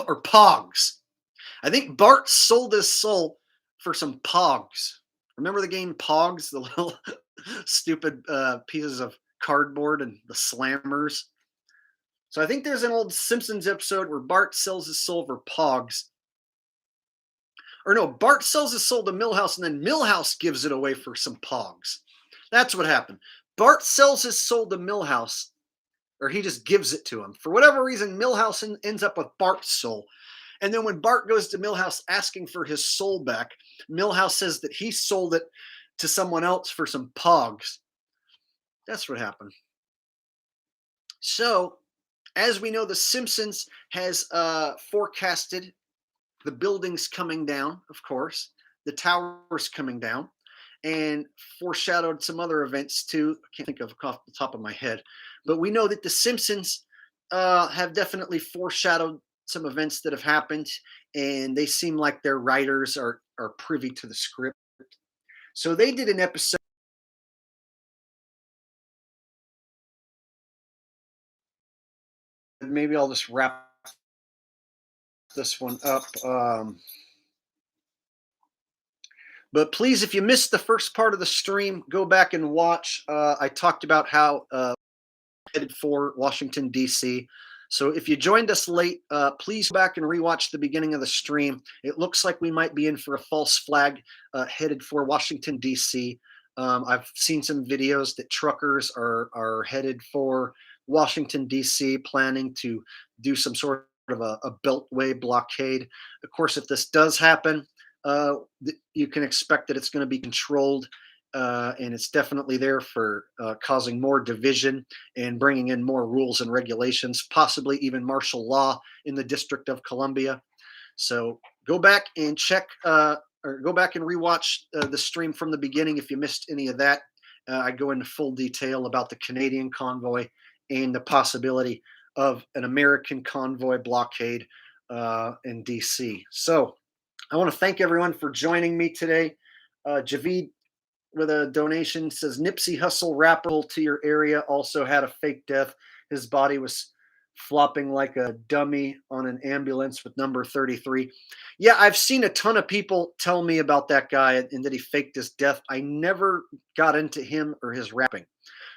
or Pogs. I think Bart sold his soul for some Pogs. Remember the game Pogs, the little stupid pieces of cardboard and the slammers? So I think there's an old Simpsons episode where Bart sells his soul for Pogs. Or no, Bart sells his soul to Milhouse, and then Milhouse gives it away for some Pogs. That's what happened. Bart sells his soul to Milhouse, or he just gives it to him. For whatever reason, Milhouse ends up with Bart's soul. And then when Bart goes to Milhouse asking for his soul back, Milhouse says that he sold it to someone else for some Pogs. That's what happened. So, as we know, The Simpsons has forecasted the buildings coming down, of course, the towers coming down, and foreshadowed some other events too. I can't think of off the top of my head, but we know that The Simpsons have definitely foreshadowed some events that have happened, and they seem like their writers are privy to the script. So they did an episode. Maybe I'll just wrap this one up. But please, if you missed the first part of the stream, go back and watch. I talked about how headed for Washington, D.C. So if you joined us late, please go back and rewatch the beginning of the stream. It looks like we might be in for a false flag headed for Washington, D.C. I've seen some videos that truckers are headed for Washington, D.C., planning to do some sort of a beltway blockade. Of course, if this does happen, you can expect that it's going to be controlled, and it's definitely there for causing more division and bringing in more rules and regulations, possibly even martial law in the District of Columbia. So go back and check, or go back and rewatch the stream from the beginning if you missed any of that. I go into full detail about the Canadian convoy and the possibility of an American convoy blockade in DC. So I want to thank everyone for joining me today. Javid with a donation says Nipsey Hussle rapper to your area also had a fake death. His body was flopping like a dummy on an ambulance with number 33. Yeah, I've seen a ton of people tell me about that guy and that he faked his death. I never got into him or his rapping.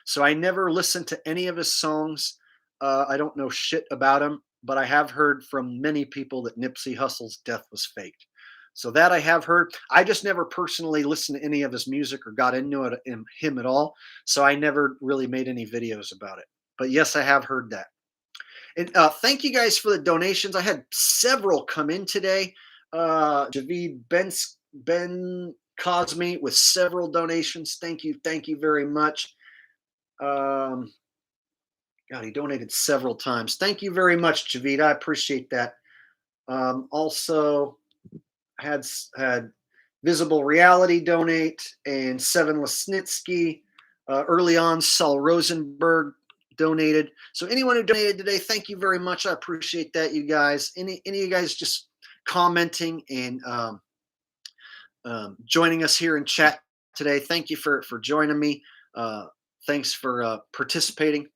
So I never listened to any of his songs. I don't know shit about him, but I have heard from many people that Nipsey Hussle's death was faked. So that I have heard. I just never personally listened to any of his music or got into it him at all. So I never really made any videos about it. But yes, I have heard that. And thank you guys for the donations. I had several come in today. Javid Ben Cosme with several donations. Thank you very much. God, he donated several times. Thank you very much, Javid. I appreciate that. Also, had Visible Reality donate and Seven Lesnitsky. Early on, Saul Rosenberg donated. So anyone who donated today, thank you very much. I appreciate that, you guys. Any of you guys just commenting and joining us here in chat today. Thank you for joining me. Thanks for participating.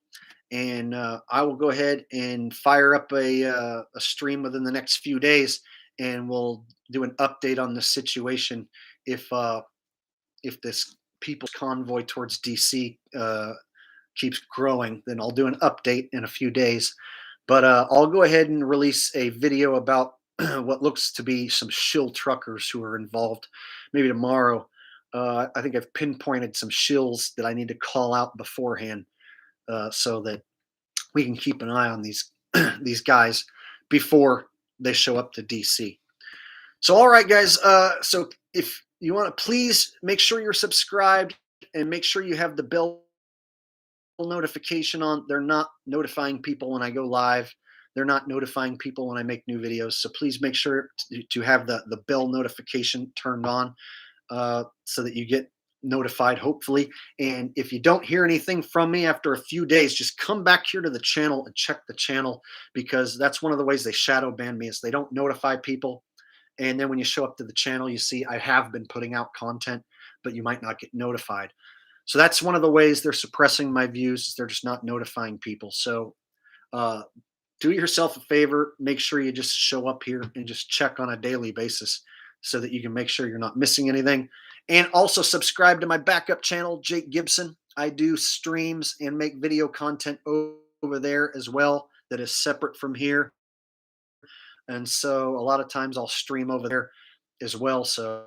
And I will go ahead and fire up a stream within the next few days, and we'll do an update on the situation if this people's convoy towards DC keeps growing. Then I'll do an update in a few days. But I'll go ahead and release a video about what looks to be some shill truckers who are involved, maybe tomorrow. I think I've pinpointed some shills that I need to call out beforehand. So that we can keep an eye on these these guys before they show up to DC. So, all right, guys. So if you want to, please make sure you're subscribed and make sure you have the bell notification on. They're not notifying people when I go live. They're not notifying people when I make new videos. So please make sure to have the bell notification turned on so that you get notified, hopefully. And if you don't hear anything from me after a few days, just come back here to the channel and check the channel, because that's one of the ways they shadow ban me is they don't notify people. And then when you show up to the channel, you see I have been putting out content, but you might not get notified. So that's one of the ways they're suppressing my views. They're just not notifying people. So do yourself a favor. Make sure you just show up here and just check on a daily basis so that you can make sure you're not missing anything. And also subscribe to my backup channel, Jake Gibson. I do streams and make video content over there as well that is separate from here. And so a lot of times I'll stream over there as well. So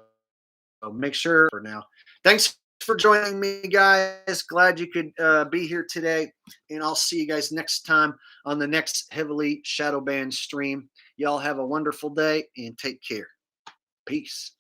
make sure for now. Thanks for joining me, guys. Glad you could be here today. And I'll see you guys next time on the next heavily shadow banned stream. Y'all have a wonderful day and take care. Peace.